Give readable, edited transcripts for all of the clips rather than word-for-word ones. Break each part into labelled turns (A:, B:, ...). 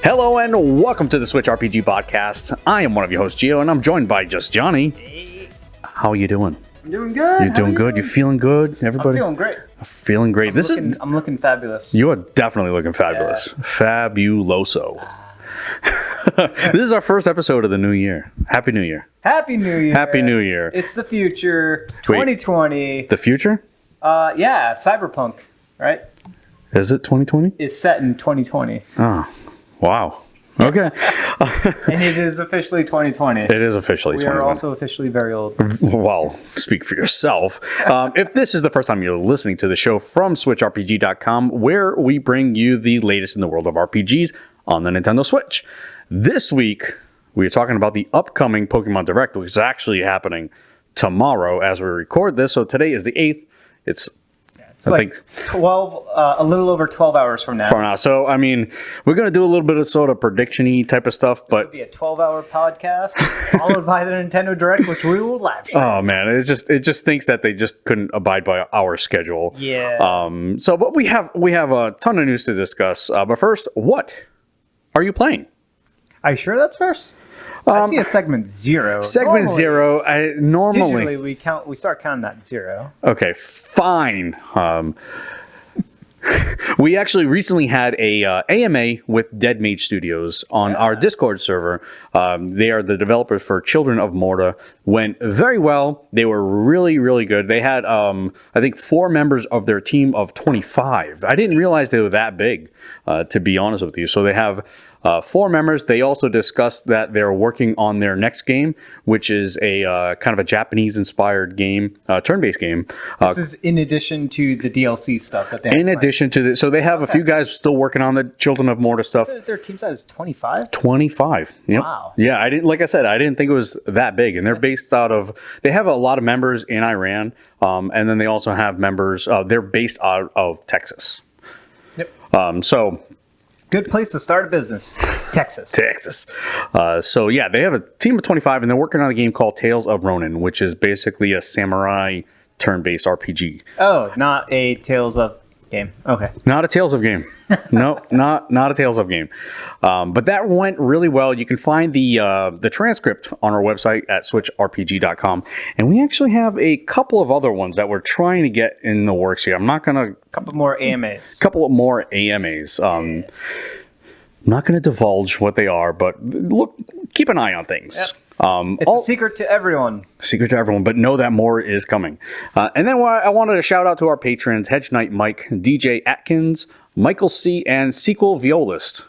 A: Hello and welcome to the Switchrpg podcast. I am one of your hosts, Gio, and I'm joined by just Johnny.
B: Hey.
A: How are you doing?
B: I'm doing good.
A: You're doing good? You feeling good? Everybody?
B: I'm feeling great.
A: Feeling great.
B: I'm looking fabulous.
A: You are definitely looking fabulous. Yeah. Fabuloso. This is our first episode of the new year. Happy New Year.
B: Happy New Year.
A: Happy New Year.
B: It's the future. 2020.
A: The future?
B: Yeah, Cyberpunk, right?
A: Is it 2020?
B: Is set in 2020.
A: Oh, wow. Okay.
B: And it is officially 2020.
A: It is officially 2020.
B: We are also officially very old.
A: Well, speak for yourself. If this is the first time you're listening to the show from Switchrpg.com, where we bring you the latest in the world of RPGs on the Nintendo Switch. This week, we are talking about the upcoming Pokemon Direct, which is actually happening tomorrow as we record this. So today is the 8th. It's
B: I think 12, a little over 12 hours from now.
A: So, I mean, we're going to do a little bit of sort of prediction-y type of stuff, but...
B: This will be a 12-hour podcast, followed by the Nintendo Direct, which we will live stream.
A: Oh, man, it just thinks that they just couldn't abide by our schedule.
B: Yeah.
A: But we have a ton of news to discuss. But first, what are you playing?
B: Are you sure that's first? I see a segment 0.
A: Segment normally,
B: digitally we start counting that 0.
A: Okay, fine. We actually recently had a AMA with Dead Mage Studios on our Discord server. They are the developers for Children of Morta. Went very well. They were really, really good. They had, I think, 4 members of their team of 25. I didn't realize they were that big, to be honest with you. So they have 4 members. They also discussed that they're working on their next game, which is a kind of a Japanese-inspired game, turn-based game.
B: This is in addition to the DLC stuff that they have.
A: In addition to so they have a few guys still working on the Children of Morta stuff.
B: So their team size is 25?
A: 25. Yep.
B: Wow.
A: Yeah, like I said, I didn't think it was that big. And they're based out of, they have a lot of members in Iran. And then they also have members, they're based out of Texas.
B: Yep.
A: So...
B: Good place to start a business. Texas.
A: So yeah, they have a team of 25 and they're working on a game called Tales of Ronin, which is basically a samurai turn-based RPG.
B: Oh, not a Tales of game. Okay.
A: Not a Tales of game. No, not a Tales of game. But that went really well. You can find the transcript on our website at switchrpg.com. And we actually have a couple of other ones that we're trying to get in the works here. I'm not going to...
B: Couple more AMAs.
A: I'm not going to divulge what they are, but look, keep an eye on things.
B: Yep. It's a secret to everyone.
A: But know that more is coming. And then I wanted to shout out to our patrons, Hedge Knight Mike, DJ Atkins, Michael C., and Sequel Violist.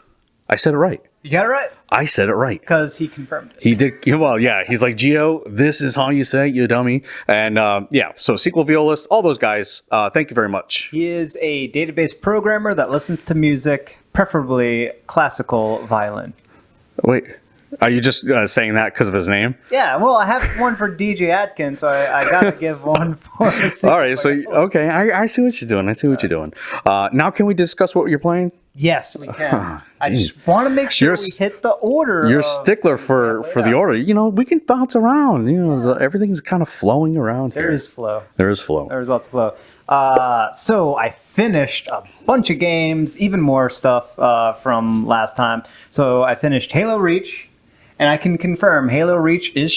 A: I said it right.
B: You got it right?
A: I said it right.
B: Because he confirmed it.
A: He did. Well, yeah. He's like, Gio, this is how you say it, you dummy. And yeah, so Sequel Violist, all those guys, thank you very much.
B: He is a database programmer that listens to music, preferably classical violin.
A: Wait. Are you just saying that because of his name?
B: Yeah, well, I have one for DJ Atkins, so I got to give one for...
A: All right, so, okay, I see what you're doing. Now can we discuss what you're playing?
B: Yes, we can. I just want to make sure we hit the order.
A: You're a stickler for the order. You know, we can bounce around. You know, everything's kind of flowing around here.
B: There is flow.
A: There's
B: lots of flow. So I finished a bunch of games, even more stuff from last time. So I finished Halo Reach. And I can confirm Halo Reach is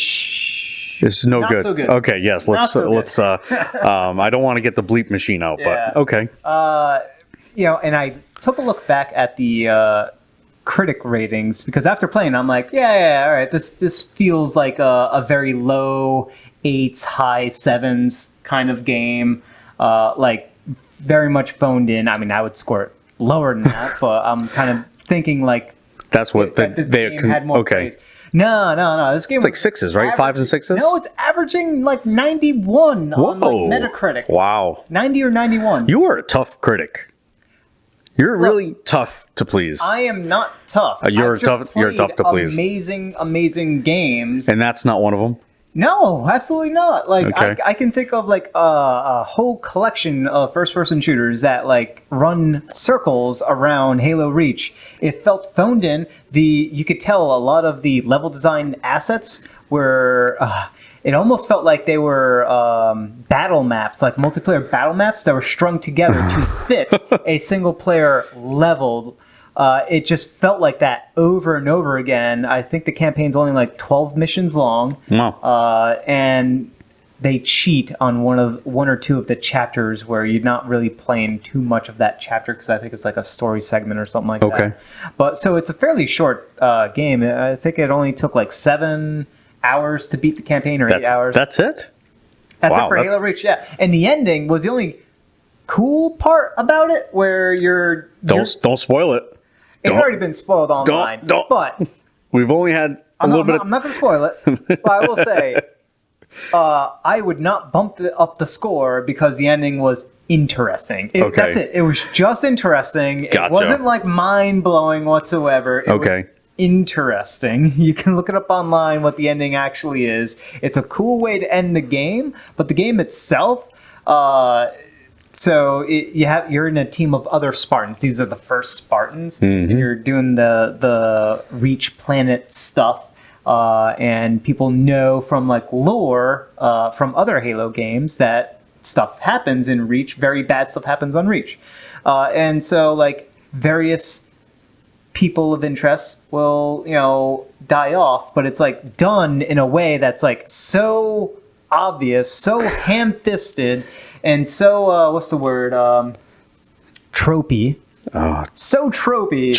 A: it's no good.
B: So good.
A: Okay, yes, let's I don't want to get the bleep machine out, but okay.
B: And I took a look back at the critic ratings because after playing, I'm like, yeah, all right, this feels like a very low 8s, high 7s kind of game, like very much phoned in. I mean, I would score it lower than that, but I'm kind of thinking like
A: that's what they
B: had more praise. No. This game
A: it's like 6s, right? 5s and 6s?
B: No, it's averaging like 91 on like Metacritic.
A: Wow.
B: 90 or 91.
A: You are a tough critic. You're really tough to please.
B: I am not tough.
A: You're tough to please.
B: Amazing games.
A: And that's not one of them?
B: No, absolutely not. Like
A: okay.
B: I can think of like a whole collection of first-person shooters that like run circles around Halo Reach. It felt phoned in. You could tell a lot of the level design assets were. It almost felt like they were battle maps, like multiplayer battle maps that were strung together to fit a single-player level. It just felt like that over and over again. I think the campaign's only like 12 missions long.
A: Wow.
B: And they cheat on one or two of the chapters where you're not really playing too much of that chapter because I think it's like a story segment or something like that. But so it's a fairly short game. I think it only took like 7 hours to beat the campaign, or 8 hours.
A: That's it?
B: That's it for Halo Reach, yeah. And the ending was the only cool part about it, where
A: don't spoil it.
B: It's already been spoiled online. But
A: we've only had a little bit.
B: I'm not going to spoil it, but I will say I would not bump up the score because the ending was interesting. That's it. It was just interesting. Gotcha. It wasn't like mind blowing whatsoever. It was interesting. You can look it up online what the ending actually is. It's a cool way to end the game, but the game itself. You're in a team of other Spartans. These are the first Spartans. And you're doing the Reach planet stuff. And people know from like lore from other Halo games that stuff happens in Reach. Very bad stuff happens on Reach. And so like various people of interest will, die off, but it's like done in a way that's like so obvious, so ham-fisted, and so what's the word? Tropey. So tropey.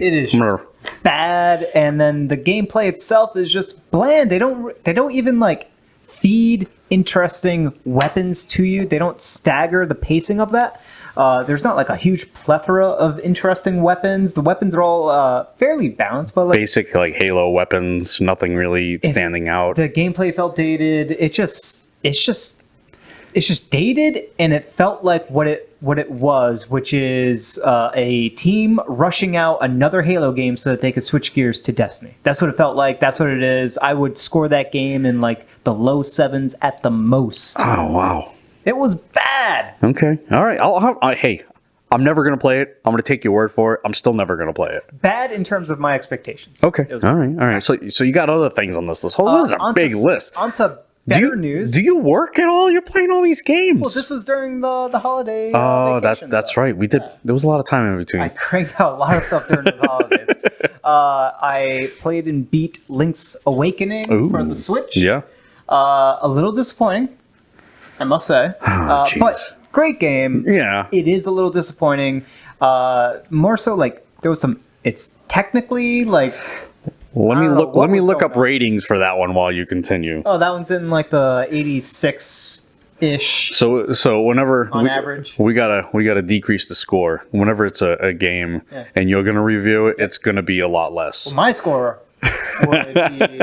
B: It is just bad, and then the gameplay itself is just bland. They don't even like feed interesting weapons to you. They don't stagger the pacing of that. There's not like a huge plethora of interesting weapons. The weapons are all fairly balanced, but like
A: basic like Halo weapons, nothing really standing out.
B: The gameplay felt dated. It's just dated, and it felt like what it was, which is a team rushing out another Halo game so that they could switch gears to Destiny. That's what it felt like. That's what it is. I would score that game in like the low 7s at the most.
A: Oh wow.
B: It was bad.
A: Okay. All right. Hey, I'm never going to play it. I'm going to take your word for it. I'm still never going to play it.
B: Bad in terms of my expectations.
A: Okay. All right. So you got other things on this list. This is a big list.
B: On to better news.
A: Do you work at all? You're playing all these games.
B: Well, this was during the holiday
A: that's right. We did. Yeah. There was a lot of time in between.
B: I cranked out a lot of stuff during those holidays. I played and beat Link's Awakening for the Switch.
A: Yeah.
B: A little disappointing, I must say. But great game.
A: Yeah.
B: It is a little disappointing. More so like there was some. It's technically like.
A: Let me look up ratings for that one while you continue.
B: Oh, that one's in like the 86-ish.
A: So whenever
B: on average,
A: we gotta decrease the score. Whenever it's a game and you're gonna review it, it's gonna be a lot less.
B: Well, my score would be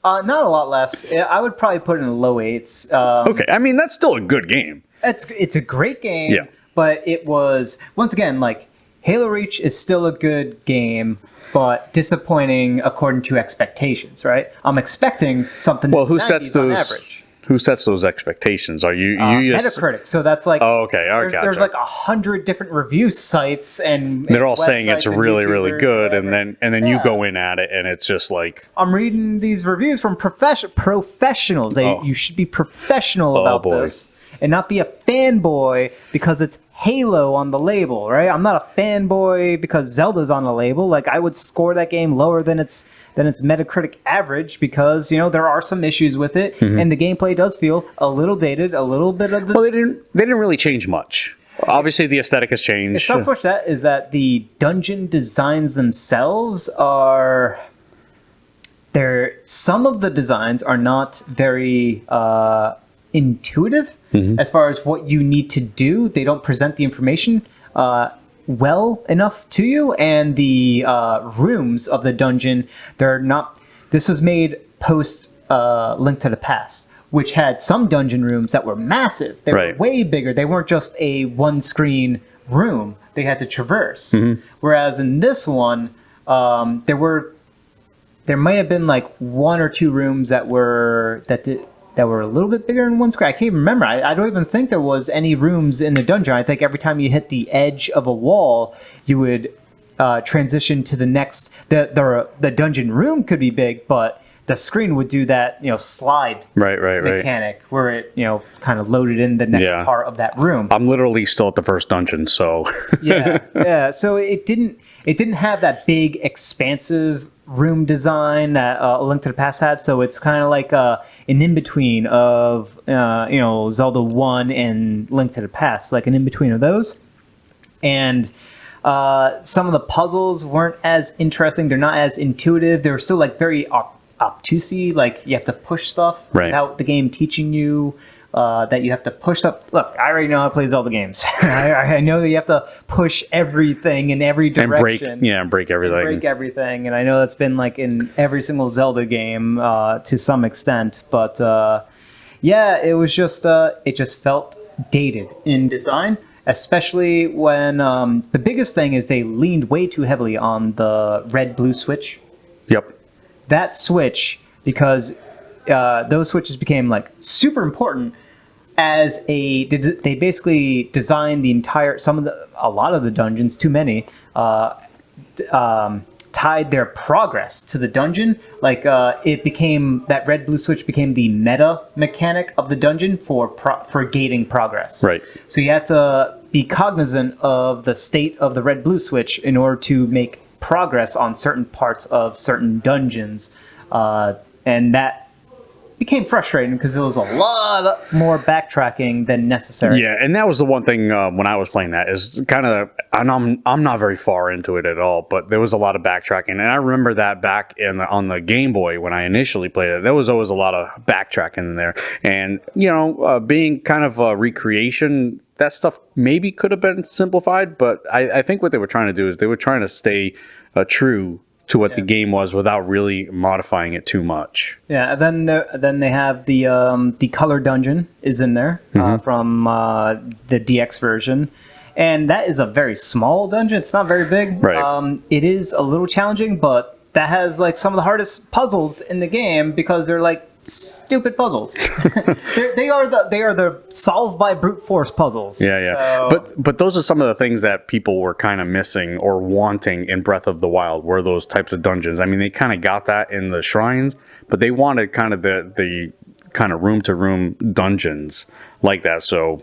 B: not a lot less. I would probably put it in the low 8s.
A: Okay, I mean that's still a good game.
B: It's a great game. Yeah. But it was once again like Halo Reach is still a good game, but disappointing according to expectations, right? I'm expecting something.
A: Well, who sets those expectations? Are you
B: Metacritic? So that's like
A: okay.
B: There's like 100 different review sites, and
A: they're all saying it's really, really good, and then you go in at it, and it's just like
B: I'm reading these reviews from professionals. You should be professional about this, and not be a fanboy because it's Halo on the label, right? I'm not a fanboy because Zelda's on the label. Like I would score that game lower than its Metacritic average because there are some issues with it, and the gameplay does feel a little dated. A little bit of the.
A: Well, they didn't really change much. Obviously, the aesthetic has changed.
B: It's not so much that is that the dungeon designs themselves are. Some of the designs are not very intuitive as far as what you need to do. They don't present the information well enough to you, and the rooms of the dungeon, they're not. This was made post Link to the Past, which had some dungeon rooms that were massive. They were way bigger. They weren't just a one-screen room they had to traverse. Whereas in this one, there may have been like 1 or 2 rooms that were a little bit bigger than one screen. I can't even remember. I don't even think there was any rooms in the dungeon. I think every time you hit the edge of a wall, you would transition to the next. The dungeon room could be big, but the screen would do that slide mechanic where it kind of loaded in the next part of that room.
A: I'm literally still at the first dungeon, so
B: yeah. So it didn't. it didn't have that big, expansive room design that A Link to the Past had. So it's kind of like an in-between of, Zelda 1 and Link to the Past, like an in-between of those. And some of the puzzles weren't as interesting. They're not as intuitive. They were still like very obtusey. Like you have to push stuff without the game teaching you that you have to push stuff. Look, I already know how to play Zelda games. I know that you have to push everything in every direction.
A: And break everything.
B: Break everything. And I know that's been like in every single Zelda game to some extent. But it was just, it just felt dated in design. Especially when the biggest thing is they leaned way too heavily on the red-blue switch.
A: Yep.
B: That switch, because those switches became like super important as they basically designed a lot of the dungeons, too many, tied their progress to the dungeon. Like it became that red-blue switch became the meta mechanic of the dungeon for gating progress.
A: Right.
B: So you have to be cognizant of the state of the red-blue switch in order to make progress on certain parts of certain dungeons, and that became frustrating because there was a lot more backtracking than necessary.
A: Yeah, and that was the one thing when I was playing that is kind of, and I'm not very far into it at all, but there was a lot of backtracking, and I remember that back on the Game Boy when I initially played it, there was always a lot of backtracking in there, and being kind of a recreation, that stuff maybe could have been simplified, but I think what they were trying to do is they were trying to stay true to what the game was without really modifying it too much.
B: Yeah, and then they have the color dungeon is in there from the DX version, and that is a very small dungeon. It's not very big.
A: Right.
B: It is a little challenging, but that has like some of the hardest puzzles in the game because they're like stupid puzzles. they are the solved by brute force puzzles.
A: Yeah. So. But those are some of the things that people were kind of missing or wanting in Breath of the Wild, were those types of dungeons. I mean, they kind of got that in the shrines, but they wanted kind of the kind of room to room dungeons like that. So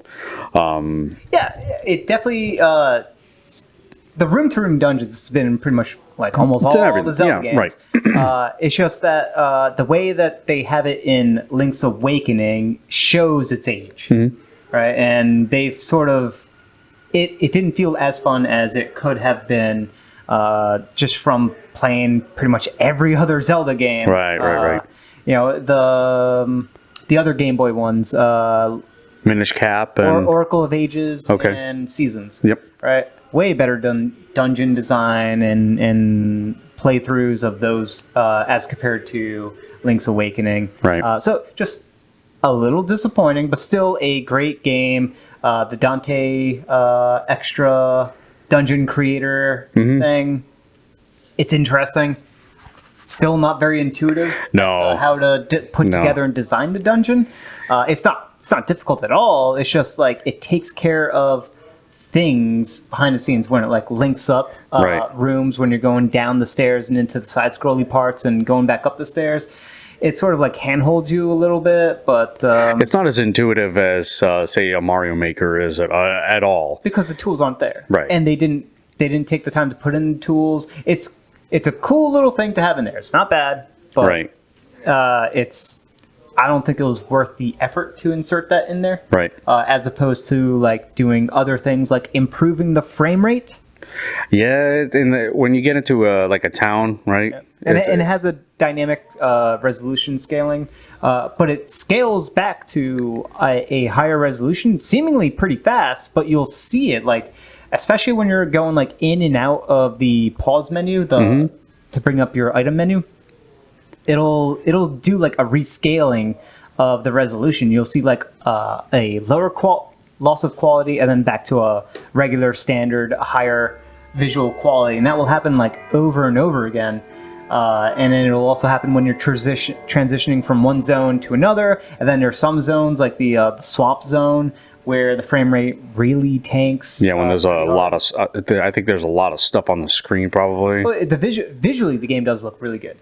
B: it definitely the room to room dungeons has been pretty much like almost all the Zelda games.
A: Right.
B: It's just that the way that they have it in Link's Awakening shows its age, right? And they've sort of it didn't feel as fun as it could have been just from playing pretty much every other Zelda game.
A: Right.
B: The other Game Boy ones,
A: Minish Cap and
B: Oracle of Ages and Seasons.
A: Yep.
B: Right. Way better dungeon design and playthroughs of those as compared to Link's Awakening.
A: Right.
B: So just a little disappointing, but still a great game. The Dante extra dungeon creator thing, it's interesting. Still not very intuitive.
A: No.
B: As to how to put together and design the dungeon. It's not difficult at all. It's just like it takes care of things behind the scenes when it like links up rooms when you're going down the stairs and into the side scrolly parts and going back up the stairs. It sort of like handholds you a little bit, but
A: it's not as intuitive as say a Mario Maker is at all, because
B: the tools aren't there.
A: Right.
B: And they didn't take the time to put in the tools. It's a cool little thing to have in there. It's not bad, but I don't think it was worth the effort to insert that in there.
A: Right.
B: As opposed to like doing other things like improving the frame rate.
A: Yeah, when you get into like a town, right?
B: Yeah. And it has a dynamic resolution scaling, but it scales back to a higher resolution seemingly pretty fast, but you'll see it like, especially when you're going like in and out of the pause menu, to bring up your item menu. It'll do like a rescaling of the resolution. You'll see like a lower loss of quality and then back to a regular standard higher visual quality, and that will happen like over and over again. And then it'll also happen when you're transitioning from one zone to another, and then there's some zones like the swamp zone where the frame rate really tanks.
A: Yeah, when there's a lot of, I think there's a lot of stuff on the screen probably.
B: Well, visually the game does look really good.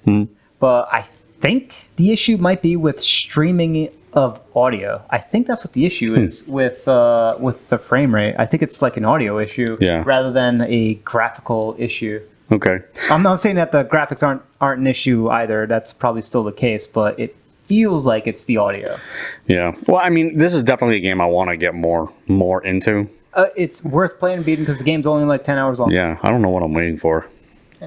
B: But I think the issue might be with streaming of audio. I think that's what the issue is with the frame rate. I think it's like an audio issue rather than a graphical issue.
A: Okay.
B: I'm not saying that the graphics aren't an issue either. That's probably still the case, but it feels like it's the audio.
A: Yeah. Well, I mean, this is definitely a game I want to get more into.
B: It's worth playing and beating because the game's only like 10 hours long.
A: Yeah, I don't know what I'm waiting for.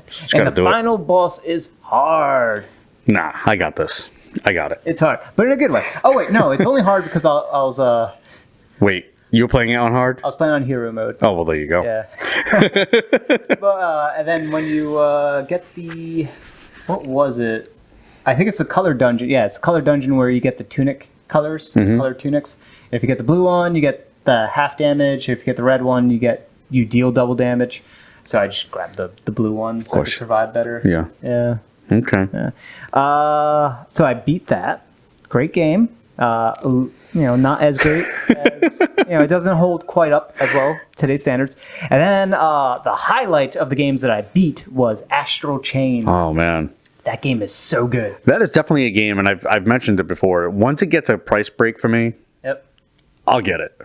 A: Just
B: and the final boss is hard.
A: Nah, I got this. I got it.
B: It's hard, but in a good way. Oh wait, no, it's only hard because I was
A: Wait, you were playing it on hard?
B: I was playing on hero mode.
A: Oh well, there you go.
B: Yeah. But and then when you get the, what was it? I think it's the color dungeon. Yeah, it's the color dungeon where you get the tunic colors, colored tunics. If you get the blue one, you get the half damage. If you get the red one, you deal double damage. So I just grabbed the blue one so I could survive better.
A: Yeah.
B: Yeah.
A: Okay.
B: Yeah. So I beat that. Great game. Not as great as, it doesn't hold quite up as well today's standards. And then the highlight of the games that I beat was Astral Chain.
A: Oh man.
B: That game is so good.
A: That is definitely a game, and I've mentioned it before. Once it gets a price break for me, I'll get it.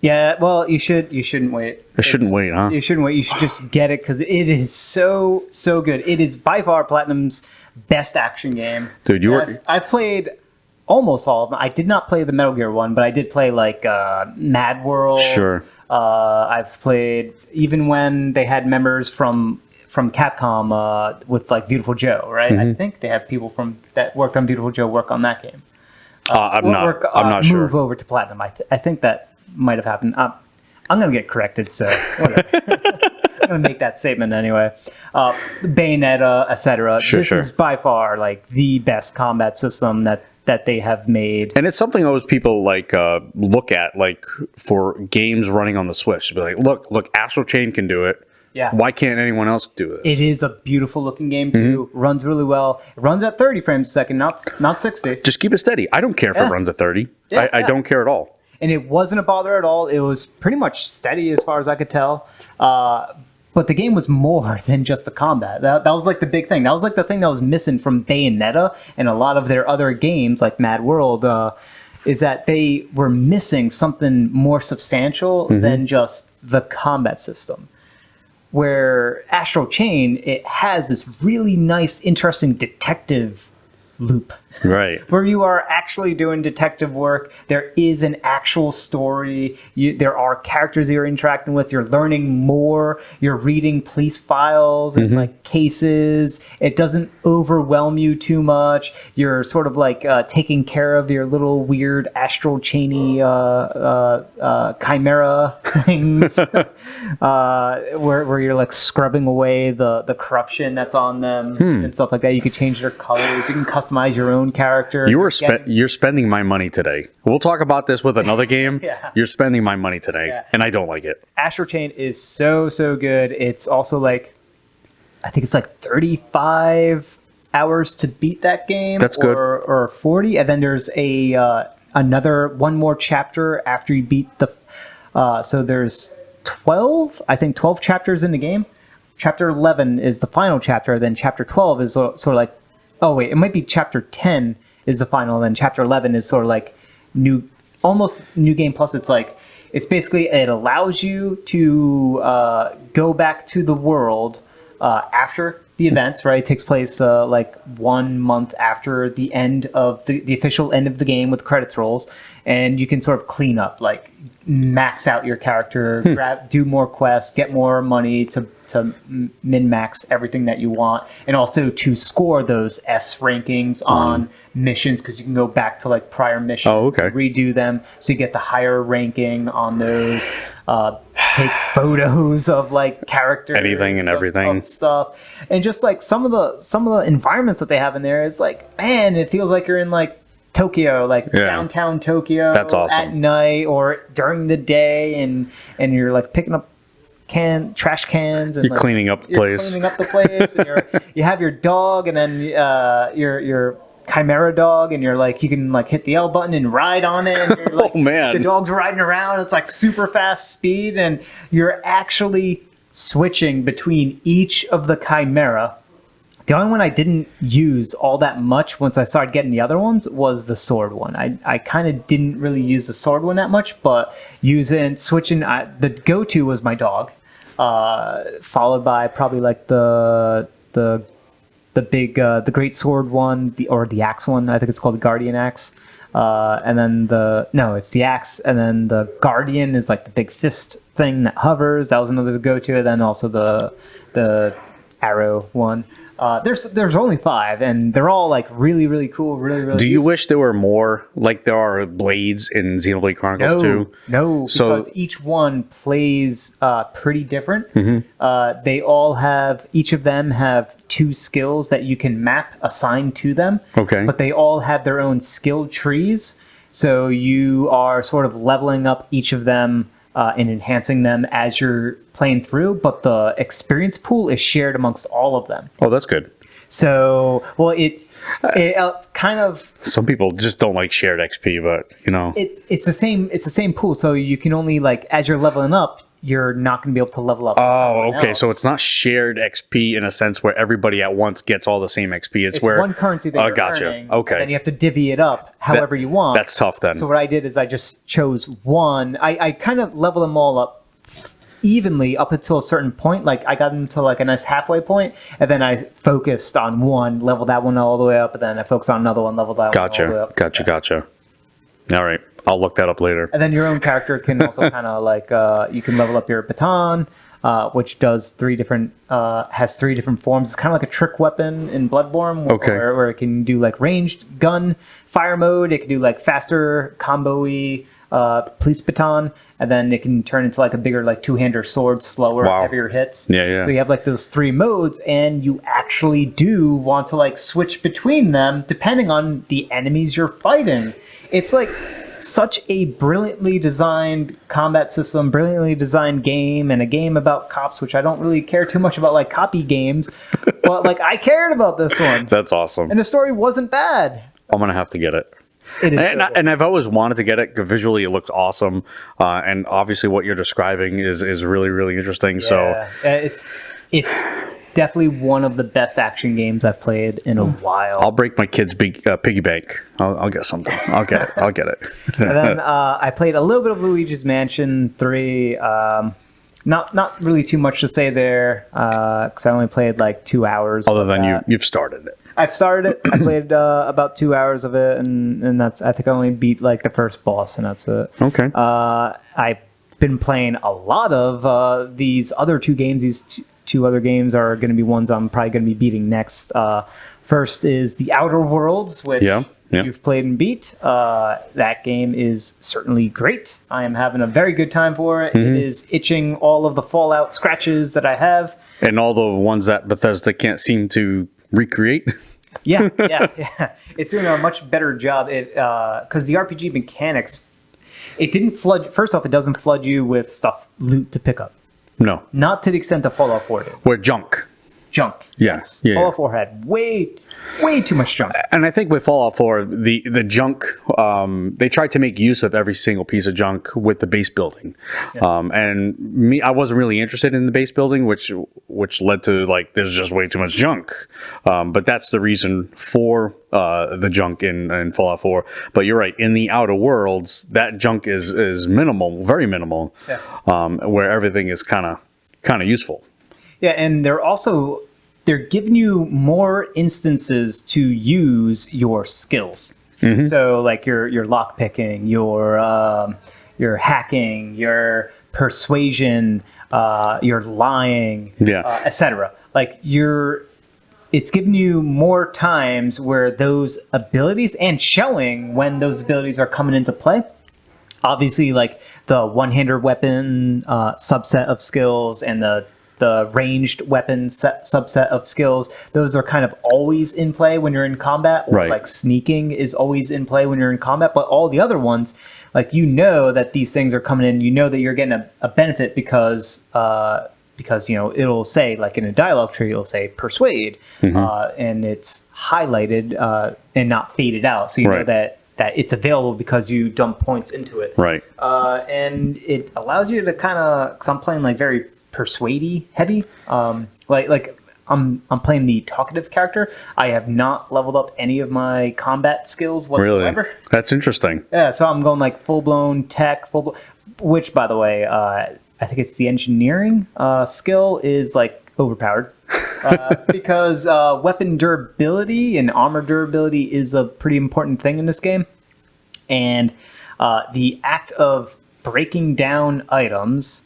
B: Yeah, well, you shouldn't wait.
A: I shouldn't wait, huh?
B: You shouldn't wait. You should just get it because it is so good. It is by far Platinum's best action game.
A: Dude,
B: I've played almost all of them. I did not play the Metal Gear one, but I did play like Mad World.
A: Sure.
B: I've played even when they had members from Capcom with like Beautiful Joe, right? I think they have people that worked on Beautiful Joe work on that game.
A: I'm not sure.
B: Move over to Platinum. I think that might have happened. I'm going to get corrected, so whatever. I'm going to make that statement anyway. Bayonetta, etc. This is by far like the best combat system that they have made.
A: And it's something those people like look at like for games running on the Switch. To be like, look, Astral Chain can do it.
B: Yeah.
A: Why can't anyone else do this?
B: It is a beautiful looking game too. Runs really well. It runs at 30 frames a second, not 60.
A: Just keep it steady. I don't care if it runs at 30. I don't care at all.
B: And it wasn't a bother at all. It was pretty much steady as far as I could tell. But the game was more than just the combat. That was like the big thing. That was like the thing that was missing from Bayonetta and a lot of their other games like Mad World, is that they were missing something more substantial than just the combat system. Where Astral Chain, it has this really nice, interesting detective loop.
A: Right.
B: Where you are actually doing detective work. There is an actual story. There are characters you're interacting with. You're learning more. You're reading police files and like cases. It doesn't overwhelm you too much. You're sort of like taking care of your little weird astral chainy chimera things, where you're like scrubbing away the corruption that's on them and stuff like that. You could change their colors. You can customize your own character.
A: You're spending my money today. We'll talk about this with another game.
B: Yeah.
A: You're spending my money today, and I don't like it.
B: Astral Chain is so good. It's also like, I think it's like 35 hours to beat that game.
A: That's good.
B: Or 40, and then there's one more chapter after you beat the. So there's 12 chapters in the game. Chapter 11 is the final chapter. Then chapter 12 is sort of like. Oh wait, it might be chapter 10 is the final, and then chapter 11 is sort of like almost new game plus. It's basically, it allows you to go back to the world after the events, right? It takes place like 1 month after the end of the official end of the game with credits rolls, and you can sort of clean up, like max out your character, do more quests, get more money to min-max everything that you want, and also to score those S rankings on missions, because you can go back to like prior missions, redo them, so you get the higher ranking on those. Take photos of like characters,
A: anything and everything,
B: of stuff, and just like some of the environments that they have in there is like, man, it feels like you're in like Tokyo, like downtown Tokyo.
A: That's awesome.
B: At night or during the day, and you're like picking up trash cans, and
A: you're cleaning up the place.
B: And you have your dog, and then your chimera dog, and you're like, you can like hit the L button and ride on it, and you're like,
A: oh man,
B: the dog's riding around. It's like super fast speed, and you're actually switching between each of the chimera The only one I didn't use all that much once I started getting the other ones was the sword one. I kind of didn't really use the sword one that much, but switching, the go-to was my dog, followed by probably like the big, the great sword one, or the axe one. I think it's called the Guardian Axe. And then it's the axe, and then the Guardian is like the big fist thing that hovers. That was another go-to. And then also the arrow one. There's only 5, and they're all like really, really cool, really, really.
A: Do you wish there were more like there are blades in Xenoblade Chronicles 2?
B: No, because each one plays pretty different. Each of them have 2 skills that you can map assigned to them.
A: Okay.
B: But they all have their own skill trees, so you are sort of leveling up each of them and enhancing them as you're playing through, but the experience pool is shared amongst all of them.
A: Oh, that's good.
B: So, well, it kind of...
A: Some people just don't like shared XP, but, you know...
B: It's the same pool, so you can only, like, as you're leveling up, you're not going to be able to level up.
A: Oh, okay.
B: Else.
A: So it's not shared XP in a sense where everybody at once gets all the same XP. It's where
B: one currency that you're earning.
A: Okay.
B: And then you have to divvy it up however you want.
A: That's tough then.
B: So what I did is I just chose one. I kind of leveled them all up evenly up until a certain point. Like I got into like a nice halfway point, and then I focused on one, leveled that one all the way up, and then I focused on another one, leveled that one all the way up.
A: Gotcha. All right. I'll look that up later.
B: And then your own character can also kind of like, you can level up your baton, which does has 3 different forms. It's kind of like a trick weapon in Bloodborne, where it can do like ranged gun, fire mode. It can do like faster combo-y police baton, and then it can turn into like a bigger like 2-hander sword, slower, heavier hits.
A: Yeah.
B: So you have like those 3 modes, and you actually do want to like switch between them depending on the enemies you're fighting. It's like such a brilliantly designed combat system, brilliantly designed game, and a game about cops, which I don't really care too much about like copy games, but like I cared about this one.
A: That's awesome.
B: And the story wasn't bad.
A: I'm gonna have to get it.
B: It is
A: and I've always wanted to get it. Visually, it looks awesome, and obviously, what you're describing is really, really interesting.
B: Yeah. So it's definitely one of the best action games I've played in a while.
A: I'll break my kid's big piggy bank. I'll get something. I'll get it.
B: And then I played a little bit of Luigi's Mansion 3. Not really too much to say there, because I only played like 2 hours.
A: Other than you've started it.
B: I've started it. I played about 2 hours of it, and that's, I think I only beat like the first boss, and that's it.
A: Okay.
B: I've been playing a lot of these other 2 games. These 2 other games are going to be ones I'm probably going to be beating next. First is The Outer Worlds, which you've played and beat. That game is certainly great. I am having a very good time for it. It is itching all of the Fallout scratches that I have.
A: And all the ones that Bethesda can't seem to recreate.
B: Yeah. It's doing a much better job. Because the RPG mechanics, it didn't flood. First off, it doesn't flood you with loot to pick up.
A: No.
B: Not to the extent that Fallout 4 did.
A: We're junk.
B: Yes. Fallout 4 had way too much junk.
A: And I think with Fallout 4, the junk, they tried to make use of every single piece of junk with the base building. And I wasn't really interested in the base building, which led to like, there's just way too much junk. But that's the reason for the junk in Fallout 4. But you're right, in the Outer Worlds, that junk is minimal, very minimal, where everything is kind of useful.
B: Yeah, and they're giving you more instances to use your skills. So like your lockpicking, your hacking, your persuasion, your lying, etc. Like it's giving you more times where those abilities, and showing when those abilities are coming into play. Obviously, like the one-hander weapon subset of skills and the ranged weapon subset of skills, those are kind of always in play when you're in combat, or like sneaking is always in play when you're in combat. But all the other ones, like, you know that these things are coming in, you know that you're getting a benefit because you know, it'll say, like in a dialogue tree, it'll say persuade, and it's highlighted and not faded out, so you know that it's available because you dump points into it. And it allows you to kind of, because I'm playing like very persuade-y heavy, like I'm playing the talkative character. I have not leveled up any of my combat skills whatsoever.
A: Really? That's interesting.
B: Yeah, so I'm going like full blown tech, which by the way, I think it's the engineering skill is like overpowered. Because weapon durability and armor durability is a pretty important thing in this game. And the act of breaking down items,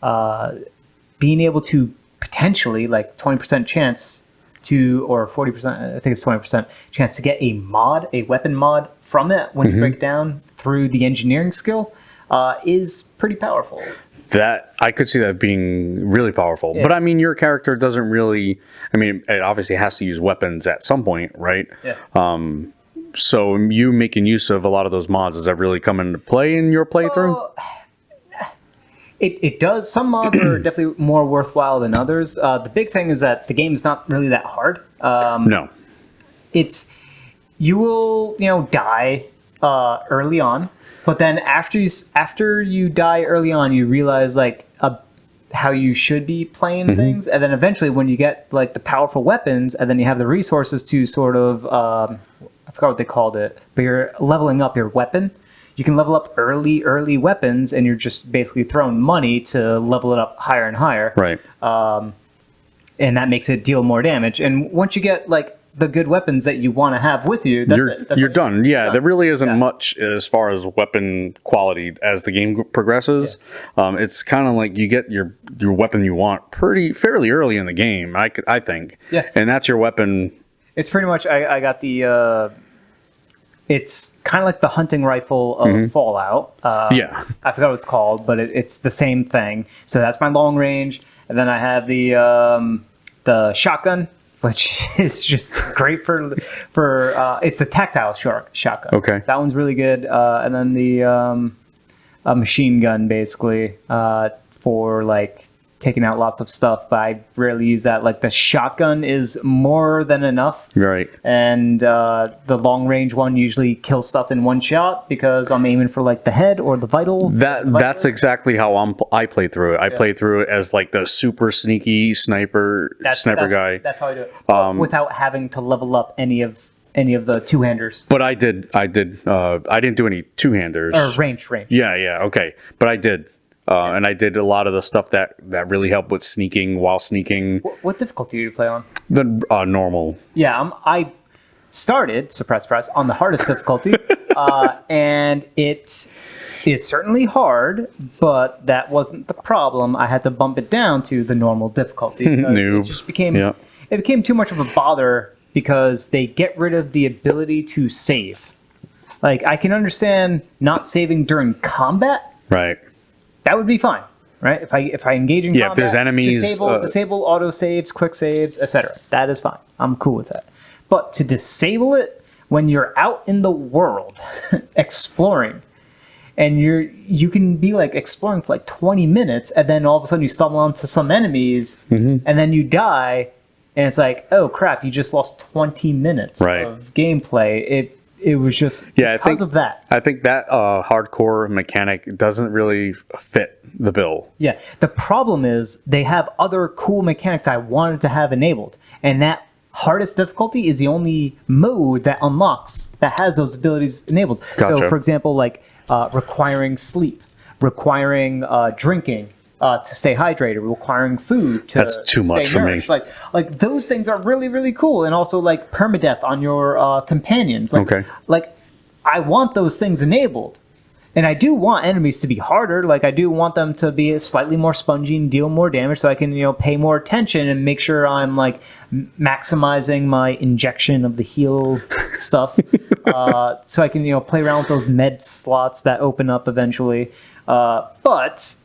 B: being able to potentially, like 20% chance to, or 40%, I think it's 20% chance to get a weapon mod from it when you break down through the engineering skill is pretty powerful.
A: That I could see that being really powerful.
B: Yeah.
A: But I mean, your character doesn't really, I mean, it obviously has to use weapons at some point, right?
B: Yeah.
A: So you making use of a lot of those mods, does that really come into play in your playthrough?
B: It does. Some mods are definitely more worthwhile than others. The big thing is that the game is not really that hard.
A: No.
B: You will die early on, but then after you die early on, you realize like how you should be playing things, and then eventually when you get like the powerful weapons, and then you have the resources to sort of I forgot what they called it, but you're leveling up your weapon. You can level up early weapons, and you're just basically throwing money to level it up higher and higher.
A: Right.
B: And that makes it deal more damage. And once you get like the good weapons that you want to have with you, that's it.
A: You're done. Yeah,
B: done.
A: there really isn't much as far as weapon quality as the game progresses. Yeah. It's kind of like you get your weapon you want fairly early in the game, I think.
B: Yeah.
A: And that's your weapon.
B: It's pretty much, I got the, it's kind of like the hunting rifle of Fallout.
A: Yeah.
B: I forgot what it's called, but it's the same thing. So that's my long range. And then I have the shotgun, which is just great for it's the tactile shotgun.
A: Okay.
B: So that one's really good. And then the machine gun, basically, for like taking out lots of stuff, but I rarely use that. Like the shotgun is more than enough.
A: Right.
B: And the long range one usually kills stuff in one shot because I'm aiming for like the head or the vital.
A: That's exactly how I play through it. I play through it as like the super sneaky sniper guy.
B: That's how I do it. Without having to level up any of the two-handers.
A: But I didn't do any two-handers.
B: Or range.
A: Yeah, okay. But I did. And I did a lot of the stuff that really helped with sneaking while sneaking.
B: What difficulty do you play on?
A: The normal.
B: Yeah, I started, surprise, on the hardest difficulty. And it is certainly hard, but that wasn't the problem. I had to bump it down to the normal difficulty. Because it just became, it became too much of a bother because they get rid of the ability to save. Like, I can understand not saving during combat.
A: Right.
B: That would be fine, right? If I engage in combat,
A: if there's enemies,
B: disable auto saves, quick saves, etc. That is fine. I'm cool with that. But to disable it when you're out in the world exploring, and you can be like exploring for like 20 minutes, and then all of a sudden you stumble onto some enemies, and then you die, and it's like, oh crap, you just lost 20 minutes of gameplay. It was just because of that.
A: I think that hardcore mechanic doesn't really fit the bill.
B: Yeah. The problem is they have other cool mechanics I wanted to have enabled. And that hardest difficulty is the only mode that unlocks, that has those abilities enabled.
A: Gotcha.
B: So, for example, like requiring sleep, requiring drinking, to stay hydrated, requiring food to
A: That's too much
B: stay
A: for
B: nourished.
A: me.
B: Like those things are really, really cool. And also like permadeath on your companions. Like I want those things enabled. And I do want enemies to be harder. Like I do want them to be slightly more spongy and deal more damage so I can, pay more attention and make sure I'm like maximizing my injection of the heal stuff. So I can, play around with those med slots that open up eventually. But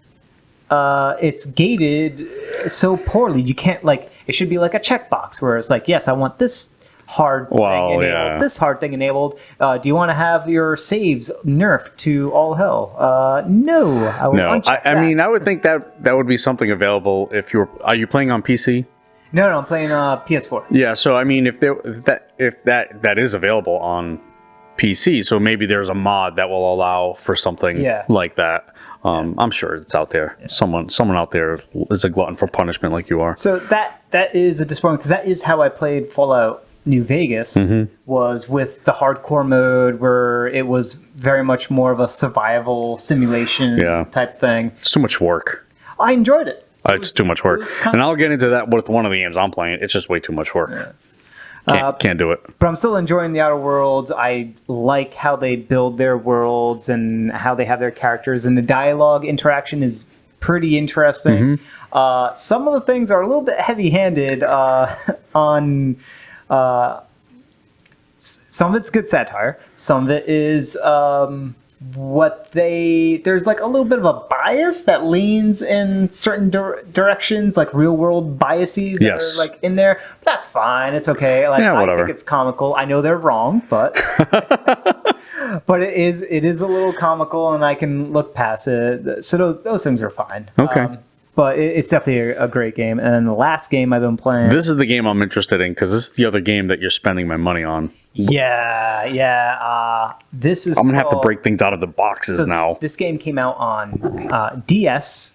B: it's gated so poorly. You can't it should be like a checkbox where it's like, yes, I want this hard thing enabled, this hard thing enabled. Do you want to have your saves nerfed to all hell? No, I will uncheck that.
A: I mean, I would think that would be something available if are you playing on PC?
B: No, I'm playing PS4.
A: Yeah, so I mean, if that is available on PC, so maybe there's a mod that will allow for something like that. I'm sure it's out there. Yeah. Someone out there is a glutton for punishment like you are.
B: So that is a disappointment, because that is how I played Fallout New Vegas, was with the hardcore mode, where it was very much more of a survival simulation type thing.
A: It's too much work.
B: I enjoyed it.
A: It's too much work. And I'll get into that with one of the games I'm playing. It's just way too much work. Can't do it.
B: But I'm still enjoying the Outer Worlds. I like how they build their worlds and how they have their characters, and the dialogue interaction is pretty interesting. Some of the things are a little bit heavy-handed on... some of it's good satire. Some of it is there's like a little bit of a bias that leans in certain directions, like real world biases that are like in there. But that's fine. It's okay. Like, I think it's comical. I know they're wrong, but but it is a little comical, and I can look past it. So those things are fine.
A: Okay.
B: But it's definitely a great game. And then the last game I've been playing...
A: This is the game I'm interested in, because this is the other game that you're spending my money on.
B: Yeah. This is...
A: I'm going to have to break things out of the boxes now.
B: This game came out on DS,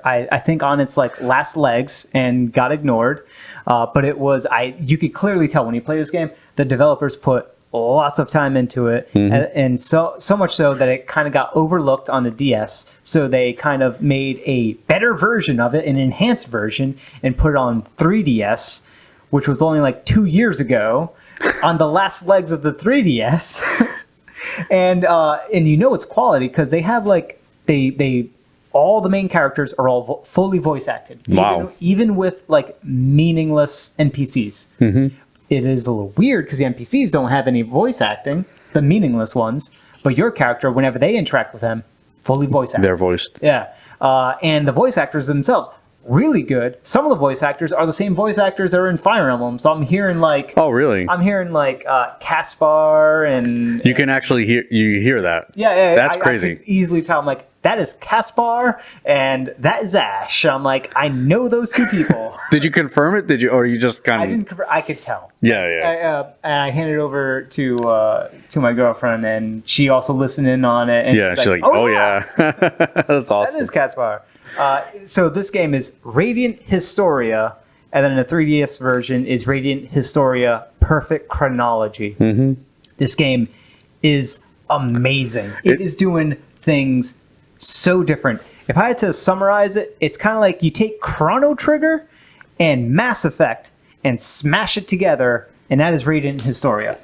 B: I think on its like last legs, and got ignored. But it was... You could clearly tell when you play this game, the developers put lots of time into it, and so much so that it kind of got overlooked on the DS. So they kind of made a better version of it, an enhanced version, and put it on 3DS, which was only like 2 years ago, on the last legs of the 3DS. and you know it's quality, because they have like they all the main characters are all fully voice acted.
A: Wow.
B: Even with like meaningless NPCs. It is a little weird because the NPCs don't have any voice acting, the meaningless ones, but your character, whenever they interact with them, fully voice acted.
A: They're voiced.
B: Yeah. And the voice actors themselves, really good. Some of the voice actors are the same voice actors that are in Fire Emblem. So I'm hearing like...
A: Oh, really?
B: I'm hearing like Caspar and...
A: You can actually hear that.
B: Yeah.
A: That's crazy.
B: I can easily tell. I'm like, that is Caspar and that is Ash. I'm like, I know those two people.
A: Did you confirm it? Or you just kind of...
B: I didn't confirm. I could tell.
A: Yeah.
B: I handed it over to my girlfriend, and she also listened in on it. And
A: she's like, oh yeah. That's awesome.
B: That is Caspar. So this game is Radiant Historia, and then the 3DS version is Radiant Historia Perfect Chronology. This game is amazing. It is doing things so different. If I had to summarize it, it's kind of like you take Chrono Trigger and Mass Effect and smash it together, and that is Radiant Historia.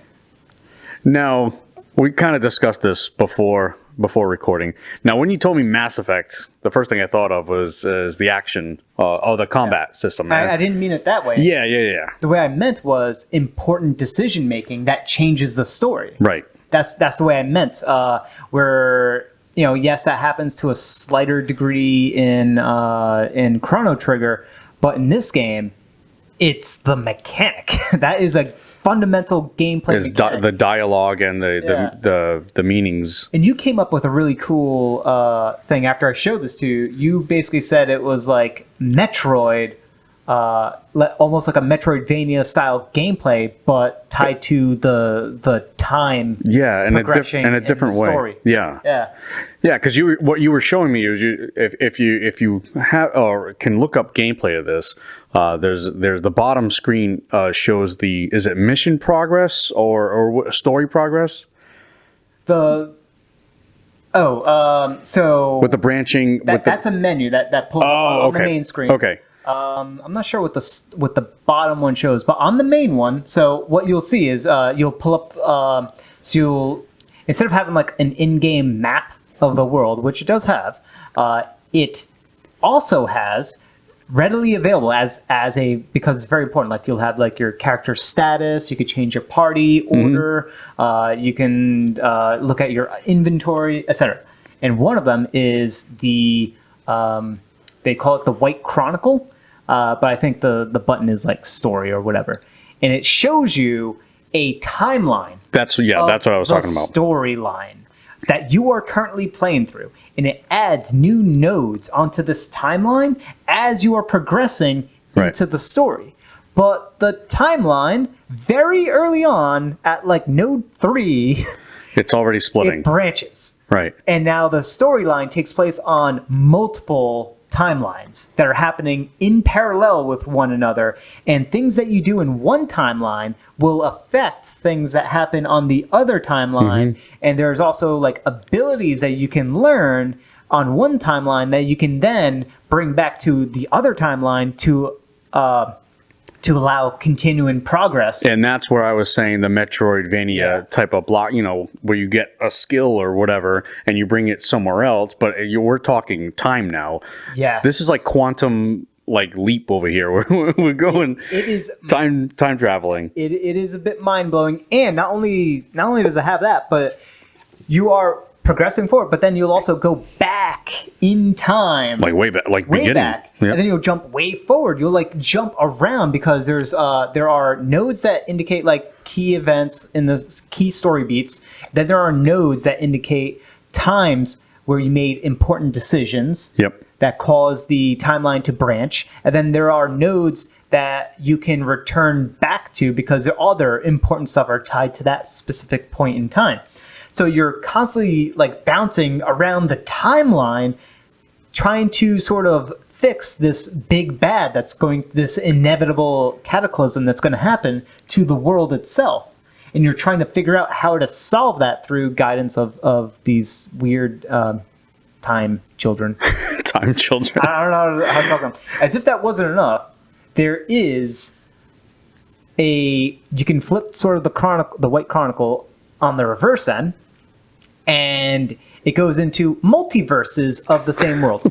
A: Now, we kind of discussed this before recording. Now, when you told me Mass Effect, the first thing I thought of was the action, the combat system.
B: I didn't mean it that way.
A: Yeah.
B: The way I meant was important decision making that changes the story.
A: Right.
B: That's the way I meant. Where, yes, that happens to a slighter degree in Chrono Trigger, but in this game, it's the mechanic. That is a fundamental gameplay mechanic.
A: The dialogue and the meanings. And
B: you came up with a really cool thing after I showed this to you. You basically said it was like Metroid, almost like a Metroidvania style gameplay, but tied to the time.
A: Yeah, in a different way.
B: Story.
A: Yeah, because what you were showing me is if you have or can look up gameplay of this. There's the bottom screen shows is it mission progress or story progress? So
B: with
A: the branching,
B: that's a menu that pulls up on the main screen.
A: Okay.
B: I'm not sure what the bottom one shows, but on the main one, so what you'll see is you'll pull up. So you'll, instead of having like an in-game map of the world, which it does have, it also has readily available because it's very important. Like you'll have like your character status, you could change your party order, you can look at your inventory, etc. And one of them is the they call it the White Chronicle, but I think the button is like story or whatever, and it shows you a timeline.
A: That's what I was talking about.
B: Storyline that you are currently playing through. And it adds new nodes onto this timeline as you are progressing into the story. But the timeline, very early on, at like node 3,
A: It's already splitting.
B: It branches.
A: Right.
B: And now the storyline takes place on multiple timelines that are happening in parallel with one another. And things that you do in one timeline will affect things that happen on the other timeline. And there's also like abilities that you can learn on one timeline that you can then bring back to the other timeline to allow continuing progress.
A: And that's where I was saying the Metroidvania type of block, you know, where you get a skill or whatever and you bring it somewhere else. But we're talking time now.
B: Yeah.
A: This is like quantum like leap over here. We're going.
B: It is
A: time traveling.
B: It is a bit mind blowing, and not only does it have that, but you are progressing forward, but then you'll also go back in time,
A: Like way back, like
B: way
A: beginning.
B: back,
A: Yep.
B: and then you'll jump way forward. You'll like jump around because there are nodes that indicate like key events in the key story beats. Then there are nodes that indicate times where you made important decisions.
A: Yep.
B: That cause the timeline to branch, and then there are nodes that you can return back to because all their important stuff are tied to that specific point in time. So you're constantly like bouncing around the timeline, trying to sort of fix this big bad this inevitable cataclysm that's going to happen to the world itself. And you're trying to figure out how to solve that through guidance of these weird time children.
A: Time children.
B: I don't know how to talk them. As if that wasn't enough, there is you can flip sort of the White Chronicle on the reverse end, and it goes into multiverses of the same world.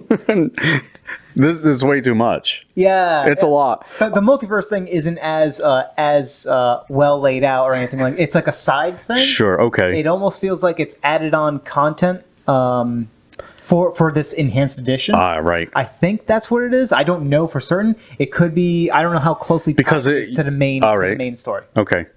A: This is way too much.
B: Yeah.
A: It's a lot.
B: But the multiverse thing isn't as well laid out or anything like. It's like a side thing.
A: Sure. Okay.
B: It almost feels like it's added on content for this enhanced edition.
A: Right.
B: I think that's what it is. I don't know for certain. It could be. I don't know how closely tied it is to the main story.
A: Okay.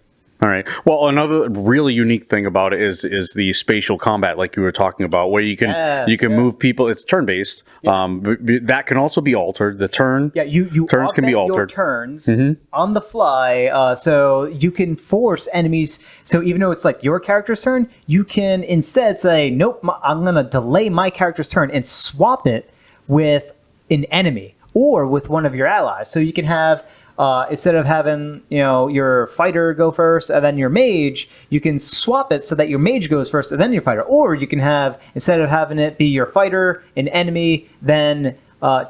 A: All right. Well, another really unique thing about it is the spatial combat, like you were talking about, where you can move people. It's turn based. That can also be altered. The turn.
B: Yeah, you
A: turns can be altered.
B: Your turns on the fly, so you can force enemies. So even though it's like your character's turn, you can instead say, "Nope, I'm going to delay my character's turn and swap it with an enemy or with one of your allies." So you can have. Instead of having your fighter go first and then your mage, you can swap it so that your mage goes first and then your fighter. Or you can have, instead of having it be your fighter, an enemy, then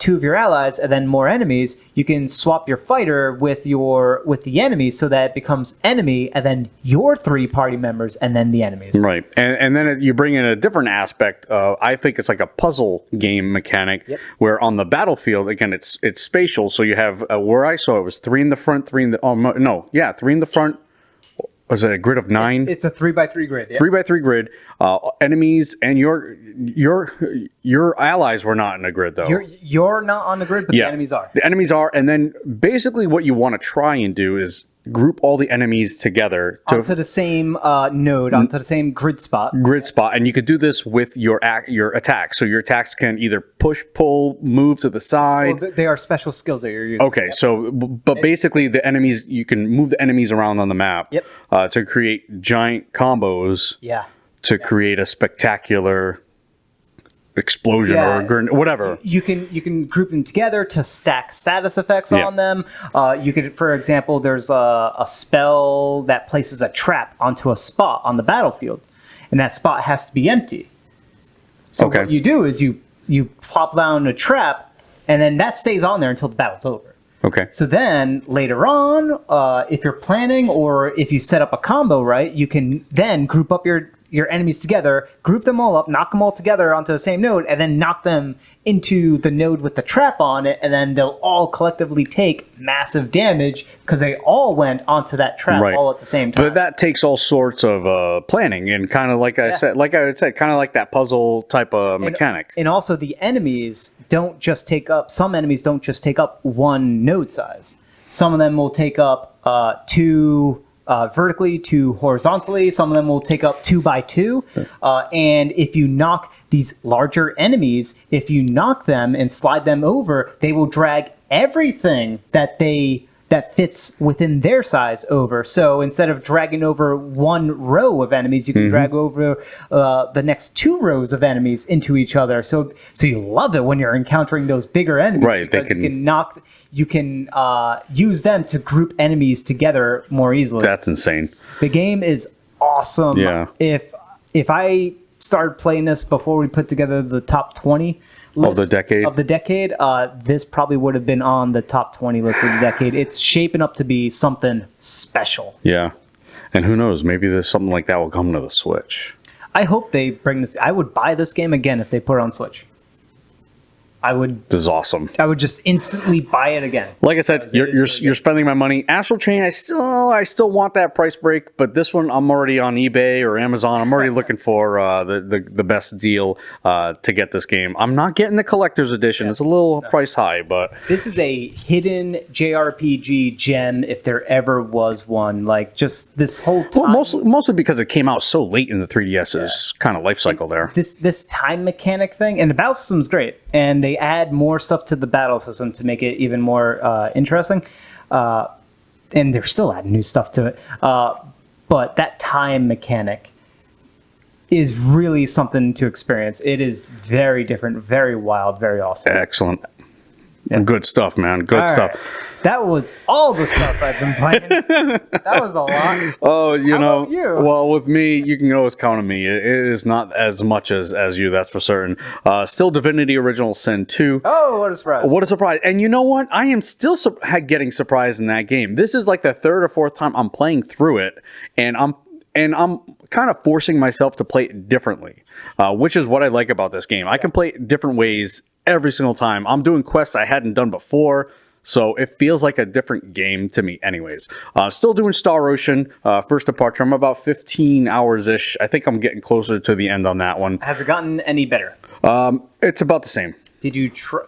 B: two of your allies, and then more enemies, you can swap your fighter with the enemy so that it becomes enemy and then your 3 party members and then the enemies.
A: Right. And then you bring in a different aspect. I think it's like a puzzle game mechanic where on the battlefield, again, it's spatial. So you have where I saw it was 3 in the front, 3 in the 3 in the front. Was it a grid of 9?
B: It's a 3x3 grid. Yeah.
A: 3x3 grid. Enemies and your allies were not in a grid though.
B: You're not on the grid, but the enemies are.
A: The enemies are, and then basically what you want to try and do is group all the enemies together
B: onto the same node, onto the same grid spot.
A: And you could do this with your attacks. So your attacks can either push, pull, move to the side.
B: Well, they are special skills that you're using.
A: Okay, but basically the enemies, you can move the enemies around on the map to create giant combos.
B: Yeah.
A: To create a spectacular explosion or whatever.
B: You can group them together to stack status effects on them. You could, for example, there's a spell that places a trap onto a spot on the battlefield, and that spot has to be empty. So what you do is you plop down a trap, and then that stays on there until the battle's over.
A: Okay.
B: So then later on, if you're planning or if you set up a combo right, you can then group up your enemies together, group them all up, knock them all together onto the same node, and then knock them into the node with the trap on it, and then they'll all collectively take massive damage because they all went onto that trap all at the same time.
A: But that takes all sorts of planning and kind of like I said, kind of like that puzzle type of mechanic.
B: And also the enemies don't just take up, some enemies don't just take up one node size. Some of them will take up 2 vertically, 2 horizontally. Some of them will take up 2 by 2. And if you knock these larger enemies, if you knock them and slide them over, they will drag everything that that fits within their size over. So instead of dragging over one row of enemies, you can drag over the next 2 rows of enemies into each other. So you love it when you're encountering those bigger enemies.
A: Right,
B: because you can use them to group enemies together more easily.
A: That's insane.
B: The game is awesome.
A: Yeah.
B: If I started playing this before we put together the top 20 list
A: of the decade,
B: this probably would have been on the top 20 list of the decade. It's shaping up to be something special.
A: Yeah. And who knows, maybe there's something like that will come to the Switch.
B: I hope they bring this. I would buy this game again if they put it on Switch.
A: This is awesome.
B: I would just instantly buy it again.
A: Like I said, you're spending my money. Astral Chain, I still want that price break, but this one I'm already on eBay or Amazon. I'm already looking for the best deal to get this game. I'm not getting the collector's edition. It's a little price high, but
B: this is a hidden JRPG gem if there ever was one. Like just this whole time.
A: Well, mostly because it came out so late in the 3DS's kind of life cycle there.
B: This time mechanic thing, and the battle system's great, and they add more stuff to the battle system to make it even more interesting. And they're still adding new stuff to it. But that time mechanic is really something to experience. It is very different, very wild, very awesome.
A: Excellent. Yeah. Good stuff, man. Good stuff.
B: Right. That was all the stuff I've been playing. That was a lot.
A: Oh,
B: How about you?
A: Well, with me, you can always count on me. It is not as much as you, that's for certain. Still Divinity Original Sin 2.
B: Oh, what a surprise.
A: What a surprise. And you know what? I am still getting surprised in that game. This is like the 3rd or 4th time I'm playing through it, and I'm kind of forcing myself to play it differently, which is what I like about this game. I can play it different ways every single time. I'm doing quests I hadn't done before, so it feels like a different game to me anyways. Still doing Star Ocean, First Departure. I'm about 15 hours-ish. I think I'm getting closer to the end on that one.
B: Has it gotten any better?
A: It's about the same.
B: Did you try...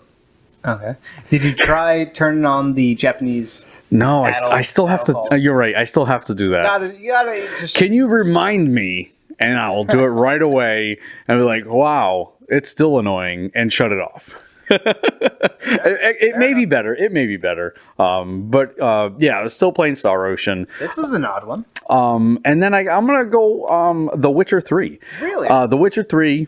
B: Okay. Did you try turning on the Japanese...
A: No, I still have to... you're right. I still have to do that.
B: You gotta just...
A: Can you remind me? And I'll do it right away and be like, wow, it's still annoying, and shut it off. It may be better. It may be better. But yeah, I was still playing Star Ocean.
B: This is an odd one.
A: And then I'm going to go The Witcher 3.
B: Really?
A: The Witcher 3...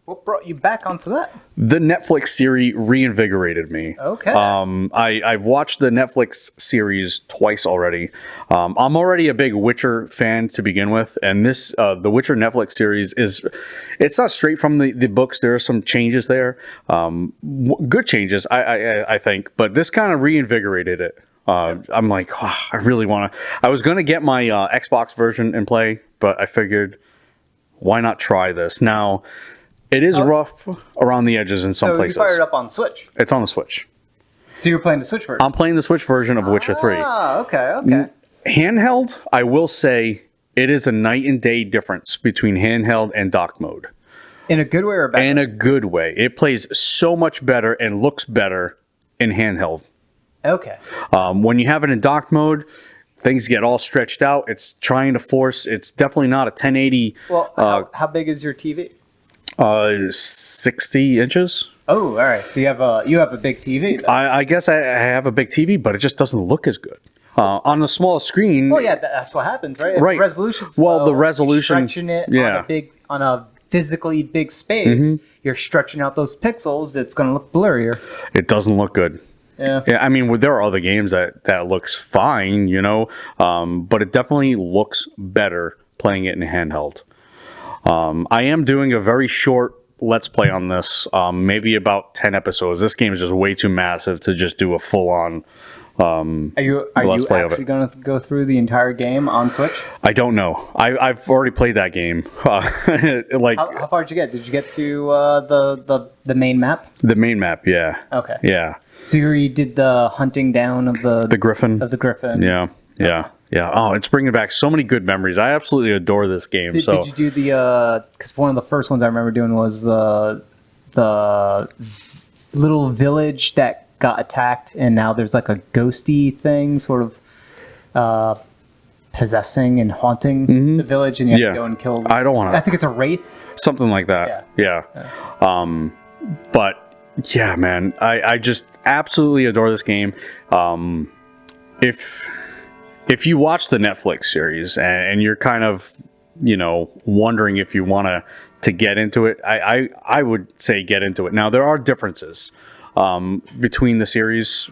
B: what brought you back onto that?
A: The Netflix series reinvigorated me.
B: Okay.
A: I've watched the Netflix series twice already. I'm already a big Witcher fan to begin with, and this the Witcher Netflix series it's not straight from the books. There are some changes there, good changes, I think, but this kind of reinvigorated it. I'm like, oh, I really want to. I was gonna get my Xbox version and play, but I figured, why not try this now? It is rough around the edges in some places.
B: So you fired up on Switch?
A: It's on the Switch.
B: So you're playing the Switch version?
A: I'm playing the Switch version of Witcher 3.
B: Ah, okay.
A: Handheld, I will say, it is a night and day difference between handheld and dock mode.
B: In a good way or a bad way?
A: In a good way. It plays so much better and looks better in handheld.
B: Okay.
A: When you have it in dock mode, things get all stretched out. It's trying to force. It's definitely not a 1080.
B: Well, how big is your TV?
A: 60 inches.
B: Oh, all right. So you have a big TV.
A: I guess I have a big TV, but it just doesn't look as good. On the smallest screen.
B: Well, yeah, that's what happens, right? If
A: right.
B: the resolution's low,
A: the resolution.
B: you're stretching it on a physically big space. You're stretching out those pixels. It's going to look blurrier.
A: It doesn't look good.
B: Yeah.
A: I mean, there are other games that looks fine, but it definitely looks better playing it in handheld. I am doing a very short Let's Play on this, maybe about 10 episodes. This game is just way too massive to just do a full-on
B: Are you actually going to go through the entire game on Switch?
A: I don't know. I've already played that game.
B: How far did you get? Did you get to the main map?
A: The main map, yeah.
B: Okay.
A: Yeah.
B: So you did the hunting down of the
A: Griffin.
B: Of the Griffin.
A: Yeah. Oh, it's bringing back so many good memories. I absolutely adore this game.
B: Did you do the? Because one of the first ones I remember doing was the little village that got attacked, and now there's like a ghosty thing, sort of possessing and haunting the village, and you have to go and kill.
A: I don't want to.
B: I think it's a wraith.
A: Something like that. Yeah. But yeah, man, I just absolutely adore this game. if you watch the Netflix series and you're kind of, wondering if you want to get into it, I would say get into it. Now, there are differences between the series,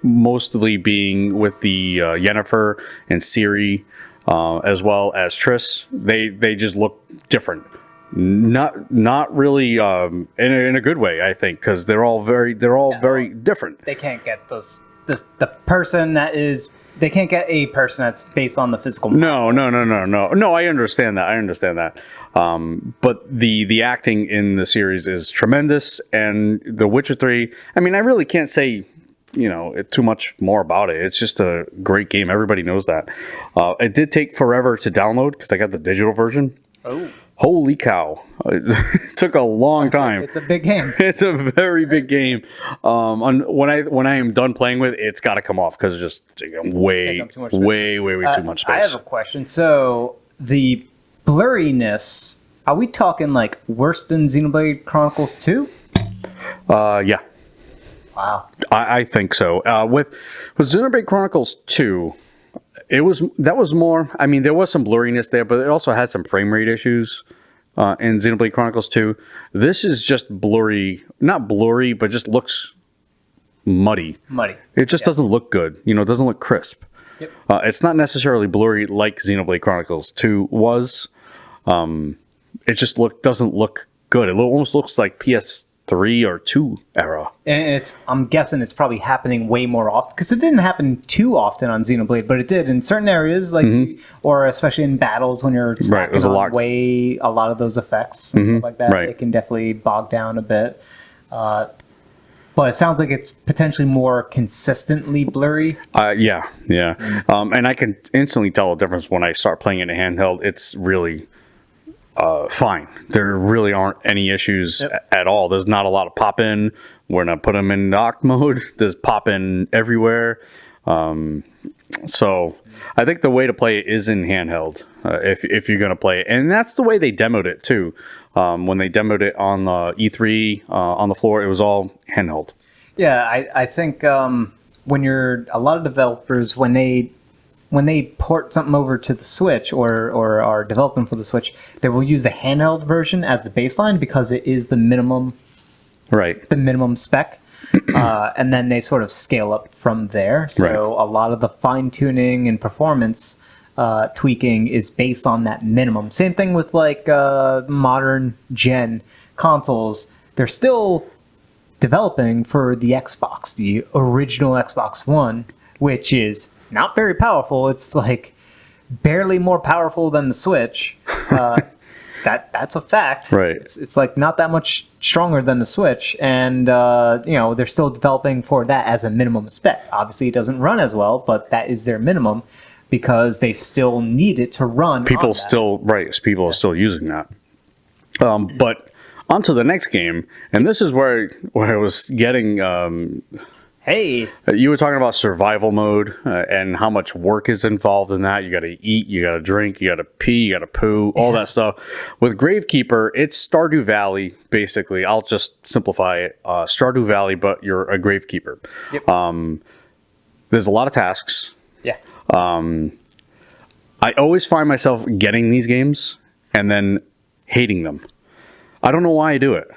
A: mostly being with the Yennefer and Ciri, as well as Triss. They just look different. Not really in a good way, I think, because they're all very different.
B: They can't get the person that is. They can't get a person that's based on the physical model.
A: No. I understand that. But the acting in the series is tremendous, and The Witcher 3. I mean, I really can't say too much more about it. It's just a great game. Everybody knows that. It did take forever to download because I got the digital version.
B: Oh.
A: Holy cow. It took a long time.
B: It's a big game.
A: It's a very big game. When I am done playing with it, it's got to come off because it's just way too much space.
B: I have a question. So the blurriness, are we talking like worse than Xenoblade Chronicles 2?
A: Yeah.
B: Wow.
A: I think so. With Xenoblade Chronicles 2, that was more. I mean, there was some blurriness there, but it also had some frame rate issues in Xenoblade Chronicles 2. This is just blurry, not blurry, but just looks muddy. It just doesn't look good. It doesn't look crisp.
B: Yep.
A: It's not necessarily blurry like Xenoblade Chronicles 2 was. It just doesn't look good. It almost looks like PS3 or 2 era.
B: And I'm guessing it's probably happening way more often because it didn't happen too often on Xenoblade, but it did in certain areas, or especially in battles when you're stacking on a lot of those effects and stuff like that. It can definitely bog down a bit. But it sounds like it's potentially more consistently blurry.
A: Yeah. And I can instantly tell a difference when I start playing it in handheld. It's really fine. There really aren't any issues at all. There's not a lot of pop-in. When I put them in dock mode, there's pop-in everywhere. So I think the way to play it is in handheld if you're going to play it. And that's the way they demoed it, too. When they demoed it on E3 on the floor, it was all handheld.
B: Yeah, I think when you're a lot of developers, when they port something over to the Switch or are developing for the Switch, they will use the handheld version as the baseline because it is the minimum spec. And then they sort of scale up from there. So a lot of the fine-tuning and performance tweaking is based on that minimum. Same thing with like modern gen consoles. They're still developing for the Xbox, the original Xbox One, which is not very powerful. It's like barely more powerful than the Switch. That's a fact.
A: Right.
B: It's like not that much stronger than the Switch, and they're still developing for that as a minimum spec. Obviously, it doesn't run as well, but that is their minimum because they still need it to run. People
A: are still using that. But on to the next game, and this is where I was getting.
B: Hey,
A: you were talking about survival mode and how much work is involved in that. You got to eat, you got to drink, you got to pee, you got to poo, all that stuff. With Gravekeeper, it's Stardew Valley, basically. I'll just simplify it. Stardew Valley, but you're a Gravekeeper.
B: Yep.
A: There's a lot of tasks.
B: Yeah.
A: I always find myself getting these games and then hating them. I don't know why I do it.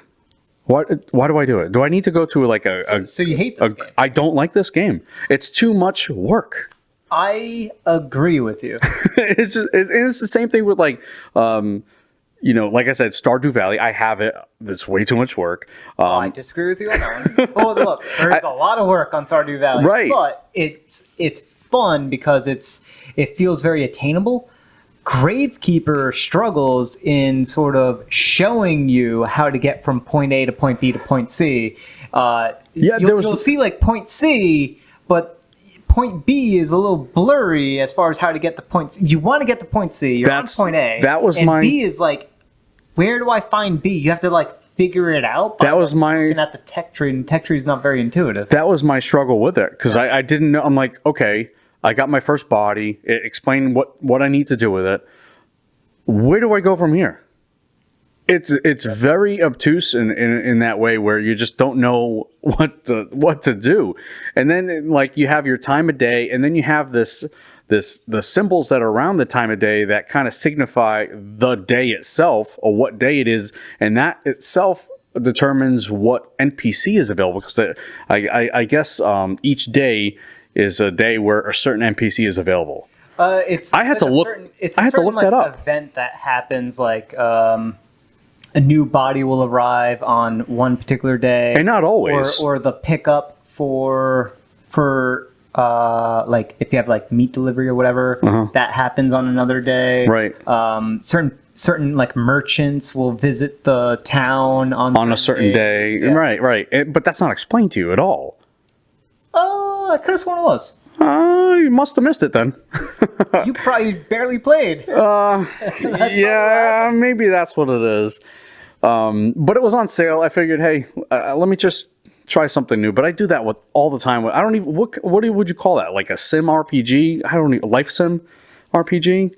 A: Why do I do it? Do I need to go to like
B: So you hate this game?
A: I don't like this game. It's too much work.
B: I agree with you.
A: It's the same thing with like, like I said, Stardew Valley. I have it. It's way too much work.
B: I disagree with you on that one. Well, look, there's a lot of work on Stardew Valley,
A: right?
B: But it's fun because it feels very attainable. Gravekeeper struggles in sort of showing you how to get from point A to point B to point C. You'll see like point C, but point B is a little blurry as far as how to get to point C. You want to get to point C, you're on point A. B is like, where do I find B? You have to like figure it out. Looking at the tech tree, and tech tree is not very intuitive.
A: That was my struggle with it because I didn't know. I'm like, okay, I got my first body. It explained what I need to do with it. Where do I go from here? It's very obtuse in that way where you just don't know what to do, and then like you have your time of day, and then you have the symbols that are around the time of day that kind of signify the day itself or what day it is, and that itself determines what NPC is available. Because I guess each day is a day where a certain NPC is available. I had to look.
B: It's
A: I
B: a
A: had to
B: certain,
A: look that
B: like,
A: up.
B: event that happens, like a new body will arrive on one particular day,
A: And not always.
B: or the pickup for like if you have like meat delivery or whatever, that happens on another day.
A: Right.
B: Certain like merchants will visit the town on
A: A certain day.
B: days. Yeah.
A: Right. But that's not explained to you at all.
B: Oh, I could have sworn it was.
A: You must have missed it then.
B: You probably barely played.
A: Yeah, maybe that's what it is. But it was on sale. I figured, hey, let me just try something new. But I do that with all the time. I don't even what would you call that? Like a sim RPG? I don't even life sim RPG.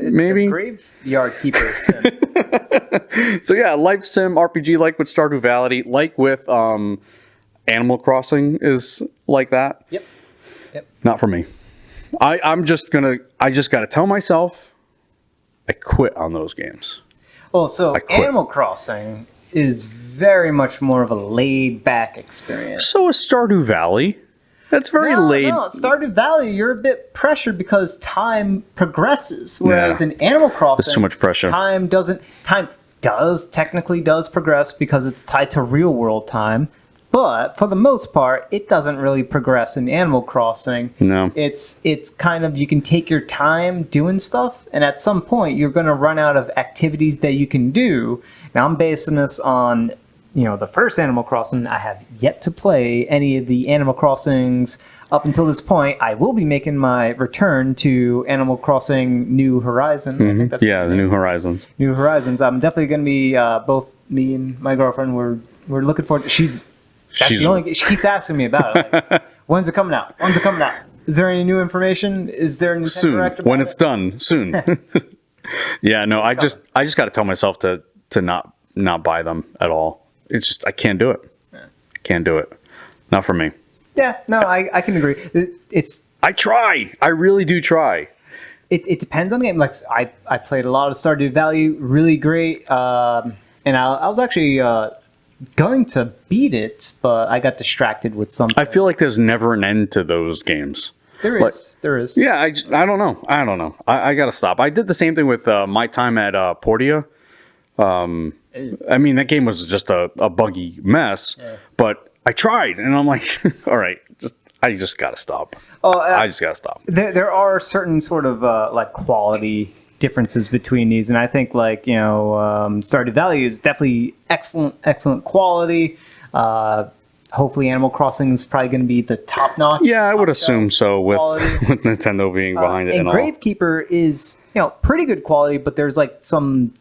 A: Maybe
B: a graveyard keeper sim.
A: So yeah, life sim RPG, like with Stardew Valley, like with Animal Crossing is like that.
B: Yep.
A: Not for me. I just got to tell myself I quit on those games.
B: Well, so
A: quit.
B: Animal Crossing is very much more of a laid-back experience.
A: So is Stardew Valley. That's very laid.
B: No, Stardew Valley, you're a bit pressured because time progresses, whereas in Animal Crossing,
A: There's too much pressure.
B: Time technically does progress because it's tied to real-world time. But for the most part, it doesn't really progress in Animal Crossing.
A: No.
B: It's kind of, you can take your time doing stuff, and at some point you're going to run out of activities that you can do. Now I'm basing this on, the first Animal Crossing. I have yet to play any of the Animal Crossings up until this point. I will be making my return to Animal Crossing New Horizon. I think that's
A: the New Horizons.
B: New Horizons. I'm definitely going to be, both me and my girlfriend, we're looking forward to, she keeps asking me about it. Like, when's it coming out? Is there any new information? Is there any
A: Soon, when it's done, soon. Yeah, no, I just got to tell myself to not buy them at all. It's just I can't do it. I can't do it. Not for me.
B: Yeah, no, I can agree.
A: I try. I really do try.
B: It depends on the game. Like I played a lot of Stardew Valley, really great. And I was actually going to beat it, but I got distracted with something.
A: I feel like there's never an end to those games.
B: There is.
A: Yeah, I don't know. I got to stop. I did the same thing with my time at Portia. I mean, that game was just a buggy mess, but I tried, and I'm like, all right, I just got to stop. I just got to stop.
B: There are certain sort of like quality differences between these, and I think like Stardew Valley is definitely excellent quality. Hopefully Animal Crossing is probably going to be the top notch.
A: Yeah, I would assume so with Nintendo being behind it and all.
B: Gravekeeper is pretty good quality, but there's like some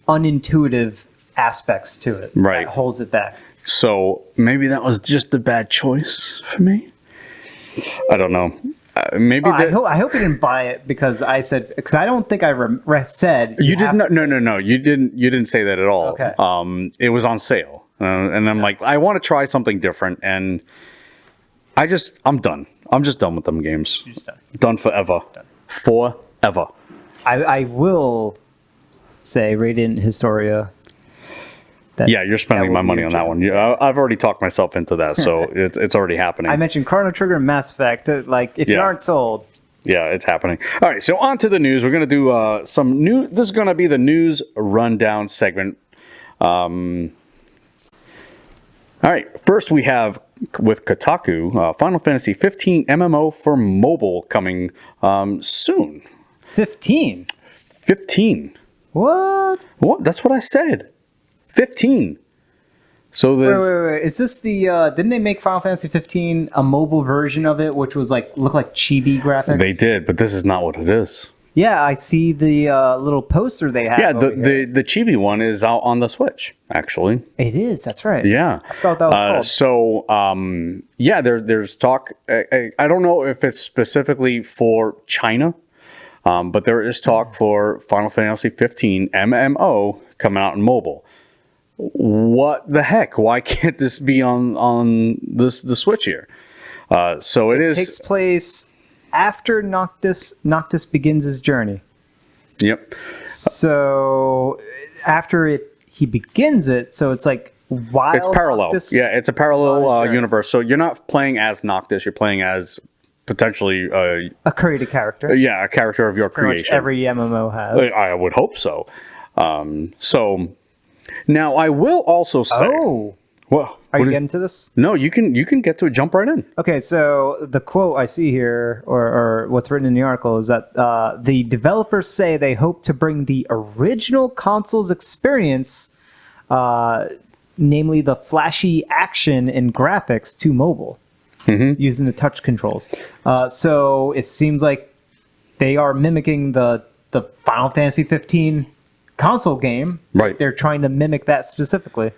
B: unintuitive aspects to it that holds it back.
A: So maybe that was just a bad choice for me. I don't know. Maybe
B: I hope you didn't buy it because I don't think I said
A: you didn't. No. You didn't say that at all.
B: Okay.
A: It was on sale, and I'm like, I want to try something different, and I'm done. I'm just done with them games.
B: You're just done.
A: Done forever. Forever.
B: I will say Radiant Historia.
A: Yeah, you're spending my money on that one. I've already talked myself into that, so it's already happening.
B: I mentioned Chrono Trigger and Mass Effect. Like, if you aren't sold.
A: Yeah, it's happening. All right, so on to the news. We're going to do some new... This is going to be the news rundown segment. All right, first we have, with Kotaku, Final Fantasy 15 MMO for mobile coming soon.
B: 15?
A: 15.
B: What?
A: That's what I said. 15. So there's...
B: Wait. Is this the... didn't they make Final Fantasy 15 a mobile version of it, which was like looked like chibi graphics?
A: They did, but this is not what it is.
B: Yeah, I see the little poster they have.
A: Yeah, the chibi one is out on the Switch, actually.
B: It is, that's right.
A: Yeah.
B: I thought that was
A: called. So, yeah, there's talk. I don't know if it's specifically for China, but there is talk for Final Fantasy 15 MMO coming out in mobile. What the heck? Why can't this be on the Switch here? So it
B: takes place after Noctis begins his journey.
A: Yep.
B: So after he begins it, so it's like while
A: it's parallel.
B: Noctis
A: It's a parallel universe. So you're not playing as Noctis. You're playing as potentially
B: a created character.
A: Yeah, a character of your
B: Pretty
A: creation.
B: much every MMO has.
A: I would hope so. So now I will also say.
B: Oh.
A: Well,
B: Are you getting to this?
A: No, you can get to it. Jump right in.
B: Okay, so the quote I see here, or what's written in the article, is that the developers say they hope to bring the original console's experience, namely the flashy action and graphics, to mobile using the touch controls. So it seems like they are mimicking the Final Fantasy 15 console game.
A: Right.
B: They're trying to mimic that specifically.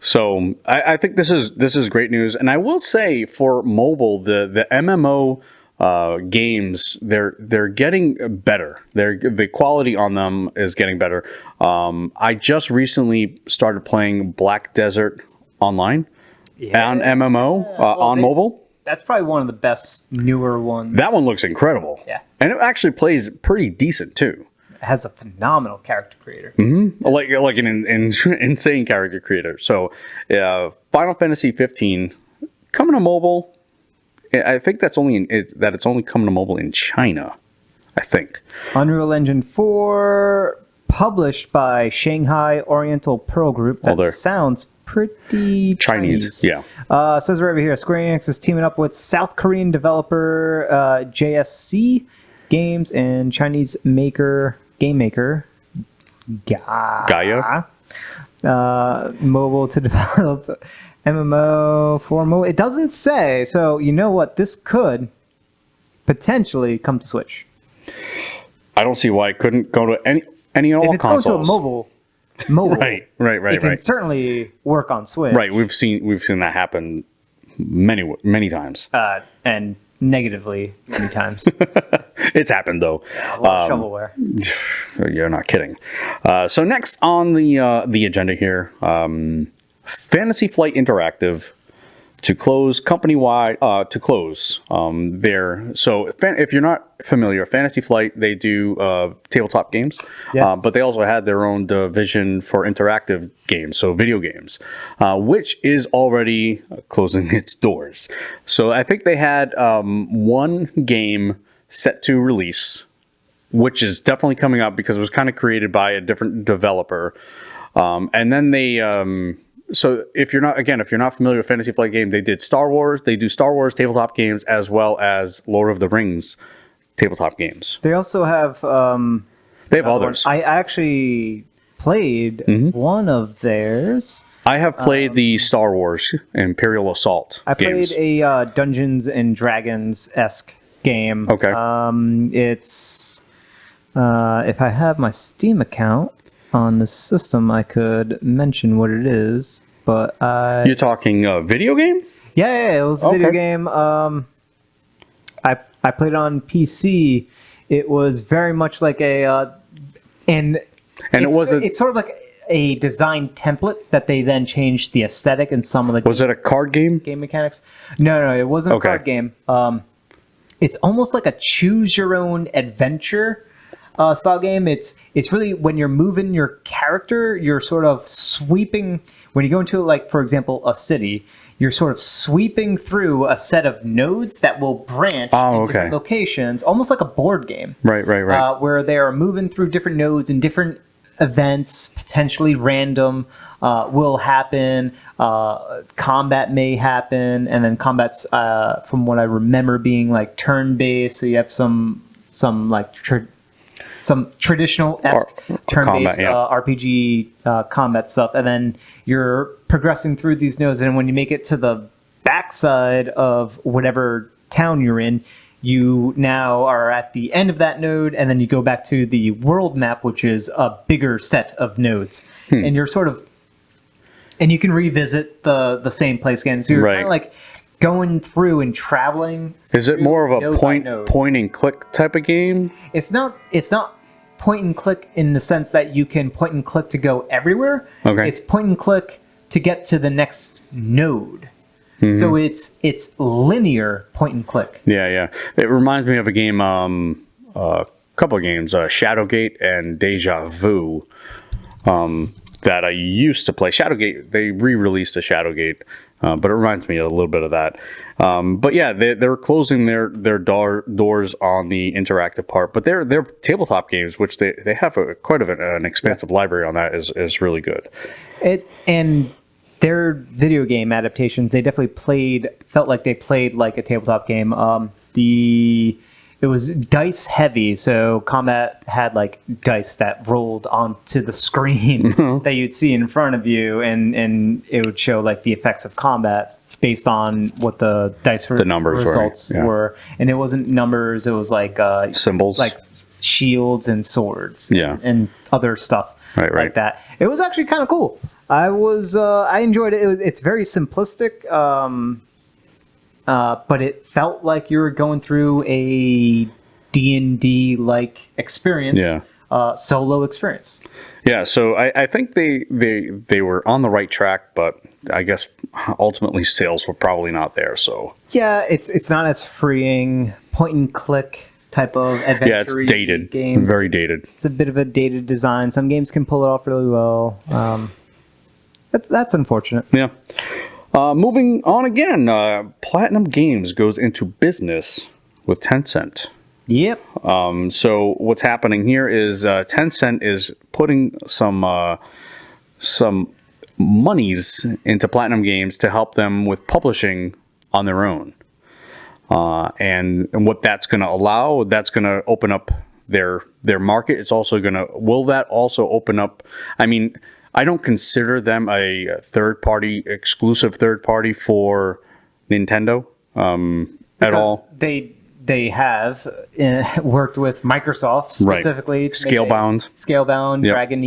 A: So I think this is great news, and I will say for mobile, the MMO games they're getting better. The quality on them is getting better. I just recently started playing Black Desert Online on MMO on mobile.
B: That's probably one of the best newer ones.
A: That one looks incredible.
B: Yeah,
A: and it actually plays pretty decent too.
B: Has a phenomenal character creator.
A: Like an insane character creator. So, Final Fantasy 15 coming to mobile. I think it's only coming to mobile in China. I think.
B: Unreal Engine 4, published by Shanghai Oriental Pearl Group. That sounds pretty Chinese.
A: Yeah.
B: Says right over here, Square Enix is teaming up with South Korean developer JSC Games and Chinese game maker Gaia Mobile to develop MMO for mobile. It doesn't say, so you know what? This could potentially come to Switch.
A: I don't see why it couldn't go to any and all consoles.
B: If it's going to a mobile, right. It can certainly work on Switch.
A: Right, we've seen that happen many times.
B: And negatively many times.
A: It's happened though.
B: Yeah, a lot of shovelware.
A: You're not kidding. So next on the agenda here, Fantasy Flight Interactive to close company-wide there. So if you're not familiar, Fantasy Flight, they do tabletop games, but they also had their own division for interactive games, so video games, which is already closing its doors. So I think they had one game set to release, which is definitely coming up because it was kind of created by a different developer. And then they... So if you're not familiar with Fantasy Flight game, they did Star Wars. They do Star Wars tabletop games as well as Lord of the Rings tabletop games.
B: They also have
A: they have others.
B: I actually played one of theirs.
A: I have played the Star Wars Imperial Assault.
B: I played a Dungeons and Dragons-esque game.
A: Okay.
B: It's if I have my Steam account on the system, I could mention what it is, but
A: You're talking a video game?
B: Yeah, it was a video game. I played it on PC. It was very much like it's sort of like a design template that they then changed the aesthetic and some of the.
A: Was it a card game?
B: Game mechanics? No, it wasn't a card game. It's almost like a choose your own adventure style game. It's really when you're moving your character, you're sort of sweeping. When you go into, like, for example, a city, you're sort of sweeping through a set of nodes that will branch in different locations, almost like a board game.
A: Right.
B: Where they are moving through different nodes and different events, potentially random, will happen. Combat may happen, and then combat's from what I remember being like turn-based. So you have some like some traditional-esque turn-based RPG combat stuff, and then you're progressing through these nodes, and when you make it to the backside of whatever town you're in, you now are at the end of that node, and then you go back to the world map, which is a bigger set of nodes. And you're sort of... And you can revisit the same place again. So you're kind of like going through and traveling.
A: Is it more of a point and click type of game?
B: It's not point and click in the sense that you can point and click to go everywhere.
A: Okay.
B: It's point and click to get to the next node. So it's linear point and click.
A: Yeah. It reminds me of a game, a couple of games, Shadowgate and Deja Vu, that I used to play. Shadowgate, they re-released a Shadowgate, but it reminds me a little bit of that. But yeah, they're closing their doors on the interactive part, but their tabletop games, which they have quite an expansive library on that, is really good.
B: And their video game adaptations, they definitely felt like they played like a tabletop game. It was dice heavy, so combat had like dice that rolled onto the screen that you'd see in front of you, and it would show like the effects of combat based on what the dice
A: numbers
B: results were. And it wasn't numbers; it was like
A: symbols,
B: like shields and swords, and other stuff
A: right.
B: like that. It was actually kind of cool. I enjoyed it. It's very simplistic, but it felt like you were going through a D&D like experience, solo experience.
A: Yeah, so I think they were on the right track, but I guess ultimately sales were probably not there. So
B: yeah, it's not as freeing point and click type of adventure.
A: Yeah, it's dated, game. Very dated.
B: It's a bit of a dated design. Some games can pull it off really well. That's unfortunate.
A: Yeah. Moving on again, Platinum Games goes into business with Tencent.
B: Yep.
A: So what's happening here is Tencent is putting some monies into Platinum Games to help them with publishing on their own. And what that's going to allow, that's going to open up their market. It's also going to, will that also open up, I mean, I don't consider them a exclusive third party for Nintendo at all.
B: They have worked with Microsoft specifically. Scalebound, Dragon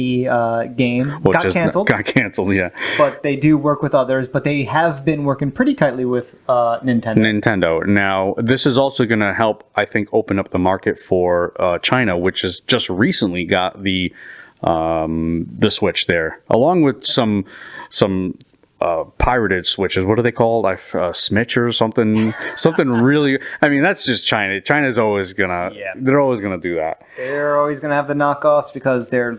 B: game. Got canceled.
A: Yeah.
B: But they do work with others, but they have been working pretty tightly with Nintendo.
A: Now, this is also going to help, I think, open up the market for China, which has just recently got the Switch there, along with some pirated Switches. What are they called? Smitch or something really. I mean, that's just China. China's always gonna. Yeah. They're always gonna do that.
B: They're always gonna have the knockoffs because their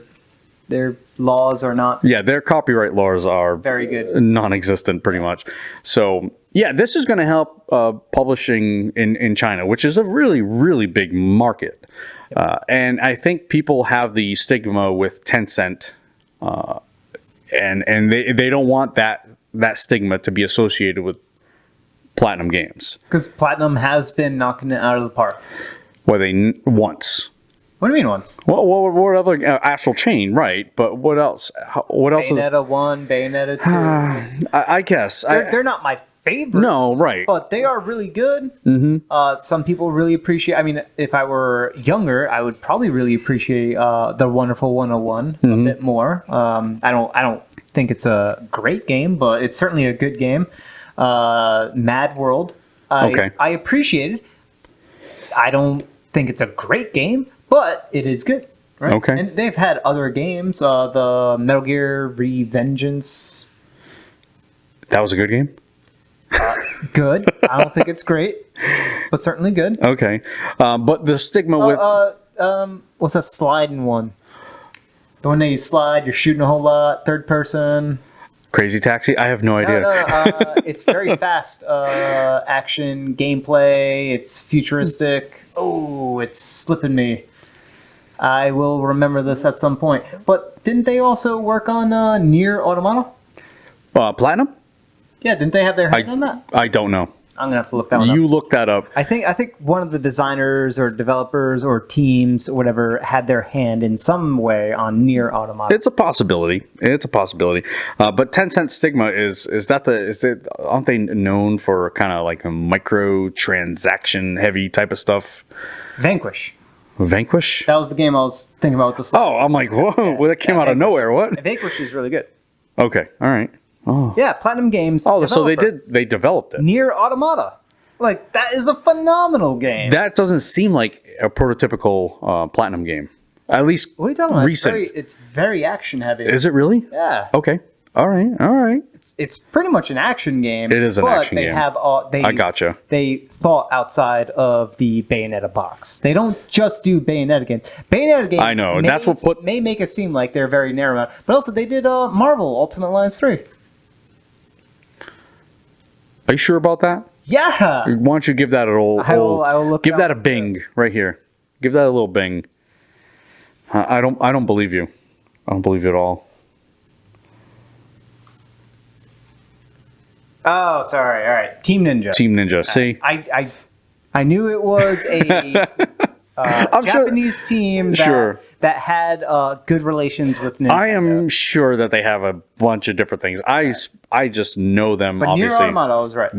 B: laws are not.
A: Yeah, their copyright laws are
B: very good,
A: non-existent, pretty much. So yeah, this is going to help publishing in China, which is a really, really big market. And I think people have the stigma with Tencent, and they don't want that stigma to be associated with Platinum Games.
B: Because Platinum has been knocking it out of the park.
A: Well, once.
B: What do you mean once?
A: Well, what other Astral Chain, right? But what else? What else?
B: Bayonetta 1, Bayonetta 2.
A: I guess
B: they're not my favorites.
A: No, right.
B: But they are really good. Mm-hmm. Some people really appreciate. I mean, if I were younger, I would probably really appreciate the Wonderful 101 a bit more. I don't think it's a great game, but it's certainly a good game. Mad World, I appreciate it. I don't think it's a great game, but it is good. Right?
A: Okay.
B: And they've had other games. The Metal Gear Revengeance.
A: That was a good game?
B: Good. I don't think it's great, but certainly good.
A: Okay. But the stigma with...
B: what's that sliding one? The one that you slide, you're shooting a whole lot, third person.
A: Crazy Taxi? I have no idea.
B: No. It's very fast action gameplay. It's futuristic. Oh, it's slipping me. I will remember this at some point. But didn't they also work on Nier Automata?
A: Platinum?
B: Yeah, didn't they have their hand on that?
A: I don't know.
B: I'm gonna have to look that one up.
A: You look that up.
B: I think one of the designers or developers or teams or whatever had their hand in some way on Nier Automata.
A: It's a possibility. But Tencent stigma aren't they known for kind of like a microtransaction heavy type of stuff?
B: Vanquish.
A: Vanquish?
B: That was the game I was thinking about with the slide.
A: Oh, I'm like, whoa, well, that came out of nowhere. What?
B: Vanquish is really good.
A: Okay, all right. Oh.
B: Yeah, Platinum Games.
A: Oh, so they developed it.
B: Nier Automata. Like, that is a phenomenal game.
A: That doesn't seem like a prototypical Platinum game. At least
B: What are you talking about?
A: recent.
B: It's very action heavy.
A: Is it really?
B: Yeah.
A: Okay. All right.
B: It's pretty much an action game.
A: It is an action game. I gotcha.
B: They thought outside of the Bayonetta box. They don't just do Bayonetta games. Bayonetta games.
A: I know. That's what
B: may make it seem like they're very narrow, but also they did Marvel Ultimate Alliance 3.
A: Are you sure about that?
B: Yeah.
A: Why don't you give that a little?
B: I will look.
A: Give that a bing right here. Give that a little bing. I don't believe you. I don't believe you at all.
B: Oh, sorry. All right. Team Ninja.
A: Team Ninja. See,
B: I knew it was a Japanese team that had good relations with Nintendo.
A: I am sure that they have a bunch of different things. I just know them.
B: But
A: obviously,
B: Nier Automata was right.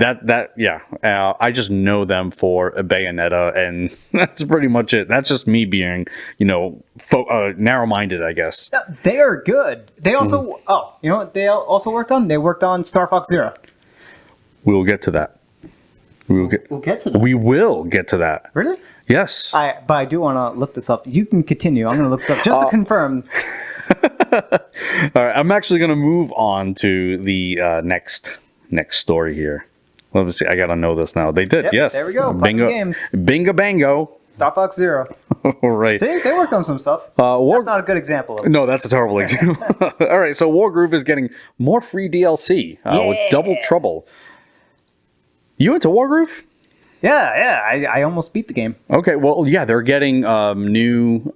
A: I just know them for a Bayonetta, and that's pretty much it. That's just me being, narrow-minded, I guess.
B: Yeah, they are good. They also you know what they also worked on? They worked on Star Fox Zero.
A: We will get to that.
B: We'll get to that.
A: We will get to that.
B: Really?
A: Yes.
B: But I do want to look this up. You can continue. I'm going to look this up just to confirm.
A: All right. I'm actually going to move on to the next story here. Let me see. I got to know this now. They did.
B: Yep,
A: yes.
B: There we go.
A: Bingo.
B: Games.
A: Bingo bango.
B: Star Fox Zero.
A: All right.
B: See, they worked on some stuff. That's not a good example of it.
A: No, that's a terrible example. All right. So Wargroove is getting more free DLC with Double Trouble. You went to Wargroove?
B: Yeah. I almost beat the game.
A: Okay, well, yeah, they're getting new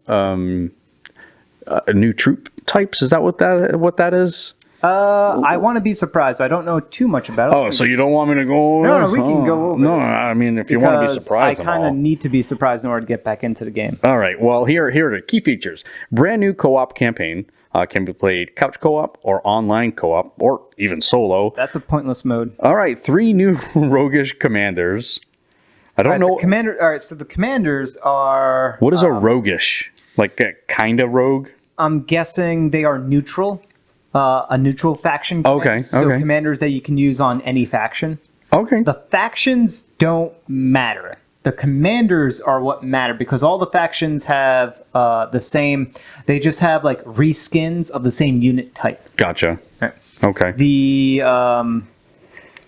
A: troop types. Is that what that is?
B: I want to be surprised. I don't know too much about it.
A: Oh, so you don't want me to go?
B: No, we can go over.
A: No, I mean, if you want to be surprised,
B: I kind of need to be surprised in order to get back into the game.
A: All right. Well, here are the key features. Brand new co-op campaign. Can be played couch co-op or online co-op or even solo.
B: That's a pointless mode.
A: All right, 3 new roguish commanders. I don't know.
B: All right, so the commanders are...
A: What is a roguish? Like a kind of rogue?
B: I'm guessing they are neutral. A neutral faction.
A: Okay.
B: So commanders that you can use on any faction.
A: Okay.
B: The factions don't matter. The commanders are what matter because all the factions have the same. They just have like reskins of the same unit type.
A: Gotcha.
B: Right.
A: Okay.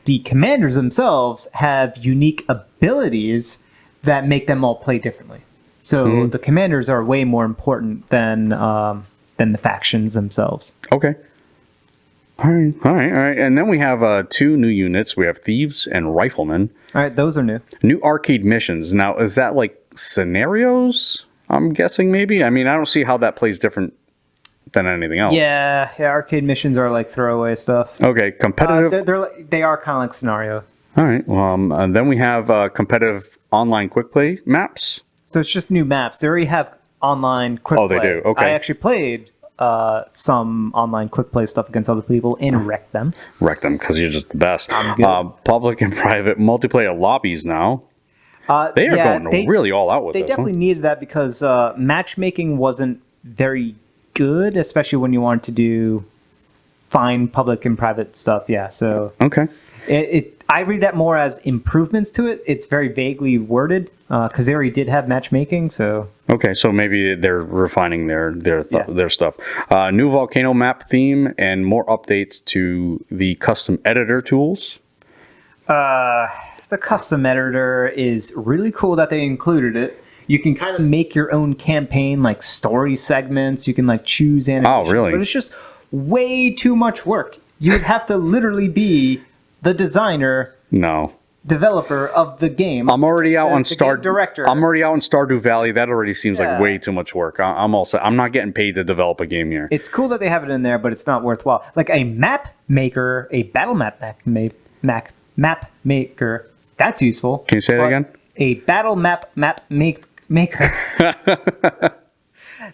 B: The commanders themselves have unique abilities that make them all play differently. So the commanders are way more important than the factions themselves.
A: Okay. All right. And then we have 2 new units. We have Thieves and Riflemen.
B: All right, those are new.
A: New arcade missions. Now, is that like scenarios? I'm guessing maybe. I mean, I don't see how that plays different than anything else.
B: Yeah. Arcade missions are like throwaway stuff.
A: Okay, competitive.
B: They are kind of like scenario.
A: All right. And then we have competitive online quick play maps.
B: So it's just new maps. They already have online quick play.
A: Oh, they do. Okay.
B: I actually played some online quick play stuff against other people and wrecked them.
A: Wreck them because you're just the best.
B: I'm good.
A: Public and private multiplayer lobbies now. They are going really all out with
B: this.
A: They
B: definitely needed that because matchmaking wasn't very good, especially when you wanted to do fine public and private stuff. Yeah, so
A: okay.
B: I read that more as improvements to it. It's very vaguely worded because they already did have matchmaking. So
A: okay, so maybe they're refining their stuff. New volcano map theme and more updates to the custom editor tools.
B: The custom editor is really cool that they included it. You can kind of make your own campaign, like story segments. You can like choose animations.
A: Oh, really?
B: But it's just way too much work. You'd have to literally be the developer of the game.
A: I'm already out on
B: director.
A: I'm already out in Stardew Valley. That already seems like way too much work. I'm not getting paid to develop a game here.
B: It's cool that they have it in there, but it's not worthwhile. Like a map maker, a battle map maker. That's useful.
A: Can you say that again?
B: A battle map maker.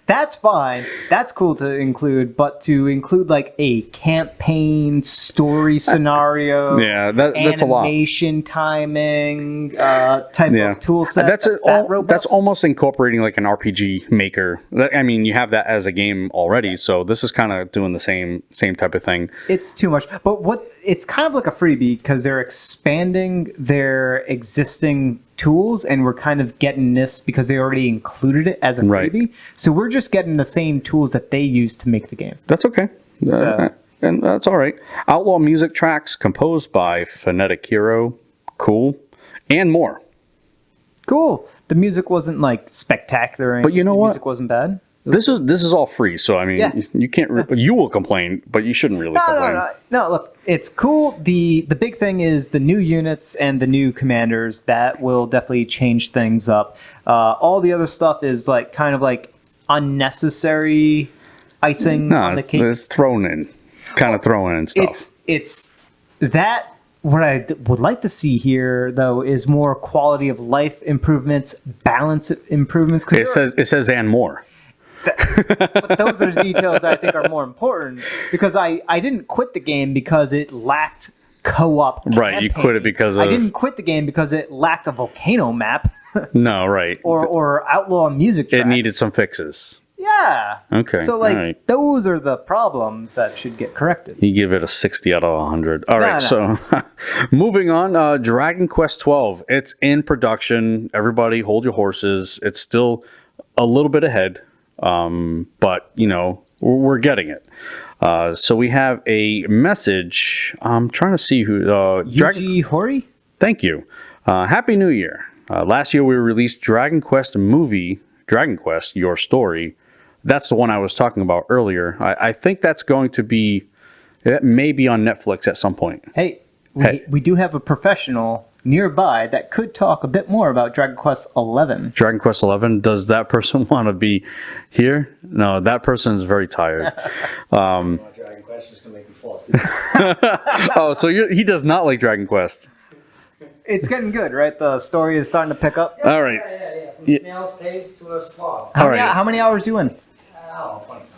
B: That's fine. That's cool to include, but to include like a campaign story scenario,
A: that's a lot.
B: Animation timing type of tool set.
A: That's almost incorporating like an RPG maker. I mean, you have that as a game already, so this is kind of doing the same type of thing.
B: It's too much, but it's kind of like a freebie because they're expanding their existing tools, and we're kind of getting this because they already included it as a
A: Right.
B: freebie. So we're just getting the same tools that they use to make the game.
A: That's okay. And that's all right. Outlaw music tracks composed by Phonetic Hero. Cool. And more.
B: Cool. The music wasn't like spectacular,
A: But you know
B: the
A: what?
B: music wasn't bad.
A: This is all free, so I mean,
B: Yeah.
A: you can't. You will complain, but you shouldn't really complain.
B: No. Look, it's cool. The big thing is the new units and the new commanders. That will definitely change things up. All the other stuff is like kind of like unnecessary icing on the cake.
A: It's thrown in, kind of thrown in stuff.
B: It's that. What I would like to see here, though, is more quality of life improvements, balance improvements.
A: It says and more.
B: But those are the details I think are more important, because I didn't quit the game because it lacked co-op
A: Right, you quit it because of...
B: I didn't quit the game because it lacked a volcano map
A: No, right.
B: or outlaw music tracks.
A: It needed some fixes.
B: Yeah.
A: Okay,
B: So like
A: all right.
B: those are the problems that should get corrected.
A: You give it a 60 out of 100. All right,
B: No.
A: so moving on, Dragon Quest 12. It's in production. Everybody hold your horses. It's still a little bit ahead, but, you know, we're getting it. So we have a message. I'm trying to see who...
B: Yuji Horii?
A: Thank you. Happy New Year. Last year we released Dragon Quest movie, Dragon Quest, Your Story. That's the one I was talking about earlier. I think that's going to be... It may be on Netflix at some point.
B: Hey, we do have a professional nearby that could talk a bit more about Dragon Quest 11.
A: Dragon Quest 11, does that person want to be here? No, that person is very tired.
C: Dragon Quest is going to make me fall asleep.
A: Oh, so he does not like Dragon Quest.
B: It's getting good, right? The story is starting to pick up.
A: All right.
C: Yeah. From snail's pace to a sloth.
A: All right.
B: How many hours you in?
C: Oh, 20-something.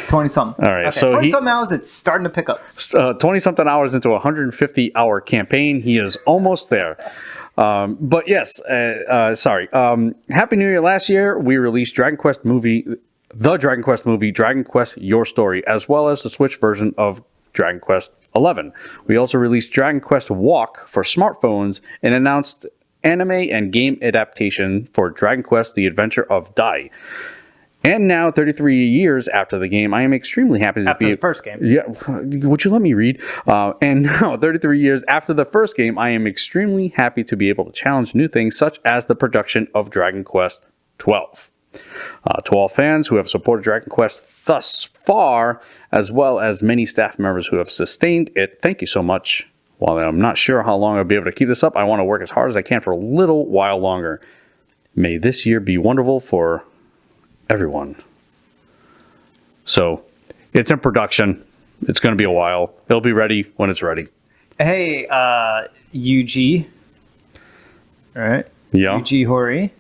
B: 20-something.
A: All right,
B: Okay,
A: so
B: 20-something hours, it's starting to pick up.
A: 20-something hours into a 150-hour campaign. He is almost there. But yes, sorry. Happy New Year. Last year, we released Dragon Quest movie, the Dragon Quest movie, Dragon Quest Your Story, as well as the Switch version of Dragon Quest 11. We also released Dragon Quest Walk for smartphones and announced anime and game adaptation for Dragon Quest The Adventure of Dai. And now, 33 years after the game, I am extremely happy to
B: After
A: be...
B: the first game.
A: Yeah, would you let me read? And now, 33 years after the first game, I am extremely happy to be able to challenge new things, such as the production of Dragon Quest 12. To all fans who have supported Dragon Quest thus far, as well as many staff members who have sustained it, thank you so much. While I'm not sure how long I'll be able to keep this up, I want to work as hard as I can for a little while longer. May this year be wonderful for everyone. So, it's in production. It's going to be a while. It'll be ready when it's ready.
B: Hey, UG. All right.
A: Yeah.
B: UG Horii.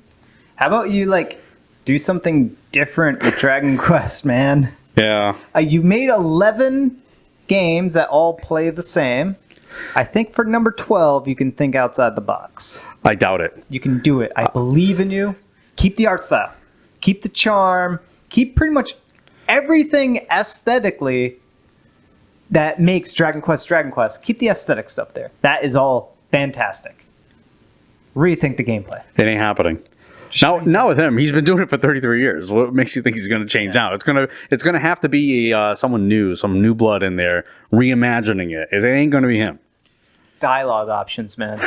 B: How about you, like, do something different with Dragon Quest, man?
A: Yeah.
B: You made 11 games that all play the same. I think for number 12, you can think outside the box.
A: I doubt it.
B: You can do it. I believe in you. Keep the art style. Keep the charm. Keep pretty much everything aesthetically that makes Dragon Quest Dragon Quest. Keep the aesthetic stuff there. That is all fantastic. Rethink the gameplay.
A: It ain't happening. Now with him, he's been doing it for 33 years. What makes you think he's going to change now? It's gonna have to be someone new, some new blood in there, reimagining it. It ain't going to be him.
B: Dialogue options, man.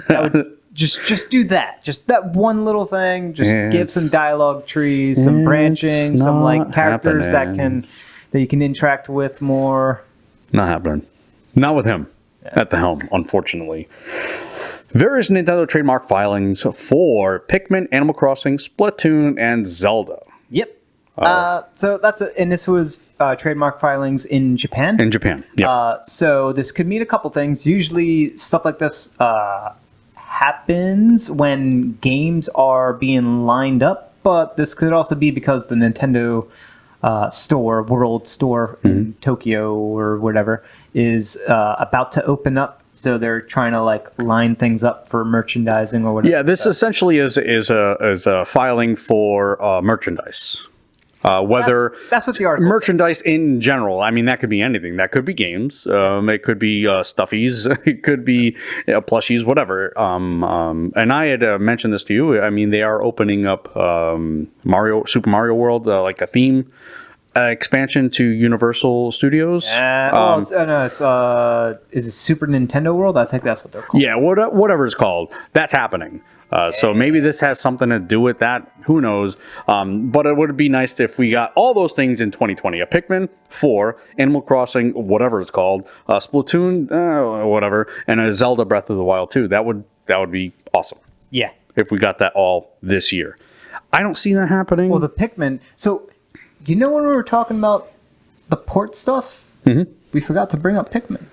B: That would, just do that. Just that one little thing. Just give some dialogue trees, some branching, some like characters that you can interact with more.
A: Not happening. Not with him at the helm, unfortunately. Various Nintendo trademark filings for Pikmin, Animal Crossing, Splatoon, and Zelda.
B: Yep. So and this was trademark filings in Japan.
A: In Japan, yeah.
B: So this could mean a couple things. Usually stuff like this happens when games are being lined up, but this could also be because the Nintendo World Store in Tokyo or whatever is about to open up. So they're trying to like line things up for merchandising or whatever.
A: Yeah, this essentially is a filing for merchandise. whether
B: That's what the article
A: merchandise in general. I mean, that could be anything. That could be games. It could be stuffies. It could be plushies, whatever. And I had mentioned this to you. I mean, they are opening up Super Mario World, like a theme expansion to Universal Studios.
B: no, is it Super Nintendo World? I think that's what they're called.
A: Yeah, whatever it's called, that's happening. So maybe this has something to do with that. Who knows? But it would be nice if we got all those things in 2020. A Pikmin 4, Animal Crossing, whatever it's called, Splatoon, whatever, and a Zelda Breath of the Wild 2. That would be awesome
B: Yeah.
A: if we got that all this year. I don't see that happening.
B: Well, the Pikmin. So, do you know when we were talking about the port stuff?
A: Mm-hmm.
B: We forgot to bring up Pikmin.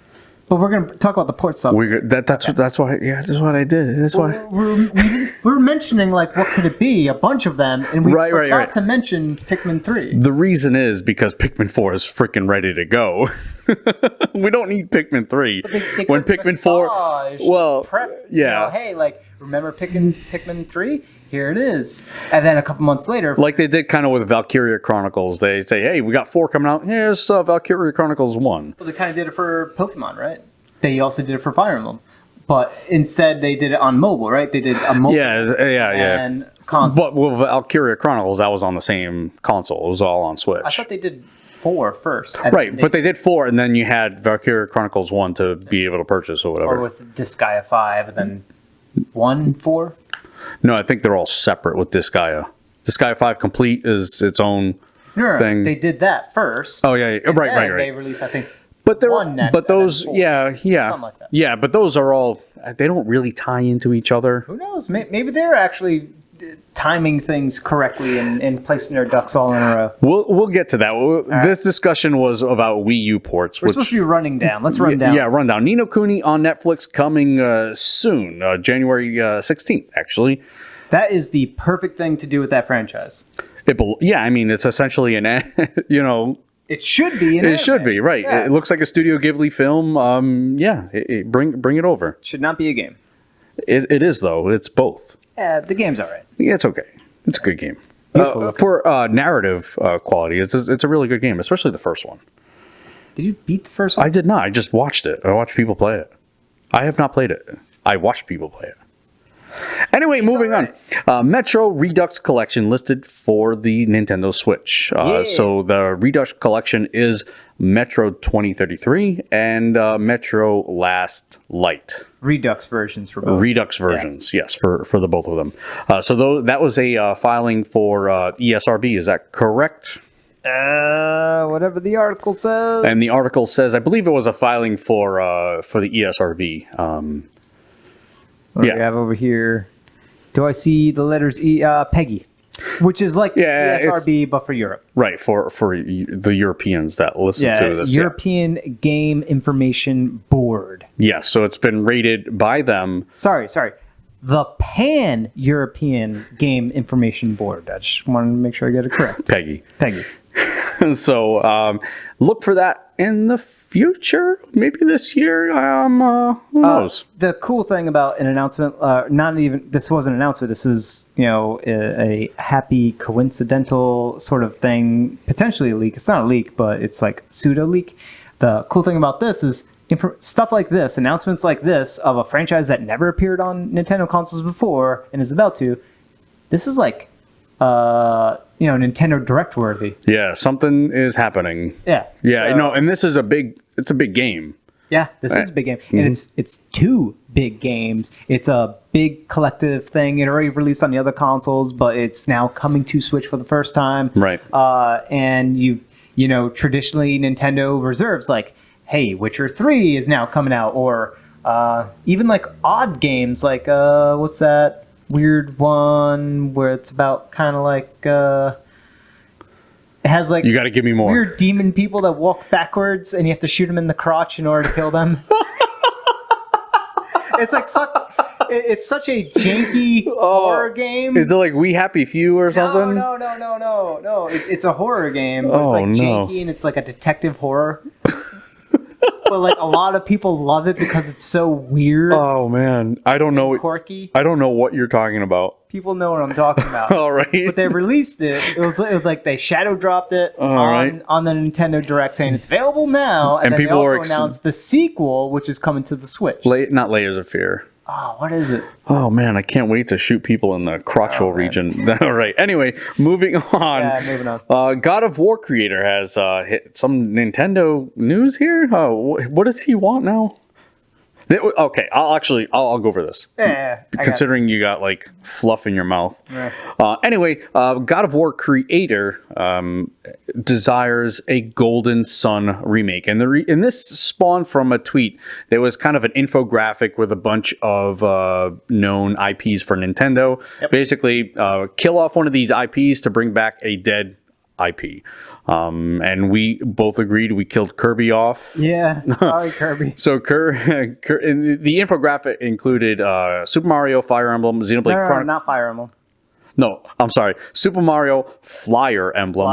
B: But we're going to talk about the port stuff.
A: That's why. Yeah, that's what I did. That's why.
B: We were mentioning, like, what could it be? A bunch of them. And we forgot
A: Right.
B: to mention Pikmin 3.
A: The reason is because Pikmin 4 is freaking ready to go. We don't need Pikmin 3.
B: They
A: When
B: could
A: Pikmin 4,
B: massage,
A: well,
B: prep,
A: yeah.
B: hey, like, remember Pikmin 3? Here it is. And then a couple months later,
A: Like they did kind of with Valkyria Chronicles. They say, hey, we got 4 coming out. Here's Valkyria Chronicles 1.
B: well, they kind of did it for Pokemon, right? They also did it for Fire Emblem. But instead, they did it on mobile, right? They did a mobile
A: Yeah.
B: and console.
A: But with Valkyria Chronicles, that was on the same console. It was all on Switch.
B: I thought they did 4 first.
A: Right, but they did 4, and then you had Valkyria Chronicles 1 to be able to purchase or whatever.
B: Or with Disgaea 5, and then 1, 4?
A: No, I think they're all separate with Disgaea. Disgaea 5 Complete is its own
B: No,
A: thing.
B: they did that first.
A: Oh, yeah.
B: And
A: Right.
B: then They released, I think,
A: But there,
B: 1 next,
A: but
B: and then
A: those,
B: 4.
A: yeah,
B: Something like that.
A: yeah. But those are all. They don't really tie into each other.
B: Who knows? Maybe they're actually timing things correctly and placing their ducks all in a row.
A: We'll get to that. This discussion was about Wii U ports.
B: We're supposed to be running down. Let's run down.
A: Yeah, rundown. Ni no Kuni on Netflix coming soon, January 16th, actually.
B: That is the perfect thing to do with that franchise.
A: Yeah, I mean, it's essentially
B: It should be.
A: it should be, right.
B: Yeah.
A: It looks like a Studio Ghibli film. Bring it over.
B: Should not be a game.
A: It is, though. It's both.
B: Yeah, the game's all right.
A: Yeah, it's okay. It's a good game.
B: Beautiful looking.
A: For narrative quality, it's a really good game, especially the first one.
B: Did you beat the first one?
A: I did not. I just watched it. I watched people play it. I have not played it. I watched people play it. Anyway, moving on. Metro Redux Collection listed for the Nintendo Switch. So the Redux Collection is Metro 2033 and Metro Last Light.
B: Redux versions for both.
A: Redux versions, yes, for the both of them. So that was a filing for ESRB. Is that correct?
B: Whatever the article says.
A: And the article says, I believe it was a filing for the ESRB.
B: What do we have over here? Do I see the letters PEGI, which is like ESRB but for Europe.
A: Right, for the Europeans that listen to this.
B: European Game Information Board.
A: Yes, so it's been rated by them.
B: Sorry. The Pan-European Game Information Board. I just wanted to make sure I get it correct.
A: PEGI.
B: PEGI.
A: So look for that in the future, maybe this year. Who knows?
B: The cool thing about an announcement, this wasn't an announcement. This is a happy coincidental sort of thing, potentially a leak. It's not a leak, but it's like pseudo leak. The cool thing about this is stuff like this, announcements like this of a franchise that never appeared on Nintendo consoles before and is about to. This is like Nintendo Direct worthy.
A: Yeah, something is happening.
B: Yeah.
A: Yeah, and this is a big game.
B: Yeah, this is a big game. And it's 2 big games. It's a big collective thing. It already released on the other consoles, but it's now coming to Switch for the first time.
A: Right.
B: And traditionally Nintendo reserves like, hey, Witcher 3 is now coming out, or even like odd games like what's that weird one where it's about kind of like it has like
A: You got to give me more.
B: weird demon people that walk backwards and you have to shoot them in the crotch in order to kill them. It's like it's such a janky horror game.
A: Is it like We Happy Few or something?
B: No. It's a horror game. But it's like janky and it's like a detective horror. but like a lot of people love it because it's so weird,
A: Oh man, I don't know.
B: quirky.
A: I don't know what you're talking about.
B: People know what I'm talking about.
A: All right.
B: But they released it. It was like they shadow dropped it
A: right.
B: on the Nintendo Direct, saying it's available now, and then
A: people
B: they
A: were
B: also announced the sequel, which is coming to the Switch.
A: Not Layers of Fear.
B: Oh, what is it?
A: Oh man, I can't wait to shoot people in the crotchal region. All right. Anyway, moving on.
B: Yeah, moving on.
A: God of War creator has hit some Nintendo news here. What does he want now? Okay, I'll go for this.
B: Yeah,
A: Considering you got like fluff in your mouth.
B: Yeah.
A: Anyway, God of War creator desires a Golden Sun remake, and and this spawned from a tweet. There was kind of an infographic with a bunch of known IPs for Nintendo.
B: Yep.
A: Basically, kill off one of these IPs to bring back a dead IP. And we both agreed we killed Kirby off.
B: Yeah, sorry, Kirby.
A: So the infographic included Super Mario, Fire Emblem, Xenoblade
B: No, not Fire Emblem.
A: No, I'm sorry. Super Mario, Flyer Emblem,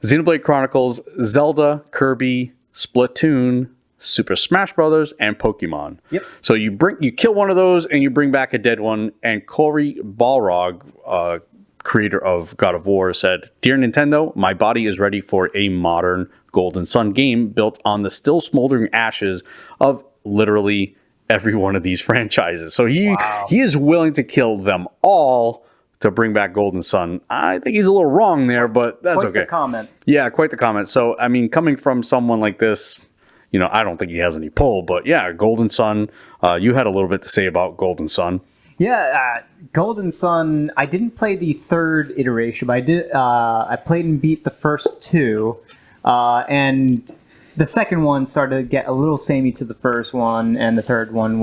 A: Xenoblade Chronicles, Zelda, Kirby, Splatoon, Super Smash Brothers, and Pokemon.
B: Yep.
A: So you kill one of those and you bring back a dead one. And Cory Balrog, creator of God of War, said, "Dear Nintendo, my body is ready for a modern Golden Sun game built on the still smoldering ashes of literally every one of these franchises." So he is willing to kill them all to bring back Golden Sun. I think he's a little wrong there, but that's
B: Quite
A: okay.
B: the comment.
A: Yeah, quite the comment. So, I mean, coming from someone like this, I don't think he has any pull, but yeah, Golden Sun, you had a little bit to say about Golden Sun.
B: Yeah, Golden Sun. I didn't play the third iteration, but I did. I played and beat the first two, and the second one started to get a little samey to the first one, and the third one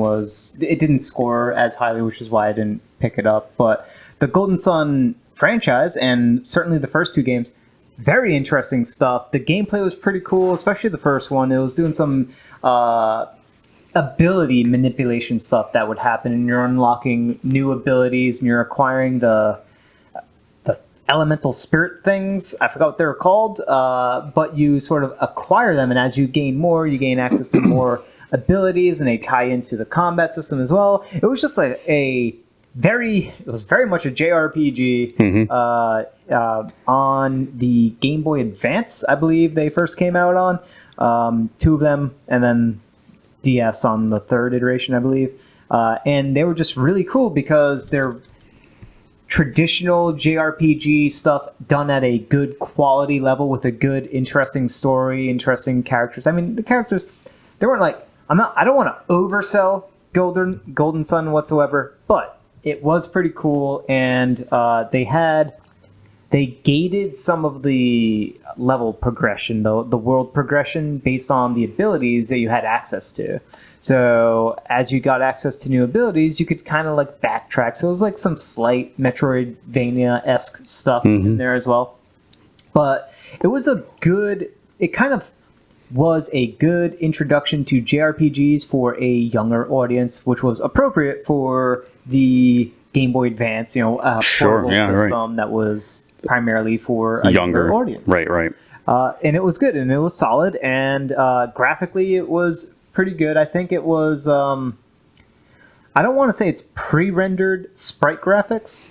B: it didn't score as highly, which is why I didn't pick it up. But the Golden Sun franchise, and certainly the first two games, very interesting stuff. The gameplay was pretty cool, especially the first one. It was doing some ability manipulation stuff that would happen, and you're unlocking new abilities, and you're acquiring the elemental spirit things. I forgot what they were called, but you sort of acquire them, and as you gain more, you gain access to more abilities, and they tie into the combat system as well. It was just like it was very much a JRPG on the Game Boy Advance, I believe they first came out on. Two of them, and then DS on the third iteration, I believe. And they were just really cool because they're traditional JRPG stuff done at a good quality level with a good, interesting story, interesting characters. I mean, the characters, they weren't like, I don't want to oversell Golden Sun whatsoever, but it was pretty cool, and they gated some of the level progression, the world progression, based on the abilities that you had access to. So as you got access to new abilities, you could kind of like backtrack. So it was like some slight Metroidvania-esque stuff in there as well. But it kind of was a good introduction to JRPGs for a younger audience, which was appropriate for the Game Boy Advance, portable system that was primarily for a younger audience.
A: Right.
B: And it was good, and it was solid, and graphically it was pretty good. I think it was, I don't want to say it's pre-rendered sprite graphics.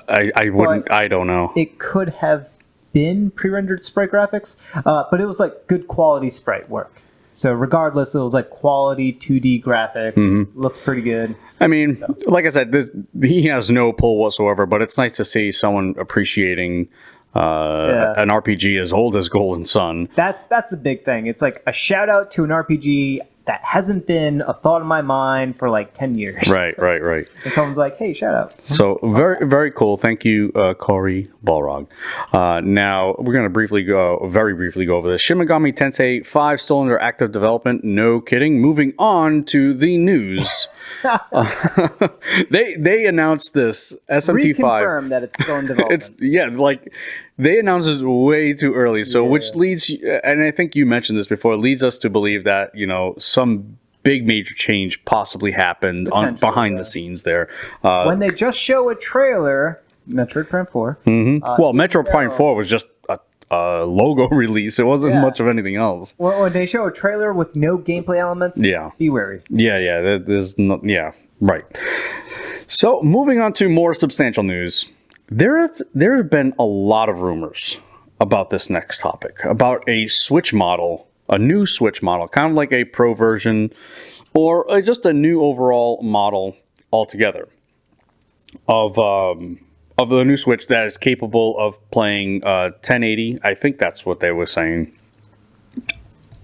A: I don't know.
B: It could have been pre-rendered sprite graphics, but it was like good quality sprite work. So regardless, it was like quality 2D graphics. Looks pretty good.
A: I mean, like I said, he has no pull whatsoever, but it's nice to see someone appreciating an RPG as old as Golden Sun.
B: That's the big thing. It's like a shout out to an RPG that hasn't been a thought in my mind for like 10 years. Right. And someone's like, hey, shout out.
A: So very, very cool. Thank you, Cory Balrog. Now, we're going to very briefly go over this. Shin Megami Tensei 5 still under active development. No kidding. Moving on to the news. They announced this SMT5.
B: Reconfirm that it's still in development.
A: They announced this way too early. So which leads, and I think you mentioned this before, leads us to believe that some big major change possibly happened behind the scenes there.
B: When they just show a trailer, Metroid Prime 4.
A: Metroid Prime 4 was just logo release. It wasn't
B: Yeah.
A: much of anything else.
B: When they show a trailer with no gameplay elements,
A: Yeah.
B: be wary.
A: Yeah. There's no, yeah, right. So moving on to more substantial news, there have been a lot of rumors about this next topic, about a Switch model, a new Switch model, kind of like a Pro version, or just a new overall model altogether of the new Switch that is capable of playing 1080. I think that's what they were saying.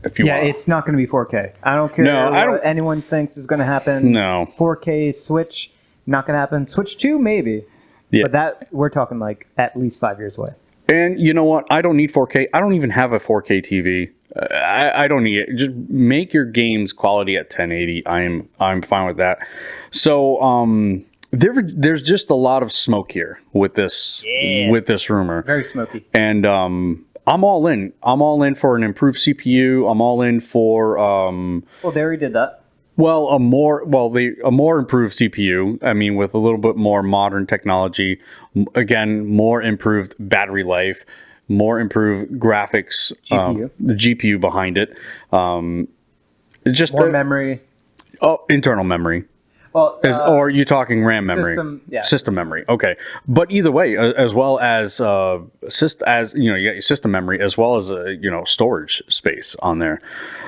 A: If you
B: Yeah,
A: want.
B: it's not going to be 4K. I don't care
A: No, I
B: what
A: don't-
B: anyone thinks is going to happen.
A: No.
B: 4K Switch, not going to happen. Switch 2, maybe.
A: Yeah.
B: But that, we're talking like at least 5 years away.
A: And you know what? I don't need 4K. I don't even have a 4K TV. I don't need it. Just make your games quality at 1080. I'm fine with that. So there's just a lot of smoke here with this rumor.
B: Very smoky.
A: And I'm all in. I'm all in for an improved CPU. I'm all in for
B: Well, they already did that.
A: a more improved CPU. I mean, with a little bit more modern technology. Again, more improved battery life, more improved graphics.
B: GPU.
A: The GPU behind it. Just
B: More memory.
A: internal memory.
B: Well,
A: Or are you talking RAM memory?
B: System
A: Memory. Okay, but either way, as well as you got your system memory as well as storage space on there.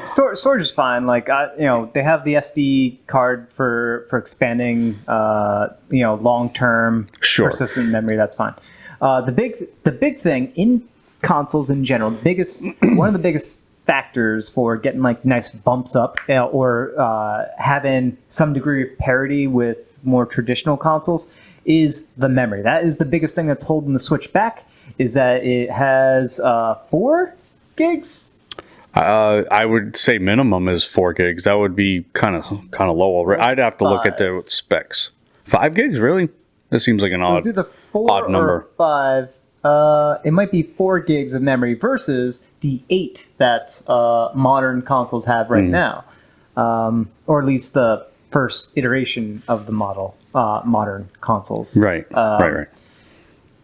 B: storage is fine. Like they have the SD card for expanding, long term
A: Sure.
B: persistent memory. That's fine. The big thing in consoles in general, one of the biggest factors for getting like nice bumps up or having some degree of parity with more traditional consoles is the memory. That is the biggest thing that's holding the Switch back. Is that it has 4 gigs.
A: I would say minimum is 4 gigs. That would be kind of low already. I'd have to look at the specs. 5 gigs, really? This seems like an
B: It was either 4
A: odd number.
B: or 5. It might be 4 gigs of memory versus the 8 that modern consoles have right now, or at least the first iteration of the modern consoles.
A: Right. Right.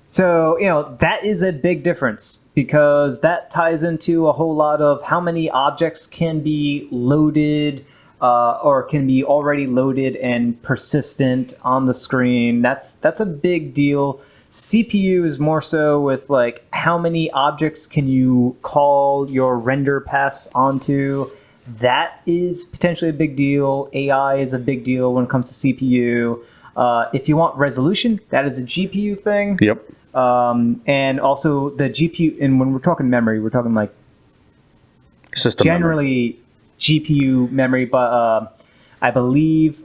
B: So that is a big difference because that ties into a whole lot of how many objects can be loaded or can be already loaded and persistent on the screen. That's a big deal. CPU is more so with like how many objects can you call your render pass onto. That is potentially a big deal. AI is a big deal when it comes to CPU. If you want resolution, that is a GPU thing.
A: Yep.
B: And also the GPU, and when we're talking memory, we're talking like
A: System memory.
B: generally GPU memory, but I believe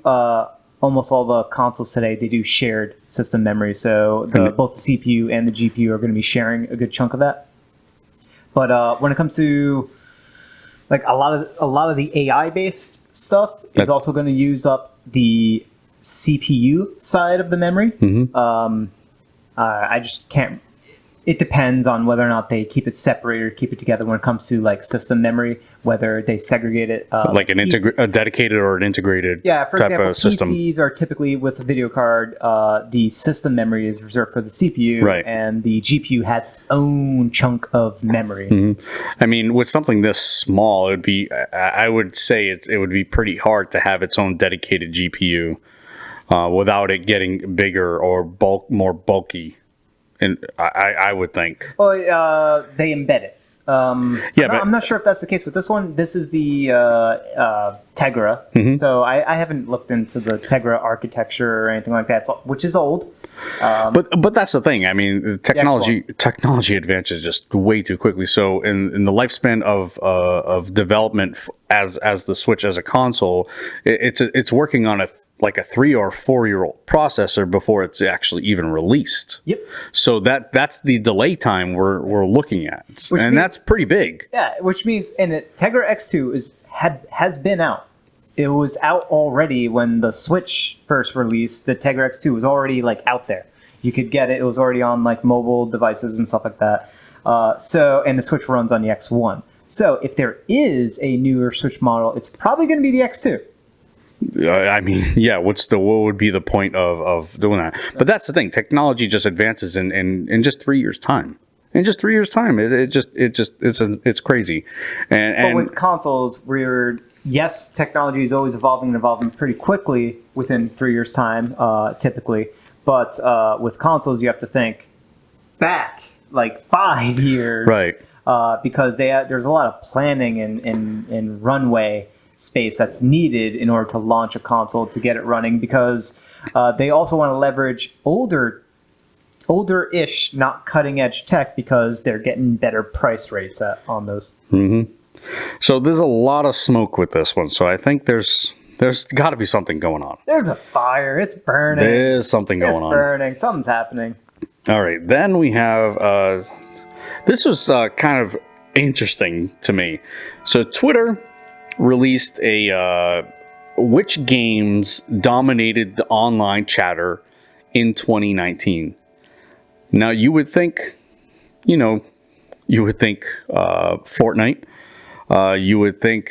B: almost all the consoles today, they do shared system memory. So both the CPU and the GPU are going to be sharing a good chunk of that. But when it comes to like a lot of the AI based stuff is also going to use up the CPU side of the memory. I just can't. It depends on whether or not they keep it separated or keep it together when it comes to like system memory, whether they segregate it.
A: Like a dedicated or an integrated
B: for
A: type
B: example,
A: of system.
B: PCs are typically with a video card. The system memory is reserved for the CPU,
A: Right.
B: and the GPU has its own chunk of memory.
A: I mean, with something this small, it would be. I would say it would be pretty hard to have its own dedicated GPU without it getting bigger or more bulky. And I would think.
B: Well, they embed it. I'm not sure if that's the case with this one. This is the Tegra. So I haven't looked into the Tegra architecture or anything like that, which is old.
A: But that's the thing. I mean, the technology advances just way too quickly. So in the lifespan of development as the Switch as a console, it's working on a 3 or 4 year old processor before it's actually even released.
B: Yep.
A: So that's the delay time we're looking at, and that's pretty big.
B: Yeah, which means Tegra X2 has been out. It was out already when the Switch first released. The Tegra X2 was already like out there. You could get it. It was already on like mobile devices and stuff like that. And the Switch runs on the X1. So if there is a newer Switch model, it's probably going to be the X2.
A: I mean, yeah. What would be the point of doing that? But that's the thing. Technology just advances in just 3 years' time. In just 3 years' time, it's crazy. And
B: But with consoles, yes, technology is always evolving and evolving pretty quickly within 3 years' time, typically. But with consoles, you have to think back like 5 years,
A: right.
B: Because there's a lot of planning and runway space that's needed in order to launch a console to get it running. Because they also want to leverage older-ish, not cutting-edge tech because they're getting better price rates on those.
A: Mm-hmm. So there's a lot of smoke with this one. So I think there's got to be something going on.
B: There's a fire. It's burning.
A: There's something going on.
B: It's burning. Something's happening.
A: All right. Then we have... this was kind of interesting to me. So Twitter released which games dominated the online chatter in 2019. Now, you would think Fortnite. You would think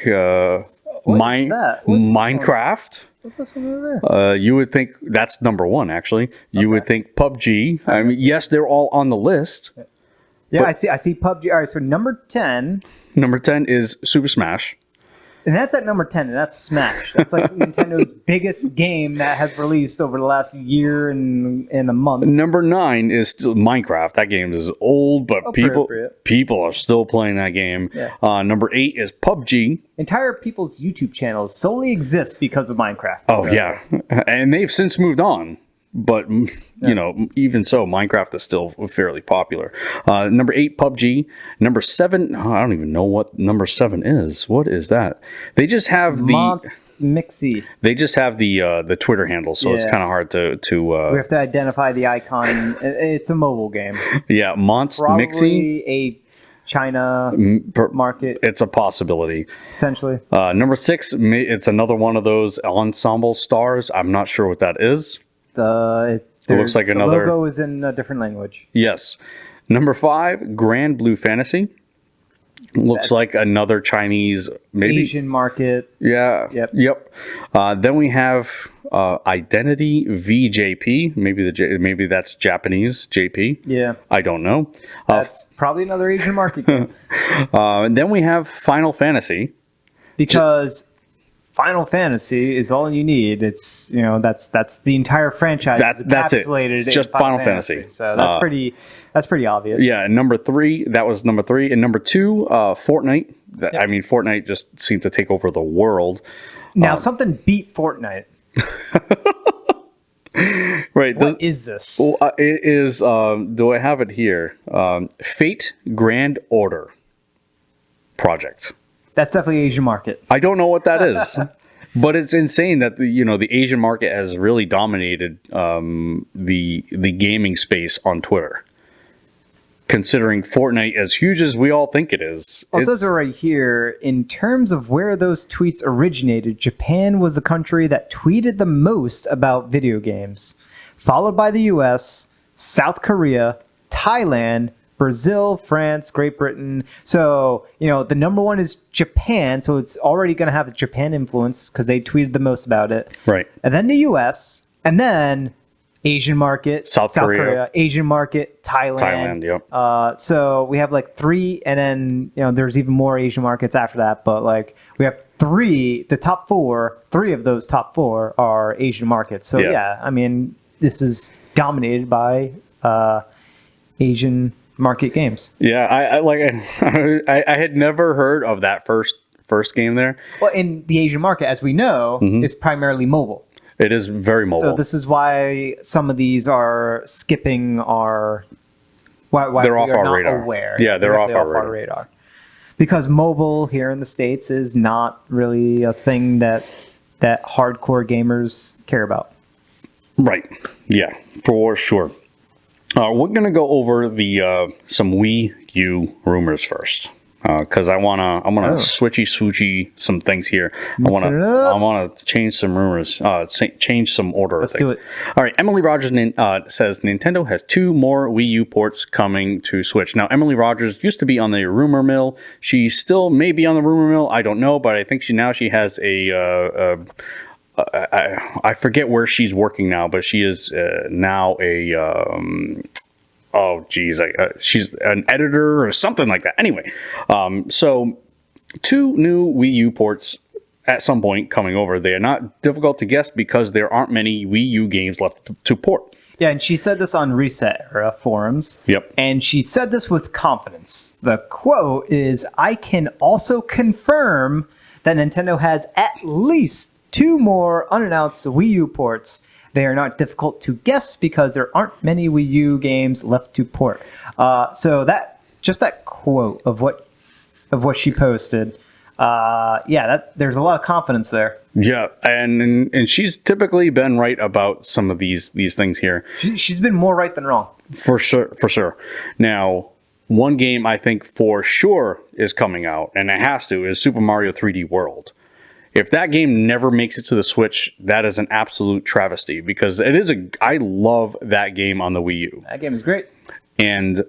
A: Minecraft.
B: What's this one over there?
A: You would think that's number one, actually. You would think PUBG. I mean, yes, they're all on the list.
B: Yeah, I see PUBG. All right, so number 10.
A: Number 10 is Super Smash.
B: And that's at number 10, and that's Smash. That's like Nintendo's biggest game that has released over the last year and a month.
A: Number 9 is still Minecraft. That game is old, but people are still playing that game. Yeah. Number 8 is PUBG.
B: Entire people's YouTube channels solely exist because of Minecraft.
A: Oh, yeah. And they've since moved on. But, even so, Minecraft is still fairly popular. Number 8, PUBG. Number 7, I don't even know what number 7 is. What is that? They just have
B: Mixy.
A: They just have the Twitter handle, so it's kind of hard to
B: we have to identify the icon. It's a mobile game.
A: Yeah,
B: Probably
A: Mixy.
B: a China market.
A: It's a possibility.
B: Potentially.
A: Number 6, it's another one of those ensemble stars. I'm not sure what that is.
B: It
A: looks like another.
B: The logo is in a different language.
A: Yes. Number 5, Grand Blue Fantasy. Looks like another Chinese, maybe
B: Asian market.
A: Yeah. Yep. Then we have Identity VJP. Maybe that's Japanese JP.
B: Yeah.
A: I don't know.
B: That's probably another Asian market game.
A: And then we have Final Fantasy.
B: Because Final Fantasy is all you need. It's that's the entire franchise.
A: That's it.
B: In
A: Just Final Fantasy.
B: So that's pretty obvious.
A: Yeah. And number 3, that was number 3, and number 2, Fortnite. I mean, Fortnite just seemed to take over the world.
B: Now something beat Fortnite.
A: Right.
B: What is this?
A: Well, it is. Do I have it here? Fate Grand Order Project.
B: That's definitely Asian market.
A: I don't know what that is, but it's insane that the Asian market has really dominated the gaming space on Twitter. Considering Fortnite as huge as we all think it is.
B: Well, it says it right here, in terms of where those tweets originated, Japan was the country that tweeted the most about video games, followed by the US, South Korea, Thailand, Brazil, France, Great Britain. So, the number 1 is Japan, so it's already going to have a Japan influence because they tweeted the most about it.
A: Right.
B: And then the US, and then Asian market,
A: South Korea,
B: Asian market, Thailand.
A: Yep.
B: So we have 3, and then there's even more Asian markets after that. But we have 3, the top 4. 3 of those top 4 are Asian markets. So I mean, this is dominated by Asian market games.
A: Yeah, I had never heard of that first game there.
B: Well, in the Asian market, as we know, is primarily mobile.
A: It is very mobile.
B: So this is why some of these are skipping our. Why
A: they're
B: we
A: off
B: are
A: our
B: not
A: radar.
B: aware.
A: Yeah, they're off our
B: radar. Because mobile here in the States is not really a thing that hardcore gamers care about.
A: Right. Yeah, for sure. We're gonna go over the some Wii U rumors first. Because I wanna switchy some things here. I wanna change some rumors. Change some order.
B: Let's do it.
A: All right. Emily Rogers says Nintendo has 2 more Wii U ports coming to Switch. Now, Emily Rogers used to be on the rumor mill. She still may be on the rumor mill. I don't know, but I think she has a. I forget where she's working now, but she is now a. oh, geez, she's an editor or something like that. Anyway, so 2 new Wii U ports at some point coming over. They are not difficult to guess because there aren't many Wii U games left to port.
B: Yeah, and she said this on Reset Era forums.
A: Yep.
B: And she said this with confidence. The quote is, "I can also confirm that Nintendo has at least 2 more unannounced Wii U ports. They are not difficult to guess because there aren't many Wii U games left to port." So that quote of what she posted, there's a lot of confidence there.
A: Yeah, and she's typically been right about some of these things here.
B: She's been more right than wrong.
A: For sure. Now, one game I think for sure is coming out, and it has to, is Super Mario 3D World. If that game never makes it to the Switch, that is an absolute travesty because I love that game on the Wii U.
B: That game is great.
A: And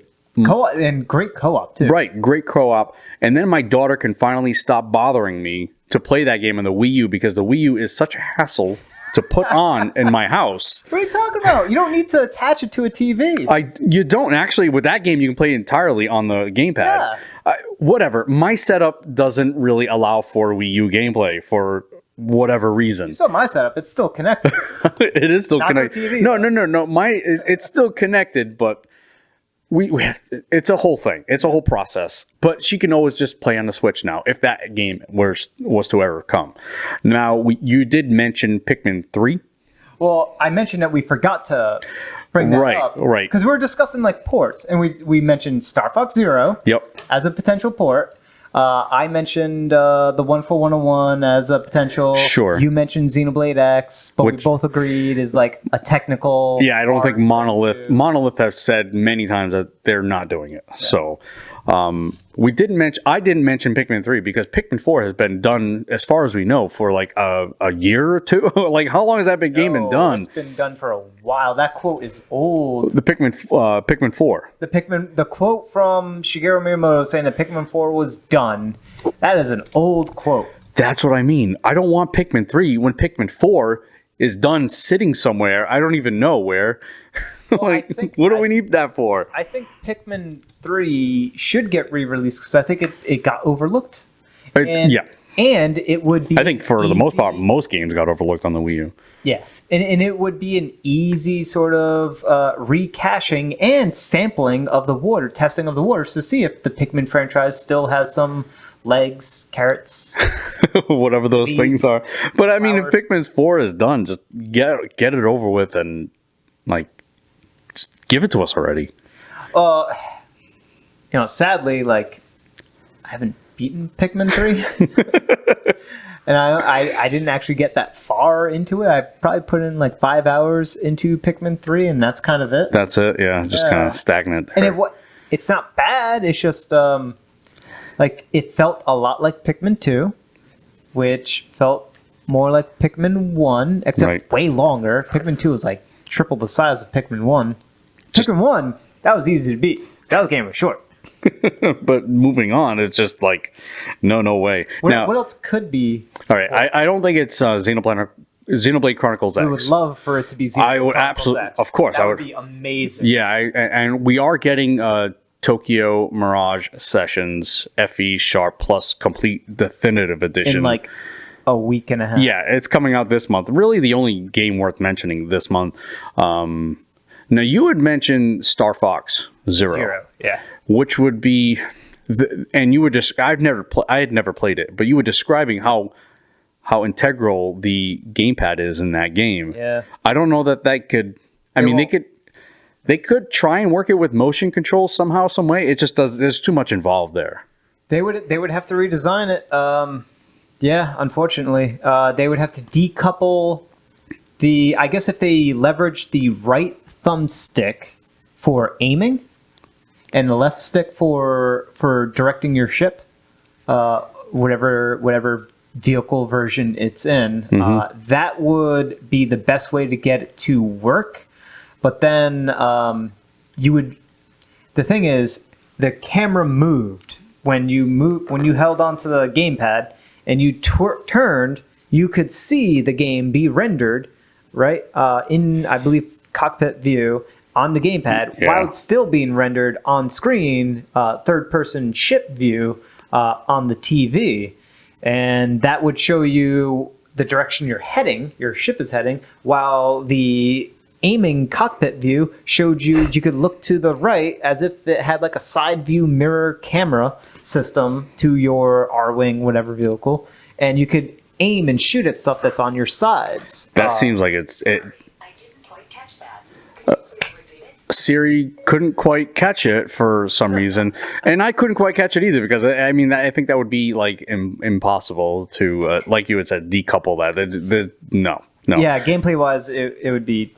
B: Co-op, and great co-op too.
A: Right, great co-op. And then my daughter can finally stop bothering me to play that game on the Wii U because the Wii U is such a hassle to put on in my house.
B: What are you talking about? You don't need to attach it to a TV.
A: You don't actually. With that game, you can play entirely on the gamepad.
B: Yeah.
A: Whatever. My setup doesn't really allow for Wii U gameplay for whatever reason.
B: You saw my setup. It's still connected.
A: It is still
B: Not
A: connected.
B: to TV,
A: No. It's still connected, but we have, it's a whole thing. It's a whole process. But she can always just play on the Switch now if that game was to ever come. Now, you did mention Pikmin 3.
B: Well, I mentioned that we forgot to bring that up.
A: Right.
B: Because we were discussing like ports, and we mentioned Star Fox Zero as a potential port. I mentioned the 14101 as a potential.
A: Sure.
B: You mentioned Xenoblade X, but we both agreed is like a technical.
A: Yeah, I don't think Monolith have said many times that they're not doing it. Yeah. So I didn't mention Pikmin 3 because Pikmin 4 has been done, as far as we know, for like a year or two. Like, how long has that game been done?
B: It's been done for a while. That quote is old.
A: The Pikmin 4.
B: The quote from Shigeru Miyamoto saying that Pikmin 4 was done. That is an old quote.
A: That's what I mean. I don't want Pikmin 3 when Pikmin 4 is done sitting somewhere. I don't even know where.
B: Well,
A: what do we need that for?
B: I think Pikmin 3 should get re-released because I think it got overlooked. And it would be.
A: I think for the most part, most games got overlooked on the Wii U.
B: Yeah, and it would be an easy sort of recaching and sampling of the water, testing of the waters to see if the Pikmin franchise still has some legs, carrots,
A: whatever those
B: leaves,
A: things are. But I mean, if
B: flowers.
A: Pikmin 4 is done, just get it over with and like give it to us already.
B: Sadly, like I haven't beaten Pikmin 3. And I didn't actually get that far into it. I probably put in like 5 hours into Pikmin 3, and that's kind of it.
A: That's it, yeah. Just kind of stagnant there.
B: And it's not bad. It's just like it felt a lot like Pikmin 2, which felt more like Pikmin 1, except way longer. Pikmin 2 was like triple the size of Pikmin 1. Pikmin 1, that was easy to beat. That game was short.
A: But moving on, it's just no way.
B: What else could be?
A: All right, I don't think it's Xenoblade Chronicles X.
B: We would love for it to be Xenoblade
A: I would
B: Chronicles
A: absolutely,
B: X.
A: of course,
B: that would be amazing.
A: Yeah, and we are getting Tokyo Mirage Sessions FE Sharp Plus Complete Definitive Edition
B: in like a week and a half.
A: Yeah, it's coming out this month. Really, the only game worth mentioning this month. Now, you had mentioned Star Fox Zero,
B: yeah,
A: which would be, and you were just I had never played it, but you were describing how integral the gamepad is in that game.
B: Yeah,
A: I don't know that could. I mean, they could try and work it with motion control somehow, some way. It just does. There's too much involved there.
B: They would have to redesign it. Yeah, unfortunately, they would have to decouple the. I guess if they leverage the right thumbstick for aiming and the left stick for directing your ship, whatever vehicle version it's in, that would be the best way to get it to work. But then the thing is, the camera moved when you held onto the gamepad and you turned, you could see the game be rendered right in, I believe, cockpit view on the gamepad
A: Yeah.
B: while it's still being rendered on screen, third-person ship view on the TV. And that would show you the direction you're heading, your ship is heading, while the aiming cockpit view showed you could look to the right as if it had like a side view mirror camera system to your R-Wing, whatever vehicle, and you could aim and shoot at stuff that's on your sides.
A: That seems like it.
D: I didn't quite catch that. Could you please repeat it?
A: Siri couldn't quite catch it for some reason, and I couldn't quite catch it either because I mean I think that would be like impossible to like you had said decouple that. No.
B: Yeah, gameplay wise, it would be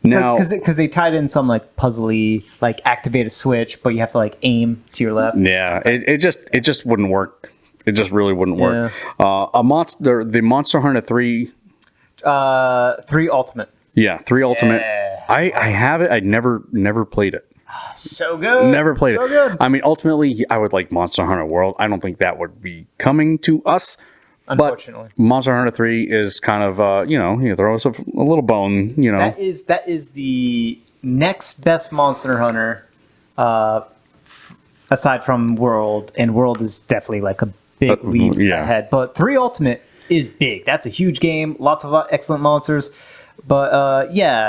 A: Now,
B: because they tied in some like puzzly like activate a switch, but you have to like aim to your left.
A: yeah, it just wouldn't work. It just really wouldn't work. The Monster Hunter 3.
B: 3 Ultimate.
A: Yeah, 3 Ultimate.
B: Yeah.
A: I have it. I never played it.
B: So good.
A: Never played
B: so
A: it.
B: Good.
A: I mean, ultimately, I would like Monster Hunter World. I don't think that would be coming to us.
B: Unfortunately.
A: But Monster Hunter 3 is kind of, you throw us a little bone,
B: That is the next best Monster Hunter, aside from World, and World is definitely like a big leap ahead. But 3 Ultimate is big. That's a huge game. Lots of excellent monsters. But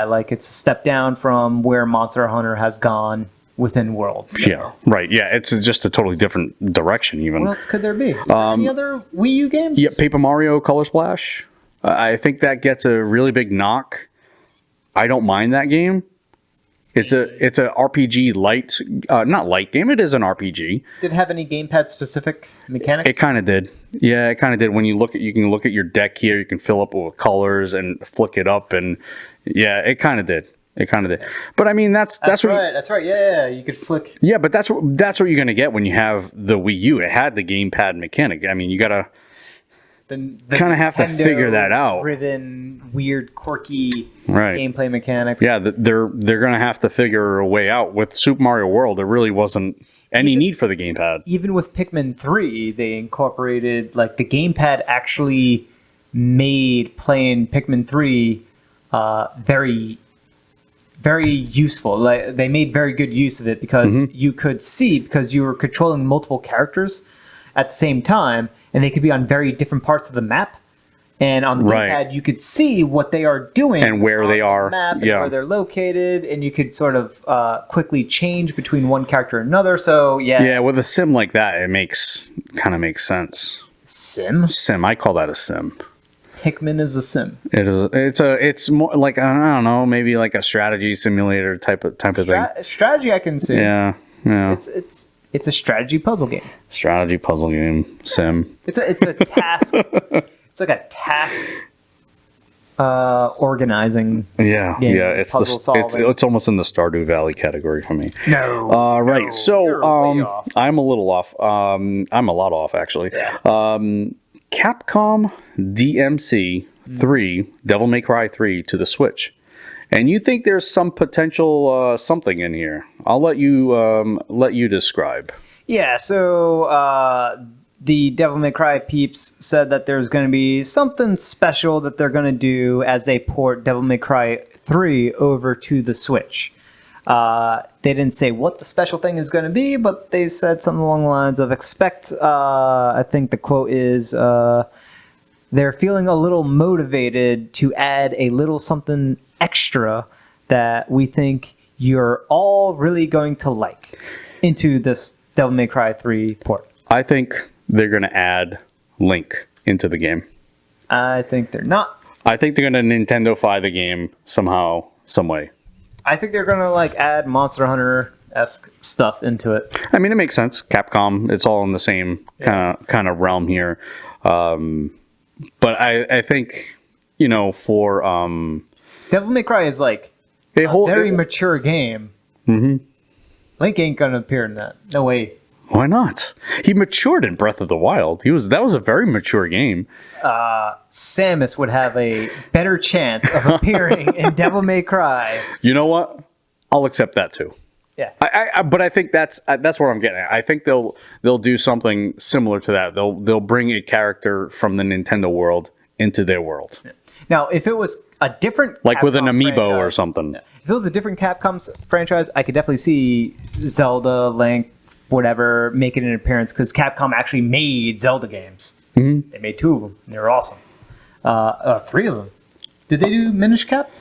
B: like it's a step down from where Monster Hunter has gone within World. So.
A: Yeah, right. Yeah, it's just a totally different direction even.
B: What else could there be? Is there any other Wii U games?
A: Yeah, Paper Mario Color Splash. I think that gets a really big knock. I don't mind that game. It's a RPG light, not light game. It is an RPG.
B: Did it have any gamepad specific mechanics?
A: It kind of did. Yeah, it kind of did. When you can look at your deck here. You can fill up with colors and flick it up, and yeah, it kind of did. It kind of did. But I mean, that's
B: right.
A: what.
B: That's right. Yeah, you could flick.
A: Yeah, but that's what you're gonna get when you have the Wii U. It had the gamepad mechanic. I mean, you gotta.
B: The
A: kind of have to figure that out.
B: Driven, weird, quirky
A: Right.
B: gameplay mechanics.
A: Yeah, they're gonna have to figure a way out. With Super Mario World, there really wasn't any need for the gamepad.
B: Even with Pikmin 3, they incorporated like the gamepad actually made playing Pikmin 3 very, very useful. Like they made very good use of it because you could see because you were controlling multiple characters at the same time, and they could be on very different parts of the map. And on the gamepad, you could see what they are doing
A: and where they are,
B: on the map and where they're located, and you could sort of quickly change between one character and another. So
A: yeah, with a sim like that, it kind of makes sense.
B: Sim.
A: I call that a sim.
B: Pikmin is a sim.
A: It is. It's more like I don't know, maybe like a strategy simulator type of thing.
B: Strategy, I can see.
A: Yeah.
B: It's a strategy puzzle game.
A: Strategy puzzle game sim.
B: It's a task. It's like a task organizing.
A: Yeah,
B: game,
A: yeah. It's almost in the Stardew Valley category for me.
B: No.
A: Right.
B: No,
A: So
B: you're way off.
A: I'm a little off. I'm a lot off actually.
B: Yeah.
A: Capcom DMC 3, Devil May Cry 3 to the Switch. And you think there's some potential something in here? I'll let you describe.
B: Yeah. So the Devil May Cry peeps said that there's going to be something special that they're going to do as they port Devil May Cry 3 over to the Switch. They didn't say what the special thing is going to be, but they said something along the lines of expect, I think the quote is, they're feeling a little motivated to add a little something extra that we think you're all really going to like into this Devil May Cry 3 port.
A: I think they're going to add Link into the game.
B: I think they're not.
A: I think they're going to Nintendo-fy the game somehow, some way.
B: I think they're going to like add Monster Hunter-esque stuff into it.
A: I mean, it makes sense. Capcom, it's all in the same kind of realm here. But I think, for...
B: Devil May Cry is like a very mature game. Mm-hmm. Link ain't going to appear in that. No way.
A: Why not? He matured in Breath of the Wild. That was a very mature game.
B: Samus would have a better chance of appearing in Devil May Cry.
A: You know what? I'll accept that too.
B: Yeah.
A: But I think that's what I'm getting at. I think they'll do something similar to that. They'll bring a character from the Nintendo world into their world.
B: Yeah. Now, if it was a different
A: Like with an
B: Capcom
A: amiibo or
B: franchise-
A: something.
B: If it was a different Capcom franchise, I could definitely see Zelda, Link, whatever, making an appearance because Capcom actually made Zelda games. Mm-hmm. They made 2 of them. They were awesome. 3 of them. Did they do Minish Cap?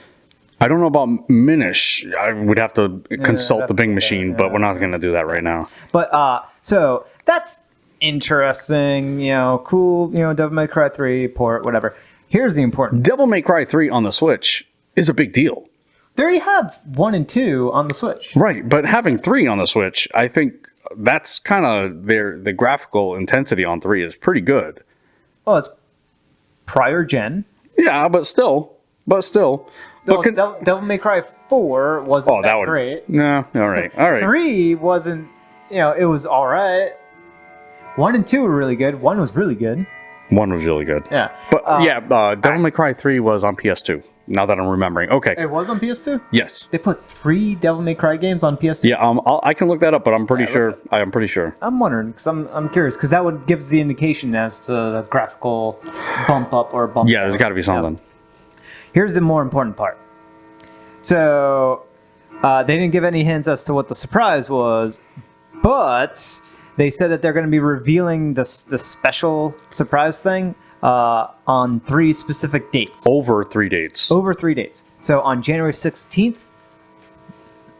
A: I don't know about Minish. I would have to consult
B: that's
A: the Bing
B: okay,
A: machine, but we're not going to do that right now.
B: But so that's interesting. Cool. Devil May Cry 3 port, whatever. Here's the important.
A: Devil May Cry 3 on the Switch is a big deal.
B: They already have 1 and 2 on the Switch.
A: Right, but having 3 on the Switch, I think that's kind of the graphical intensity on 3 is pretty good.
B: Well, it's prior gen.
A: Yeah, but still.
B: Devil May Cry 4 wasn't that great.
A: No, all right.
B: 3 wasn't, it was all right. 1 and 2 were really good. 1 was really good.
A: 1 was really good.
B: Yeah.
A: But Devil May Cry 3 was on PS2. Now that I'm remembering. Okay.
B: It was on PS2?
A: Yes.
B: They put 3 Devil May Cry games on PS2?
A: Yeah, I can look that up, but I'm pretty sure. I am pretty sure.
B: I'm wondering, because I'm curious, because that would gives the indication as to the graphical bump up or bump
A: Yeah,
B: down.
A: there's got to be something.
B: Here's the more important part. So, they didn't give any hints as to what the surprise was, but they said that they're going to be revealing the special surprise thing on 3 specific dates.
A: Over 3 dates.
B: Over 3 dates. So on January 16th,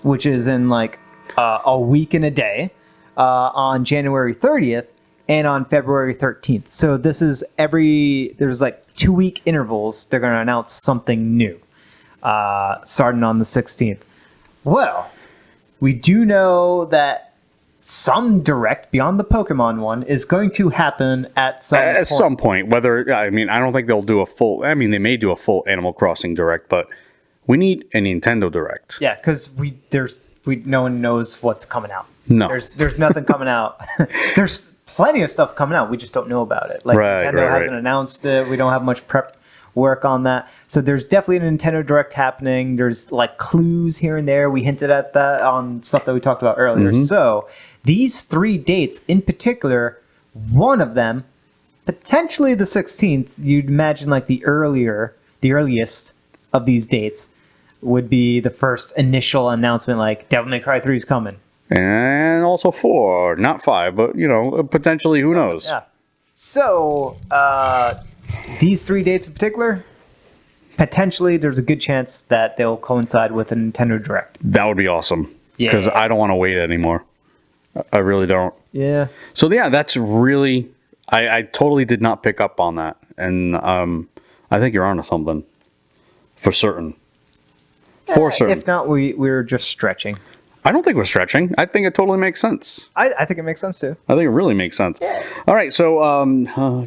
B: which is in like a week and a day, on January 30th, and on February 13th. So this is there's like 2-week intervals. They're going to announce something new, starting on the 16th. Well, we do know that some direct beyond the Pokemon one is going to happen at some
A: point. Whether I don't think they'll do a full. They may do a full Animal Crossing direct, but we need a Nintendo direct.
B: Yeah, because no one knows what's coming out.
A: No,
B: there's nothing coming out. There's plenty of stuff coming out. We just don't know about it. Like Nintendo hasn't announced it. We don't have much prep work on that. So there's definitely a Nintendo Direct happening. There's like clues here and there. We hinted at that on stuff that we talked about earlier. Mm-hmm. So these 3 dates in particular, one of them, potentially the 16th, you'd imagine like the earliest of these dates would be the first initial announcement, like Devil May Cry 3 is coming.
A: And also 4, not 5, but potentially, who knows?
B: Yeah. So these 3 dates in particular, potentially there's a good chance that they'll coincide with a Nintendo Direct.
A: That would be awesome. Because I don't want to wait anymore. I really don't.
B: Yeah.
A: So yeah, that's really. I totally did not pick up on that, and I think you're onto something. For certain. For certain.
B: If not, we're just stretching.
A: I don't think we're stretching. I think it totally makes sense.
B: I think it makes sense too.
A: I think it really makes sense. Yeah. All right, so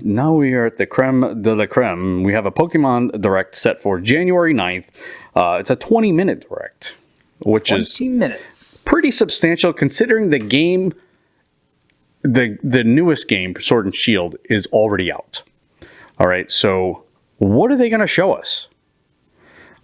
A: now we are at the creme de la creme. We have a Pokemon Direct set for January 9th. It's a 20-minute Direct, which
B: 20 minutes.
A: Pretty substantial considering the game, the newest game, Sword and Shield, is already out. All right, so what are they going to show us?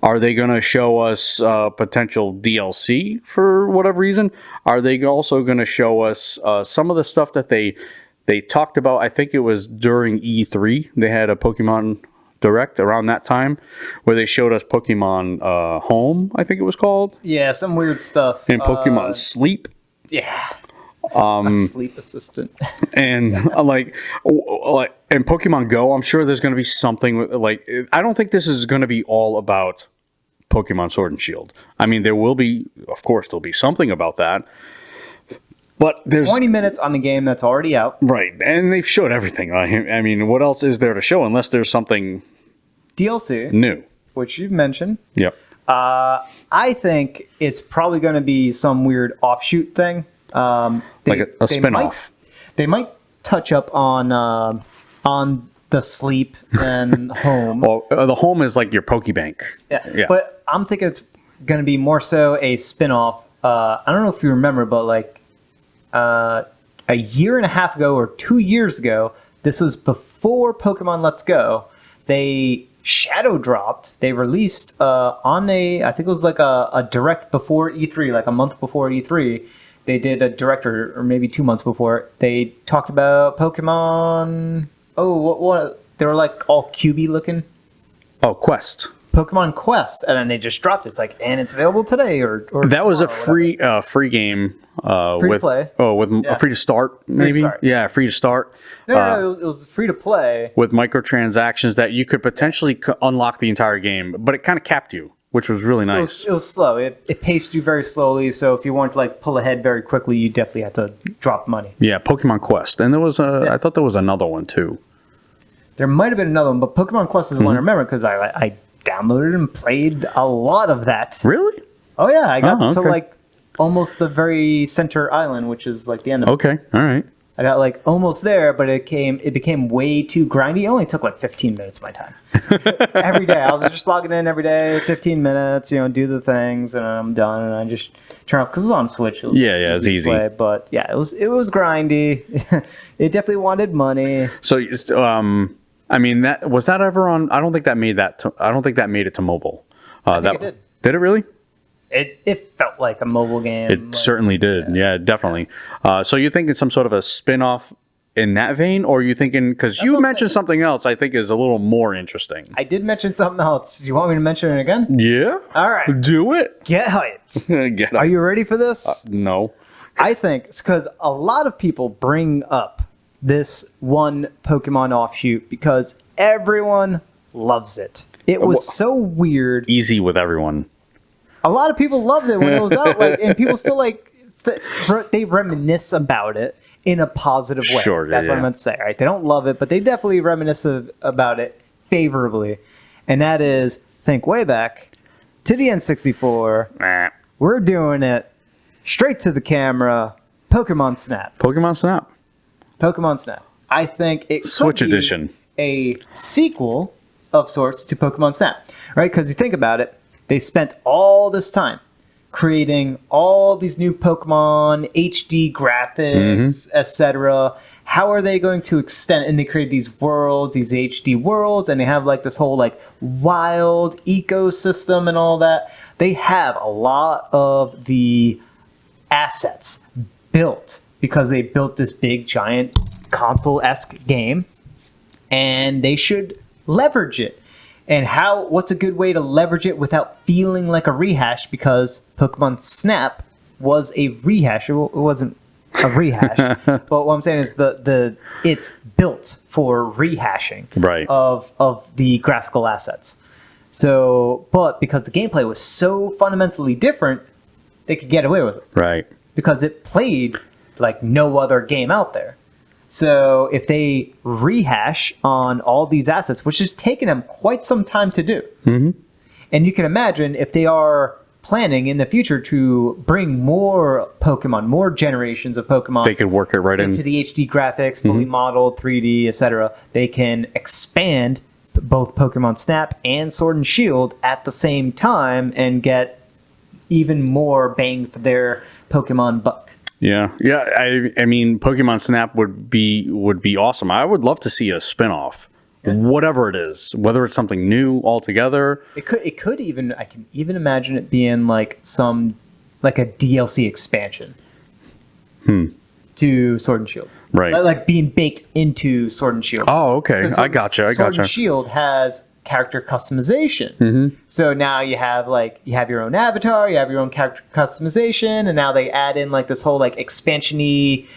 A: Are they going to show us potential DLC for whatever reason? Are they also going to show us some of the stuff that they talked about? I think it was during E3. They had a Pokemon Direct around that time where they showed us Pokemon Home, I think it was called.
B: Yeah, some weird stuff.
A: And Pokemon Sleep.
B: Yeah. A sleep assistant.
A: And and Pokemon Go, I'm sure there's going to be something like, I don't think this is going to be all about Pokemon Sword and Shield. There will be, of course, there'll be something about that. But there's
B: 20 minutes on the game that's already out.
A: Right. And they've showed everything. What else is there to show unless there's something
B: DLC
A: new,
B: which you've mentioned.
A: Yep.
B: I think it's probably going to be some weird offshoot thing.
A: Like a spin-off.
B: They might touch up on the Sleep and Home.
A: Well, the Home is like your Pokebank.
B: Yeah. But I'm thinking it's going to be more so a spin-off. I don't know if you remember, but like a year and a half ago or 2 years ago, this was before Pokemon Let's Go, they shadow dropped. They released on I think it was like a direct before E3, like a month before E3. They did a direct, or maybe 2 months before. They talked about Pokemon. Oh, what? They were like all cubey looking.
A: Oh, Quest.
B: Pokemon Quest, and then they just dropped it. It's like, and it's available today or
A: That was a
B: tomorrow or
A: free game.
B: Free to play.
A: Oh, with
B: Yeah.
A: free to start, maybe.
B: start.
A: Yeah, free to start.
B: No, it was free to play.
A: With microtransactions that you could potentially unlock the entire game, but it kind of capped you, which was really nice.
B: It was slow. It paced you very slowly. So if you wanted to like pull ahead very quickly, you definitely had to drop money.
A: Yeah, Pokemon Quest, and there was I thought there was another one too.
B: There might have been another one, but Pokemon Quest is the one I remember because I downloaded and played a lot of that.
A: Really?
B: Oh yeah, I got to
A: okay.
B: like almost the very center island, which is like the end of it.
A: Okay, all right.
B: I got like almost there, but it became way too grindy. It only took like 15 minutes of my time. Every day. I was just logging in every day, 15 minutes, do the things, and I'm done, and I just turn off, because it's on Switch. It was
A: It's easy.
B: to play, but yeah, it was grindy. It definitely wanted money.
A: So, I mean, that ever on? I don't think that made that. I don't think that made it to mobile.
B: I think it did.
A: Did it really?
B: It felt like a mobile game.
A: It certainly did. Yeah, definitely. So you're thinking some sort of a spin-off in that vein, or are you thinking, because you mentioned something else I think is a little more interesting.
B: I did mention something else. Do you want me to mention it again?
A: Yeah.
B: All right.
A: Do it.
B: Get hyped.
A: Get
B: Are you ready for this?
A: No.
B: I think it's because a lot of people bring up this one Pokemon offshoot because everyone loves it. It was so weird.
A: Easy with everyone.
B: A lot of people loved it when it was out, and people still they reminisce about it in a positive way.
A: Sure,
B: that's what I meant to say. Right? They don't love it, but they definitely reminisce about it favorably, and that is think way back to the N64. We're doing it straight to the camera. Pokemon Snap.
A: Pokemon Snap.
B: Pokemon Snap. I think it
A: Switch
B: could be
A: edition.
B: a sequel of sorts to Pokemon Snap, right? Because you think about it. They spent all this time creating all these new Pokemon, HD graphics, etc. How are they going to extend? And they create these worlds, these HD worlds, and they have like this whole like wild ecosystem and all that. They have a lot of the assets built because they built this big giant console-esque game, and they should leverage it. And what's a good way to leverage it without feeling like a rehash? Because Pokemon Snap was a rehash. It wasn't a rehash. But what I'm saying is it's built for rehashing of the graphical assets. So, but because the gameplay was so fundamentally different, they could get away with it.
A: Right.
B: Because it played like no other game out there. So if they rehash on all these assets, which has taken them quite some time to do, and you can imagine if they are planning in the future to bring more Pokemon, more generations of Pokemon,
A: they could work it right
B: into the HD graphics, fully modeled, 3D, etc. They can expand both Pokemon Snap and Sword and Shield at the same time and get even more bang for their Pokemon buck.
A: Yeah. I mean, Pokemon Snap would be awesome. I would love to see a spinoff, whatever it is, whether it's something new altogether.
B: It could even, I can even imagine it being like a DLC expansion to Sword and Shield,
A: Right.
B: Like being baked into Sword and Shield.
A: Oh, okay. I gotcha.
B: Sword and Shield has character customization. So now you have your own avatar, you have your own character customization, and now they add in like this whole like expansion-y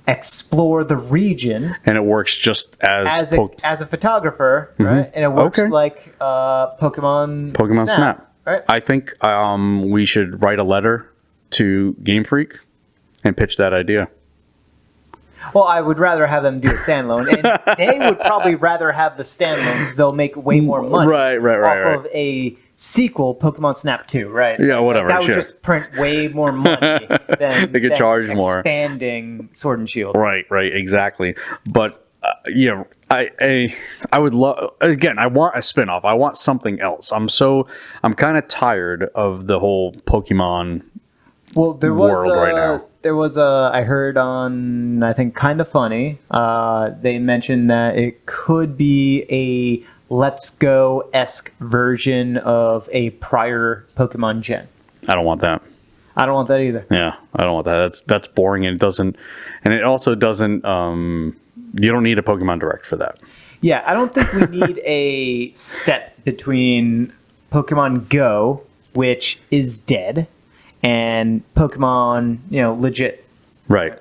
B: explore the region.
A: And it works just as
B: a photographer, right? And it works like Pokemon
A: Snap.
B: Right?
A: I think we should write a letter to Game Freak and pitch that idea.
B: Well, I would rather have them do a standalone, and they would probably rather have the standalone because they'll make way more money off of a sequel, Pokemon Snap 2, right?
A: Yeah, whatever.
B: That would just print way more money than
A: they could charge more.
B: Expanding Sword and Shield.
A: Right, exactly. But I would love, again, I want a spinoff. I want something else. I'm kind of tired of the whole Pokemon world right now.
B: There was I heard on, I think, Kind of Funny, they mentioned that it could be a Let's Go-esque version of a prior Pokemon gen.
A: I don't want that.
B: I don't want that either.
A: Yeah, I don't want that. That's boring, and it also doesn't. You don't need a Pokemon Direct for that.
B: Yeah, I don't think we need a step between Pokemon Go, which is dead, and Pokemon, legit.
A: Right.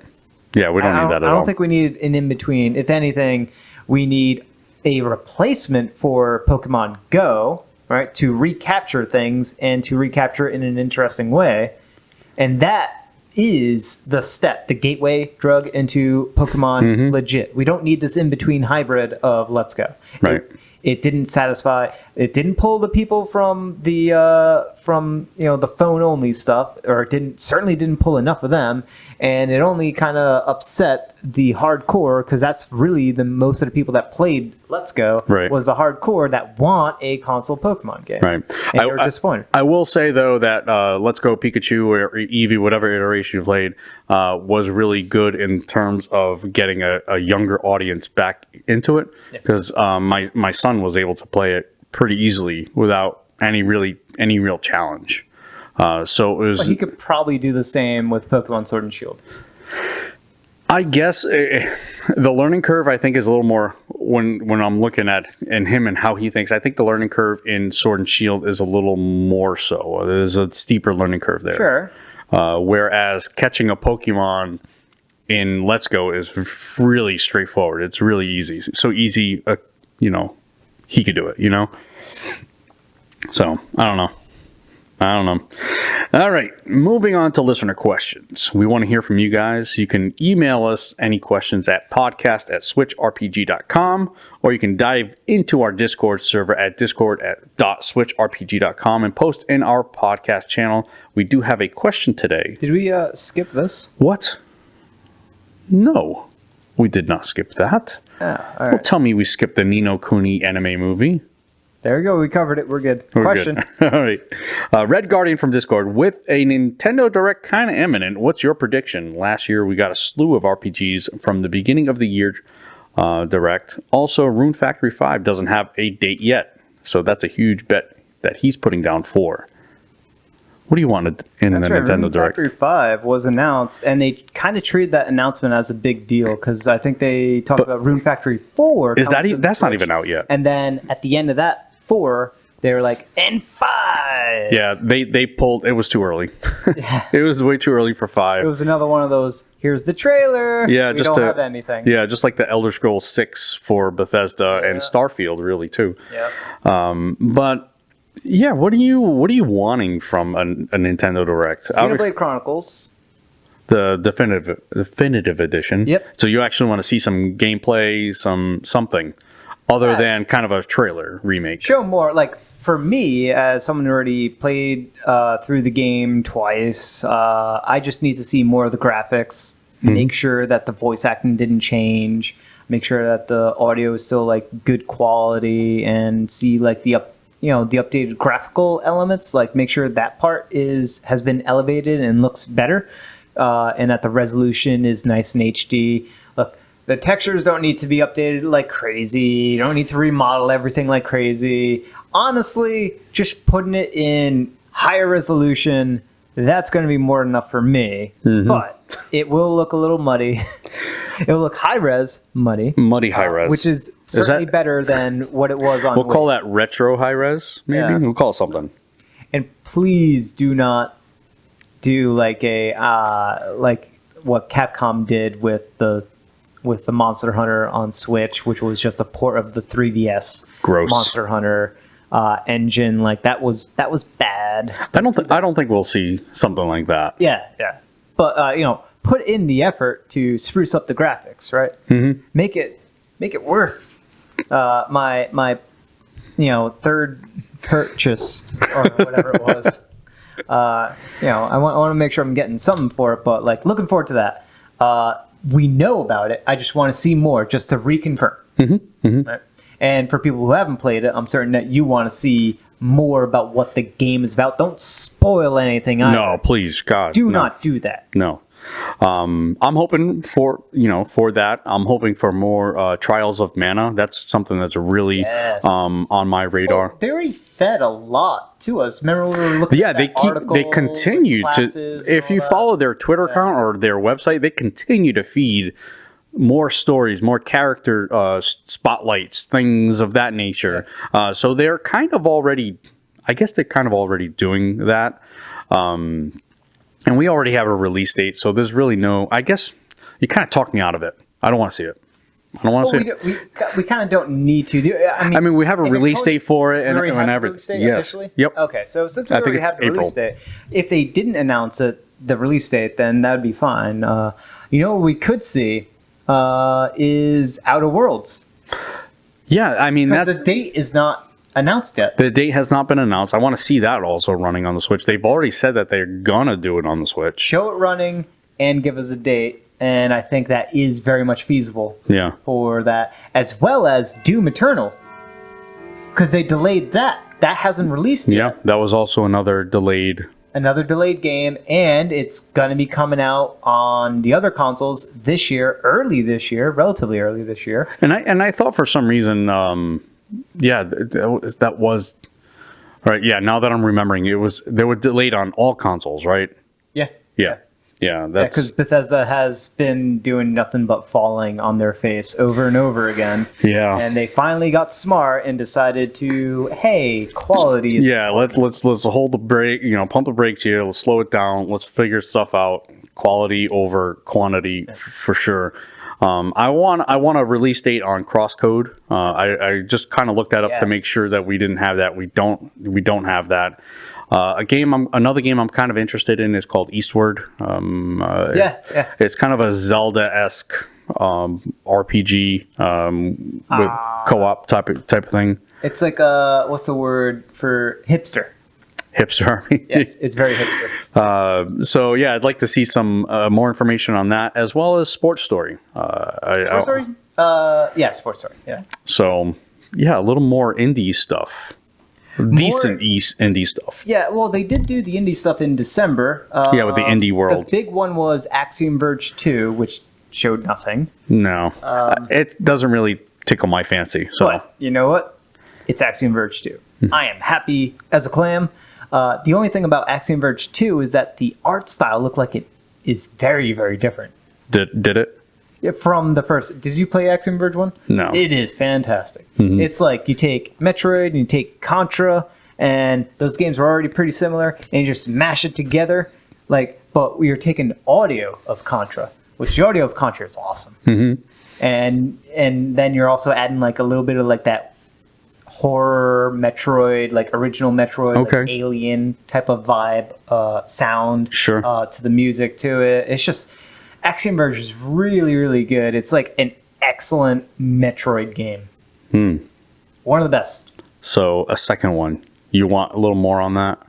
A: Yeah, we don't need that at all.
B: I don't think we need an in-between. If anything, we need a replacement for Pokemon Go, right, to recapture things and to recapture it in an interesting way. And that is the step, the gateway drug into Pokemon legit. We don't need this in-between hybrid of Let's Go.
A: Right.
B: It didn't satisfy. It didn't pull the people from the the phone only stuff, or it certainly didn't pull enough of them, and it only kind of upset the hardcore, because that's really the most of the people that played Let's Go was the hardcore that want a console Pokemon game.
A: Right.
B: And they were disappointed.
A: I will say though that Let's Go Pikachu or Eevee, whatever iteration you played, was really good in terms of getting a younger audience back into it, because my son was able to play it pretty easily without any real challenge. So it was.
B: But he could probably do the same with Pokemon Sword and Shield.
A: I guess the learning curve, I think, is a little more when I'm looking at him and how he thinks. I think the learning curve in Sword and Shield is a little more so. There's a steeper learning curve there.
B: Sure.
A: Whereas catching a Pokemon in Let's Go is really straightforward. It's really easy. So easy, he could do it, So, I don't know. All right, moving on to listener questions. We want to hear from you guys. You can email us any questions at podcast@switchrpg.com, or you can dive into our Discord server at discord.switchrpg.com and post in our podcast channel. We do have a question today.
B: Did we skip this?
A: What? No, we did not skip that.
B: All right.
A: Don't tell me we skipped the Ni no Kuni anime movie.
B: There we go. We covered it. We're good. Question.
A: Good. All right. Red Guardian from Discord. With a Nintendo Direct kind of imminent, what's your prediction? Last year, we got a slew of RPGs from the beginning of the year Direct. Also, Rune Factory 5 doesn't have a date yet. So that's a huge bet that he's putting down for. What do you want in the Nintendo Direct?
B: Rune Factory 5 was announced, and they kind of treated that announcement as a big deal, because I think they talked about Rune Factory 4.
A: Is that that's not even out yet?
B: And then at the end of that 4, they were like, and 5.
A: Yeah, they pulled. It was too early. It was way too early for 5.
B: It was another one of those. Here's the trailer.
A: Yeah,
B: we don't have anything.
A: Yeah, just like the Elder Scrolls 6 for Bethesda and Starfield, really too.
B: Yeah.
A: But yeah, what are you wanting from a Nintendo Direct?
B: Xenoblade Chronicles.
A: The definitive edition.
B: Yep.
A: So you actually want to see some gameplay, something other than kind of a trailer remake.
B: Show more. Like, for me, as someone who already played through the game twice, I just need to see more of the graphics. Make sure that the voice acting didn't change. Make sure that the audio is still like good quality, and see like the updated graphical elements. Like, make sure that part has been elevated and looks better, and that the resolution is nice and HD. Look, the textures don't need to be updated like crazy. You don't need to remodel everything like crazy. Honestly, just putting it in higher resolution, that's going to be more than enough for me. But it will look a little muddy. It'll look high-res muddy.
A: Muddy high-res.
B: Which is certainly better than what it was on
A: We'll
B: Wii.
A: call that retro high-res, maybe?
B: Yeah.
A: We'll call it something.
B: And please do not do like like what Capcom did with the Monster Hunter on Switch, which was just a port of the 3DS
A: Gross.
B: Monster Hunter engine. Like, that was bad.
A: I don't think we'll see something like that.
B: Yeah. But put in the effort to spruce up the graphics, right? Make it worth my third purchase or whatever it was. I want to make sure I'm getting something for it, but like, looking forward to that. We know about it. I just want to see more, just to reconfirm. Right? And for people who haven't played it, I'm certain that you want to see more about what the game is about. Don't spoil anything either.
A: No, please, God.
B: Do not do that.
A: No. I'm hoping for that. I'm hoping for more Trials of Mana. That's something that's really on my radar.
B: Well, they already fed a lot to us. Remember when we were looking at that
A: they continue to. If you follow their Twitter account or their website, they continue to feed more stories, more character spotlights, things of that nature. So they're kind of already, I guess they're kind of already doing that. And we already have a release date, so there's really no, I guess you kind of talked me out of it. I don't want to see it. I don't want to see it.
B: We kind of don't need to.
A: I mean, we have a release date for it and everything. Yes.
B: Officially?
A: Yep.
B: Okay, so since we already have the
A: April.
B: release date, if they didn't announce it, the release date, then that would be fine. You know what we could see is Outer Worlds.
A: Yeah, I mean,
B: The date is not announced yet.
A: the date has not been announced. I want to see that also running on the Switch. They've already said that they're gonna do it on the Switch.
B: Show it running and give us a date, and I think that is very much feasible.
A: Yeah.
B: For that, as well as Doom Eternal, because they delayed that. That hasn't released yet.
A: Yeah, that was also another delayed.
B: Another delayed game, and it's going to be coming out on the other consoles this year, relatively early this year.
A: And I thought for some reason, that was right. Yeah, now that I'm remembering, they were delayed on all consoles, right?
B: Yeah.
A: Yeah, that's
B: Because Bethesda has been doing nothing but falling on their face over and over again.
A: Yeah.
B: And they finally got smart and decided to, hey, quality is...
A: Yeah, let's hold the brake, pump the brakes here. Let's slow it down. Let's figure stuff out. Quality over quantity for sure. I want a release date on Crosscode. I just kind of looked that up to make sure that we didn't have that. We don't have that. Another game I'm kind of interested in is called Eastward. It's kind of a Zelda-esque RPG with co-op type of thing.
B: It's like what's the word for hipster?
A: Hipster.
B: Yes, it's very hipster.
A: So yeah, I'd like to see some more information on that, as well as Sports Story.
B: Sports Story? Sports Story. Yeah.
A: So yeah, a little more indie stuff. Decent indie stuff.
B: Yeah, well, they did do the indie stuff in December.
A: With the indie world.
B: The big one was Axiom Verge 2, which showed nothing.
A: No, it doesn't really tickle my fancy. So,
B: but you know what? It's Axiom Verge 2. I am happy as a clam. The only thing about Axiom Verge 2 is that the art style looked like it is very, very different.
A: Did it?
B: Yeah, from the first. Did you play Axiom Verge 1?
A: No.
B: It is fantastic. It's like you take Metroid and you take Contra, and those games are already pretty similar, and you just mash it together. But you're taking audio of Contra, which the audio of Contra is awesome. And then you're also adding like a little bit of like that horror Metroid, like original Metroid, like alien type of vibe, sound to the music to it. It's just Axiom Verge is really, really good. It's like an excellent Metroid game. One of the best.
A: So a second one. You want a little more on that?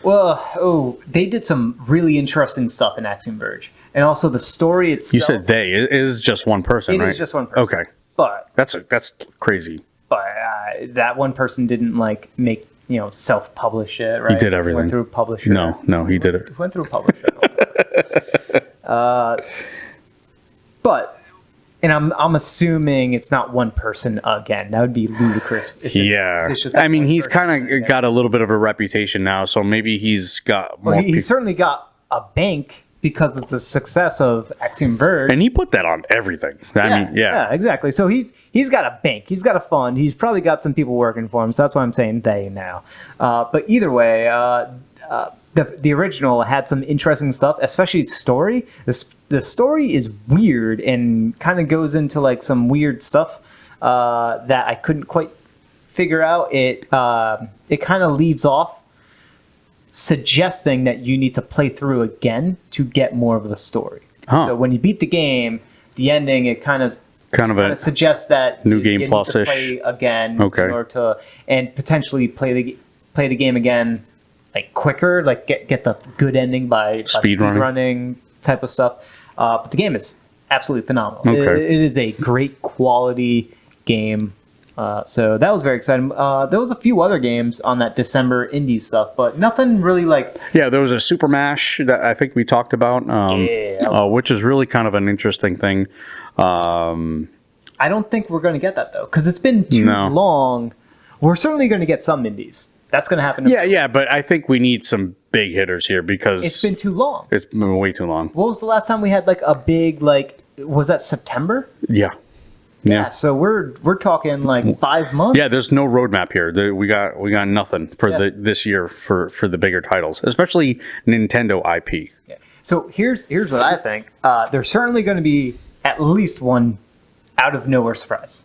B: Well, they did some really interesting stuff in Axiom Verge. And also the story itself.
A: You said they. It is just one person, right?
B: It is just one person.
A: Okay.
B: But
A: that's crazy.
B: But that one person didn't like make, self-publish it, right?
A: He did everything.
B: Went through a publisher.
A: No, he did it.
B: He went through a publisher. And I'm assuming it's not one person again. That would be ludicrous.
A: It's just I mean, he's kind of got a little bit of a reputation now, so maybe he's got more.
B: He certainly got a bank because of the success of Axiom Verge,
A: and he put that on everything. I mean,
B: exactly. So he's got a bank. He's got a fund. He's probably got some people working for him. So that's why I'm saying they now. But either way, the original had some interesting stuff, especially story. The story is weird and kind of goes into like some weird stuff that I couldn't quite figure out. It kind of leaves off suggesting that you need to play through again to get more of the story. So when you beat the game, the ending it kind of suggests that
A: new game
B: you
A: plus
B: need to play again in order to and potentially play the game again like quicker, like get the good ending by speed running type of stuff. But the game is absolutely phenomenal. It is a great quality game. So that was very exciting. There was a few other games on that December indie stuff, but nothing really like...
A: Yeah, there was a Super Mash that I think we talked about, which is really kind of an interesting thing.
B: I don't think we're going to get that, though, because it's been too long. We're certainly going to get some indies. That's going to happen.
A: Yeah, but I think we need some big hitters here because...
B: It's been too long.
A: It's been way too long.
B: What was the last time we had like a big like was that September?
A: Yeah.
B: Yeah. So we're talking like 5 months.
A: Yeah, there's no roadmap here. We got nothing for this year for the bigger titles, especially Nintendo IP.
B: Yeah. So here's what I think. There's certainly going to be at least one out of nowhere surprise.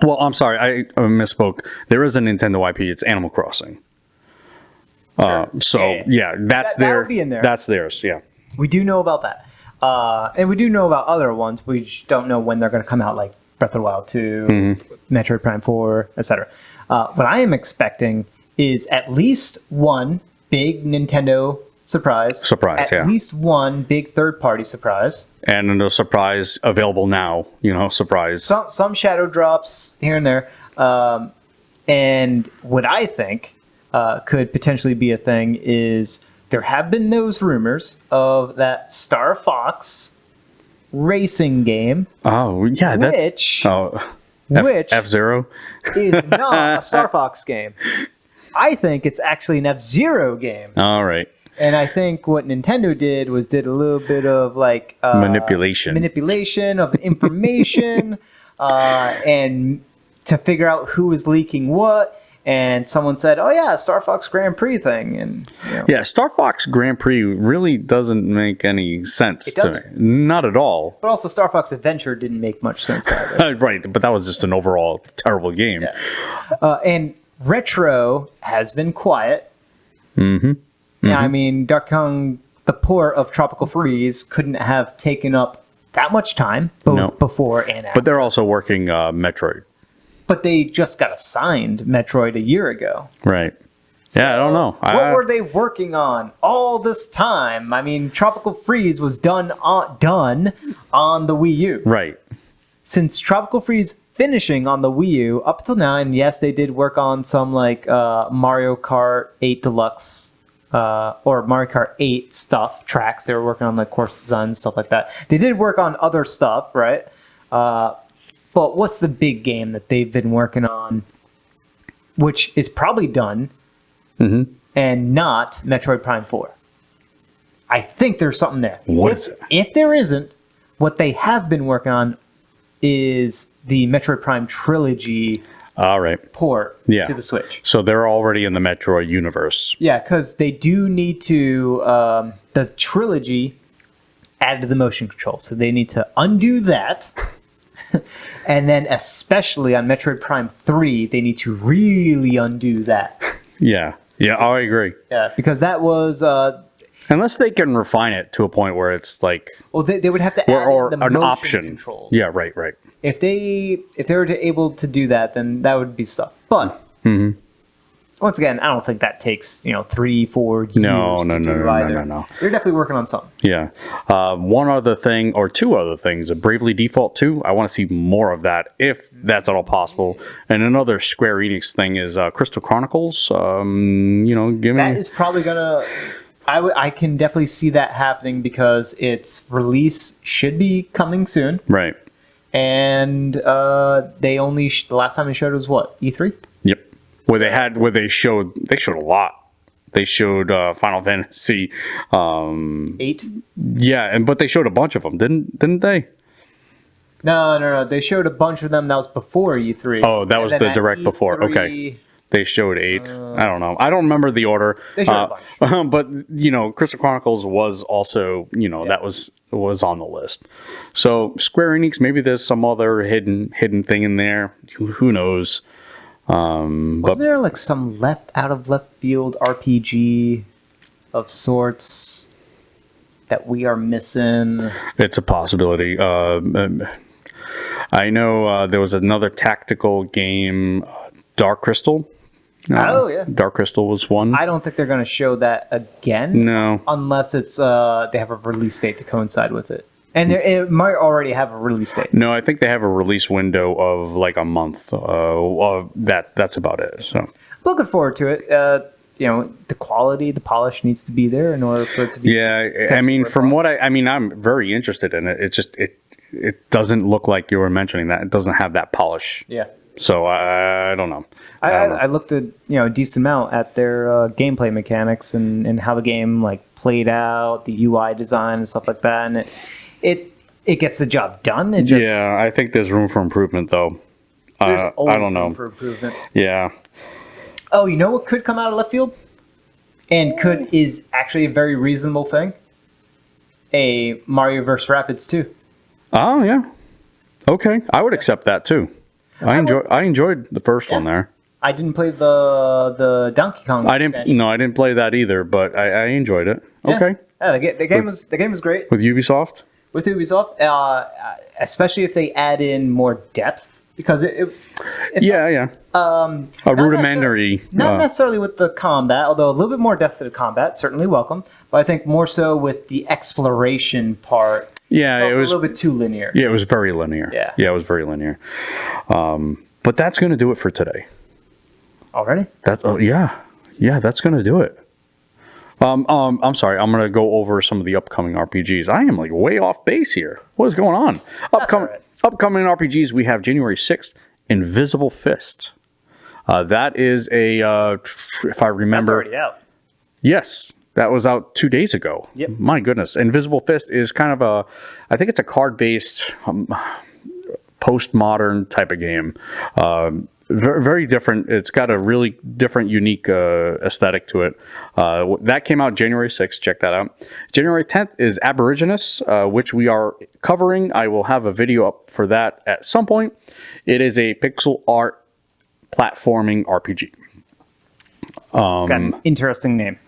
A: Well, I'm sorry, I misspoke. There is a Nintendo IP. It's Animal Crossing. So yeah, that's
B: that would be in there.
A: That's theirs. Yeah.
B: We do know about that. And we do know about other ones. We just don't know when they're going to come out, like Breath of the Wild 2, Metroid Prime 4, etc. What I am expecting is at least one big Nintendo surprise. At least one big third-party surprise.
A: And a surprise available now, surprise.
B: Some shadow drops here and there. And what I think could potentially be a thing is there have been those rumors of that Star Fox racing game.
A: Oh, yeah.
B: Which
A: F-Zero?
B: is not a Star Fox game. I think it's actually an F-Zero game.
A: All right.
B: And I think what Nintendo did a little bit of like manipulation of information and to figure out who was leaking what. And someone said, "Oh yeah, Star Fox Grand Prix thing," and
A: yeah, Star Fox Grand Prix really doesn't make any sense to me. Not at all.
B: But also, Star Fox Adventure didn't make much sense either.
A: Right, but that was just an overall terrible game.
B: Yeah. And Retro has been quiet. Yeah, I mean, Donkey Kong, the port of Tropical Freeze, couldn't have taken up that much time both before and after.
A: But they're also working Metroid.
B: But they just got assigned Metroid a year ago.
A: Right. Yeah, I don't know.
B: What were they working on all this time? I mean, Tropical Freeze was done on the Wii U.
A: Right.
B: Since Tropical Freeze finishing on the Wii U up till now, and yes, they did work on some like Mario Kart 8 Deluxe or Mario Kart 8 stuff, tracks. They were working on like course design, stuff like that. They did work on other stuff, right? But what's the big game that they've been working on, which is probably done, and not Metroid Prime 4? I think there's something there.
A: What is it?
B: If there isn't, what they have been working on is the Metroid Prime Trilogy port to the Switch.
A: So they're already in the Metroid universe.
B: Yeah, because they do need to, the Trilogy added the motion control, so they need to undo that. And then especially on Metroid Prime 3, they need to really undo that.
A: Yeah, I agree.
B: Yeah, because that was...
A: unless they can refine it to a point where it's like...
B: Well, they would have to add
A: or
B: in the
A: an
B: motion
A: option.
B: controls.
A: Yeah, right.
B: If they were able to do that, then that would be stuff. But... Once again, I don't think that takes 3-4 years.
A: No.
B: They're definitely working on something.
A: Yeah. One other thing, or two other things. Bravely Default 2. I want to see more of that, if that's at all possible. And another Square Enix thing is Crystal Chronicles. Give me...
B: That is probably gonna... I can definitely see that happening because its release should be coming soon.
A: Right.
B: And the last time they showed was what? E3?
A: Yep. They showed a lot. They showed Final Fantasy
B: 8.
A: Yeah, but they showed a bunch of them, didn't they?
B: No. They showed a bunch of them. That was before E3.
A: Oh, that was the direct before. Okay. They showed 8. I don't know. I don't remember the order.
B: They showed a bunch.
A: But Crystal Chronicles was also that was on the list. So Square Enix, maybe there's some other hidden thing in there. Who knows?
B: Was there like some out of left field RPG of sorts that we are missing?
A: It's a possibility. I know there was another tactical game, Dark Crystal.
B: Oh yeah,
A: Dark Crystal was one.
B: I don't think they're going to show that again.
A: No,
B: unless it's they have a release date to coincide with it. And it might already have a release date.
A: No, I think they have a release window of like a month. That's about it. So
B: looking forward to it. The quality, the polish needs to be there in order for it to be.
A: Yeah, I mean, I'm very interested in it. It's just it doesn't look like you were mentioning that. It doesn't have that polish.
B: Yeah.
A: So I don't know.
B: I looked at a decent amount at their gameplay mechanics and how the game like played out, the UI design and stuff like that, and it gets the job done. It just,
A: Yeah, I think there's room for improvement, though.
B: there's always
A: I don't know.
B: room for improvement.
A: Yeah.
B: Oh, you know what could come out of left field? And is actually a very reasonable thing? A Mario vs. Rabbids 2.
A: Oh, yeah. Okay, I would accept that too. I enjoyed the first one there.
B: I didn't play the Donkey Kong.
A: I didn't play that either, but I enjoyed it.
B: Yeah.
A: Okay.
B: Yeah, the game was great
A: With Ubisoft?
B: with Ubisoft, especially if they add in more depth because
A: Yeah. A rudimentary.
B: not necessarily with the combat, although a little bit more depth to the combat certainly welcome. But I think more so with the exploration part.
A: Yeah,
B: Felt
A: it was
B: a little bit too linear.
A: Yeah, it was very linear.
B: Yeah.
A: It was very linear. But that's going to do it for today.
B: Already?
A: That's that's going to do it. I'm sorry. I'm going to go over some of the upcoming RPGs. I am like way off base here. What is going on? Upcoming RPGs. We have January 6th, Invisible Fist. That is if I remember,
B: That's already out.
A: yes, that was out 2 days ago.
B: Yep.
A: My goodness. Invisible Fist is kind of I think it's a card-based postmodern type of game. Very, very different. It's got a really different, unique aesthetic to it. That came out January 6th. Check that out. January 10th is Aborigines, which we are covering. I will have a video up for that at some point. It is a pixel art platforming RPG.
B: It's got an interesting name.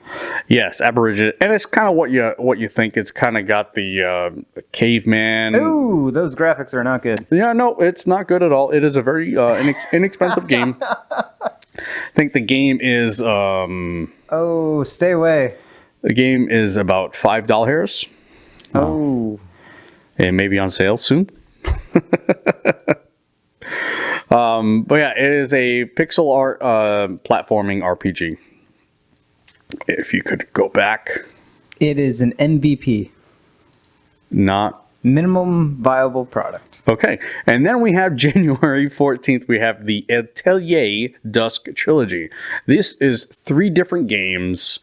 A: Yes, Aborigine, and it's kind of what you think. It's kind of got the caveman.
B: Ooh, those graphics are not good.
A: Yeah, no, it's not good at all. It is a very inexpensive game. I think the game is
B: Oh, stay away.
A: the game is about $5.
B: Oh.
A: And maybe on sale soon. But yeah, it is a pixel art platforming RPG. If you could go back,
B: It is an MVP.
A: not
B: Minimum viable product.
A: okay. And then we have January 14th, we have the Atelier Dusk Trilogy. This is 3 different games.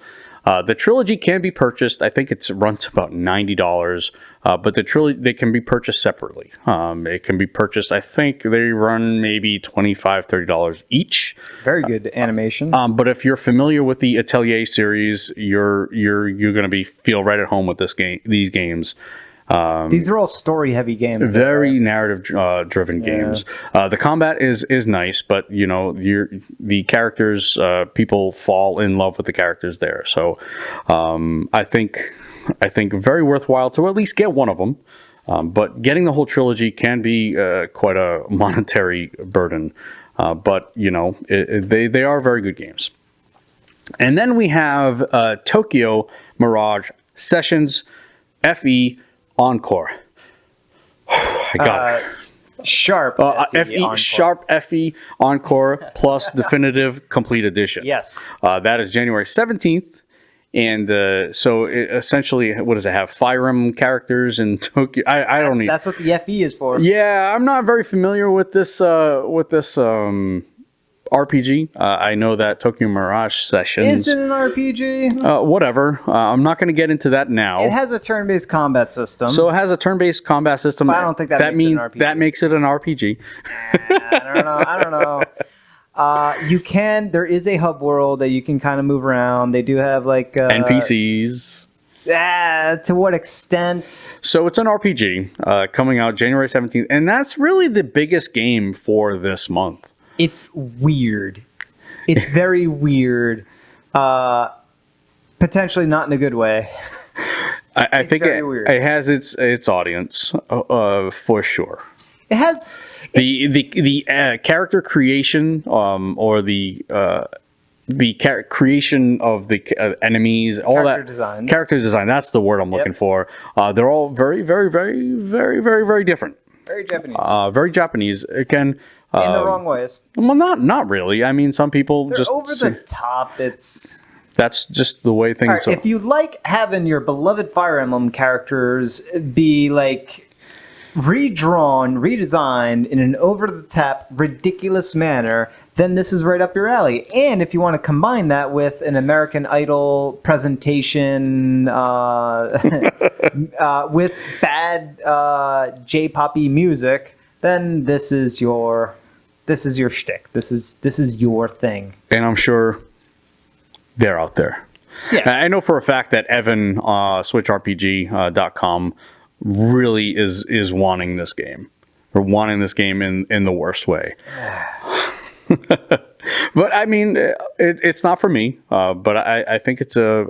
A: The trilogy can be purchased. I think it runs about $90, but the trilogy, they can be purchased separately. It can be purchased, I think they run maybe $25, $30 each.
B: Very good animation.
A: But if you're familiar with the Atelier series, you're going to feel right at home with these games.
B: These are all story-heavy games.
A: Very narrative driven games. The combat is nice, but you know the characters, people fall in love with the characters there. So I think very worthwhile to at least get one of them. But getting the whole trilogy can be quite a monetary burden. But you know they are very good games. And then we have Tokyo Mirage Sessions FE Encore. I got it.
B: Sharp.
A: FE
B: Encore.
A: Sharp FE Encore Plus Definitive Complete Edition.
B: Yes.
A: That is January 17th. And so essentially, what does it have? Fire Emblem characters in Tokyo. I don't need.
B: That's what the FE is for.
A: Yeah, I'm not very familiar with this RPG. I know that Tokyo Mirage Sessions.
B: Is it an RPG?
A: Whatever. I'm not going to get into that now.
B: It has a turn-based combat system.
A: So it has a turn-based combat system.
B: But I don't think that makes it an RPG.
A: That makes it an RPG.
B: I don't know. There is a hub world that you can kind of move around. They do have like
A: NPCs.
B: To what extent?
A: So it's an RPG coming out January 17th, and that's really the biggest game for this month.
B: It's weird. It's very weird. Potentially not in a good way.
A: I think
B: very
A: it has its audience for sure.
B: It has
A: The character creation or the creation of the enemies, all
B: Character
A: that
B: design.
A: Character design. That's the word I'm looking for. They're all very, very, very, very, very, very different.
B: very Japanese.
A: Very Japanese. Again,
B: in the wrong ways.
A: well, not really. I mean, some people
B: They're
A: just
B: over the top. It's
A: that's just the way things
B: all
A: are.
B: right, if you like having your beloved Fire Emblem characters be like redrawn, redesigned in an over-the-top, ridiculous manner, then this is right up your alley. And if you want to combine that with an American Idol presentation with bad J-poppy music, then this is your shtick. This is your thing.
A: And I'm sure they're out there.
B: Yeah.
A: I know for a fact that Evan, Switchrpg.com, really is wanting this game. Or wanting this game in the worst way. But I mean, it's not for me. But I think it's a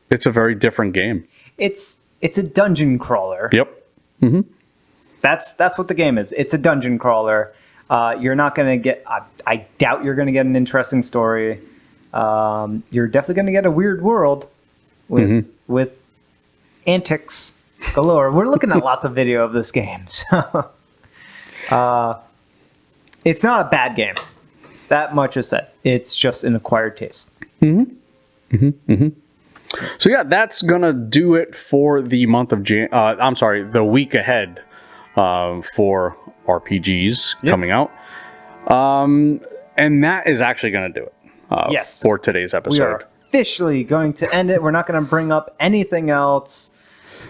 A: very different game.
B: It's a dungeon crawler.
A: Yep. Mm-hmm.
B: That's what the game is. It's a dungeon crawler. You're not going to get... I doubt you're going to get an interesting story. You're definitely going to get a weird world with antics galore. We're looking at lots of video of this game. So, it's not a bad game. That much is said. It's just an acquired taste.
A: So yeah, that's gonna do it for the month of the week ahead for RPGs coming out. And that is actually gonna do it
B: Yes.
A: for today's episode.
B: We are officially going to end it. We're not going to bring up anything else.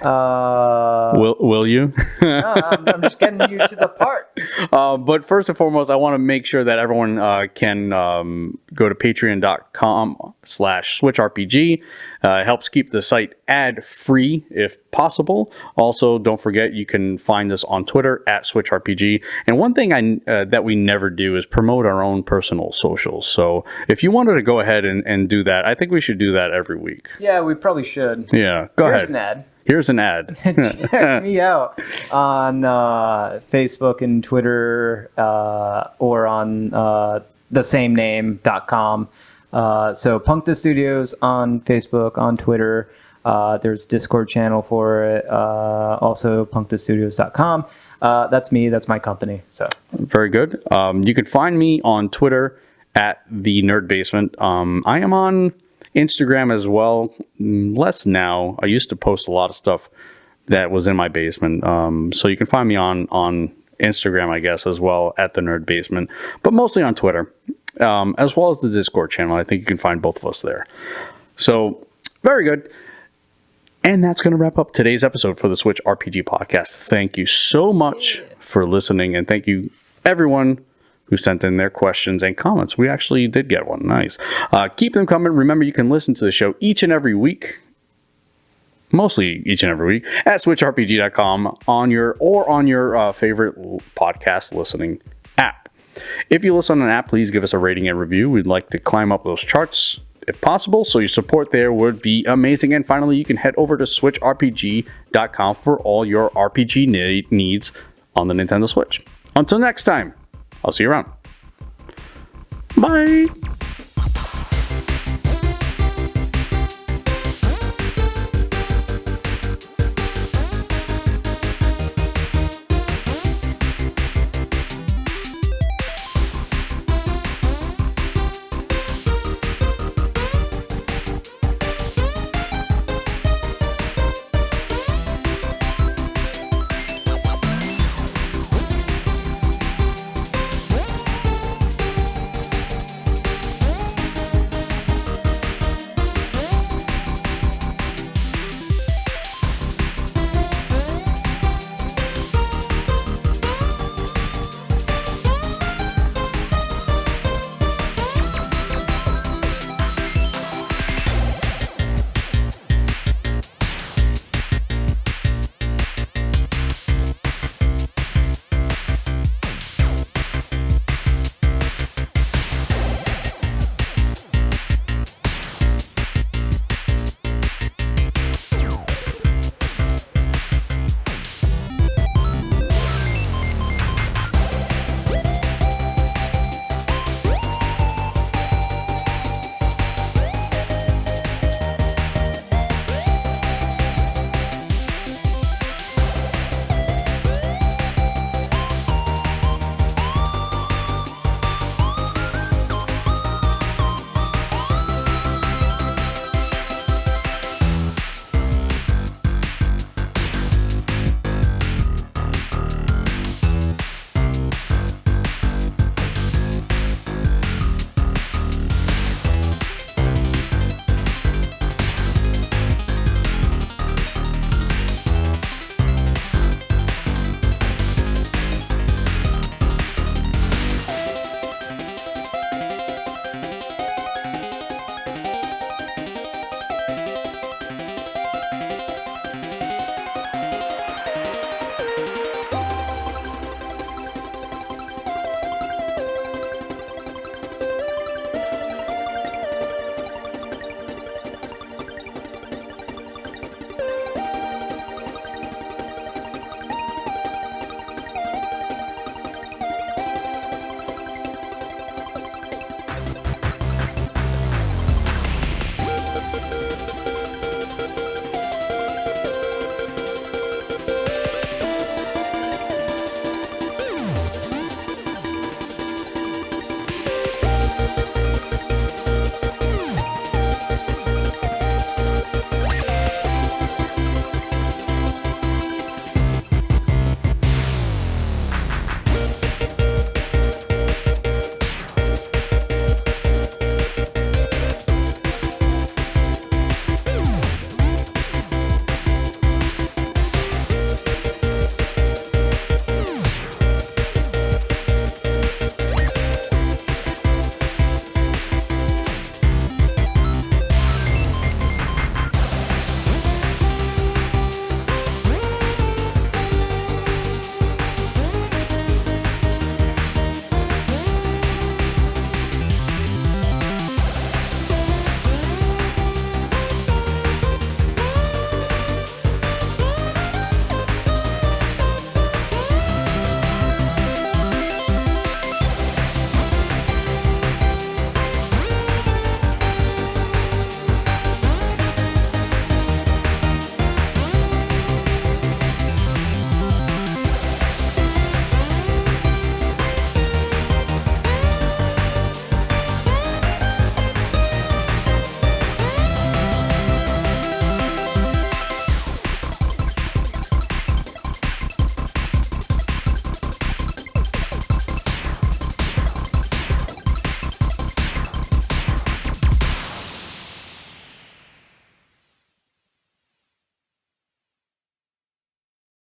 A: Will you?
B: I'm just getting you to the part.
A: But first and foremost, I want to make sure that everyone can go to patreon.com/switchrpg. It helps keep the site ad-free if possible. Also, don't forget you can find us on Twitter @switchrpg. And one thing that we never do is promote our own personal socials. So if you wanted to go ahead and do that, I think we should do that every week.
B: Yeah, we probably should.
A: Yeah, go
B: Here's
A: ahead.
B: an ad.
A: Here's an ad.
B: Check me out on Facebook and Twitter or on the same name.com. So Punk the Studios on Facebook, on Twitter. There's Discord channel for it. Also punkthestudios.com. That's me. That's my company. So
A: Very good. You can find me on Twitter @TheNerdBasement. I am on Instagram as well. Less now. I used to post a lot of stuff that was in my basement. So you can find me on Instagram, I guess, as well @TheNerdBasement, but mostly on Twitter, as well as the Discord channel. I think you can find both of us there. So very good. And that's going to wrap up today's episode for the Switch RPG podcast. Thank you so much for listening, and thank you everyone who sent in their questions and comments. We actually did get one. Nice. Keep them coming. Remember, you can listen to the show each and every week, mostly each and every week, at switchrpg.com on your favorite podcast listening app. If you listen on an app, please give us a rating and review. We'd like to climb up those charts if possible, so your support there would be amazing. And finally, you can head over to switchrpg.com for all your RPG needs on the Nintendo Switch. Until next time, I'll see you around. Bye.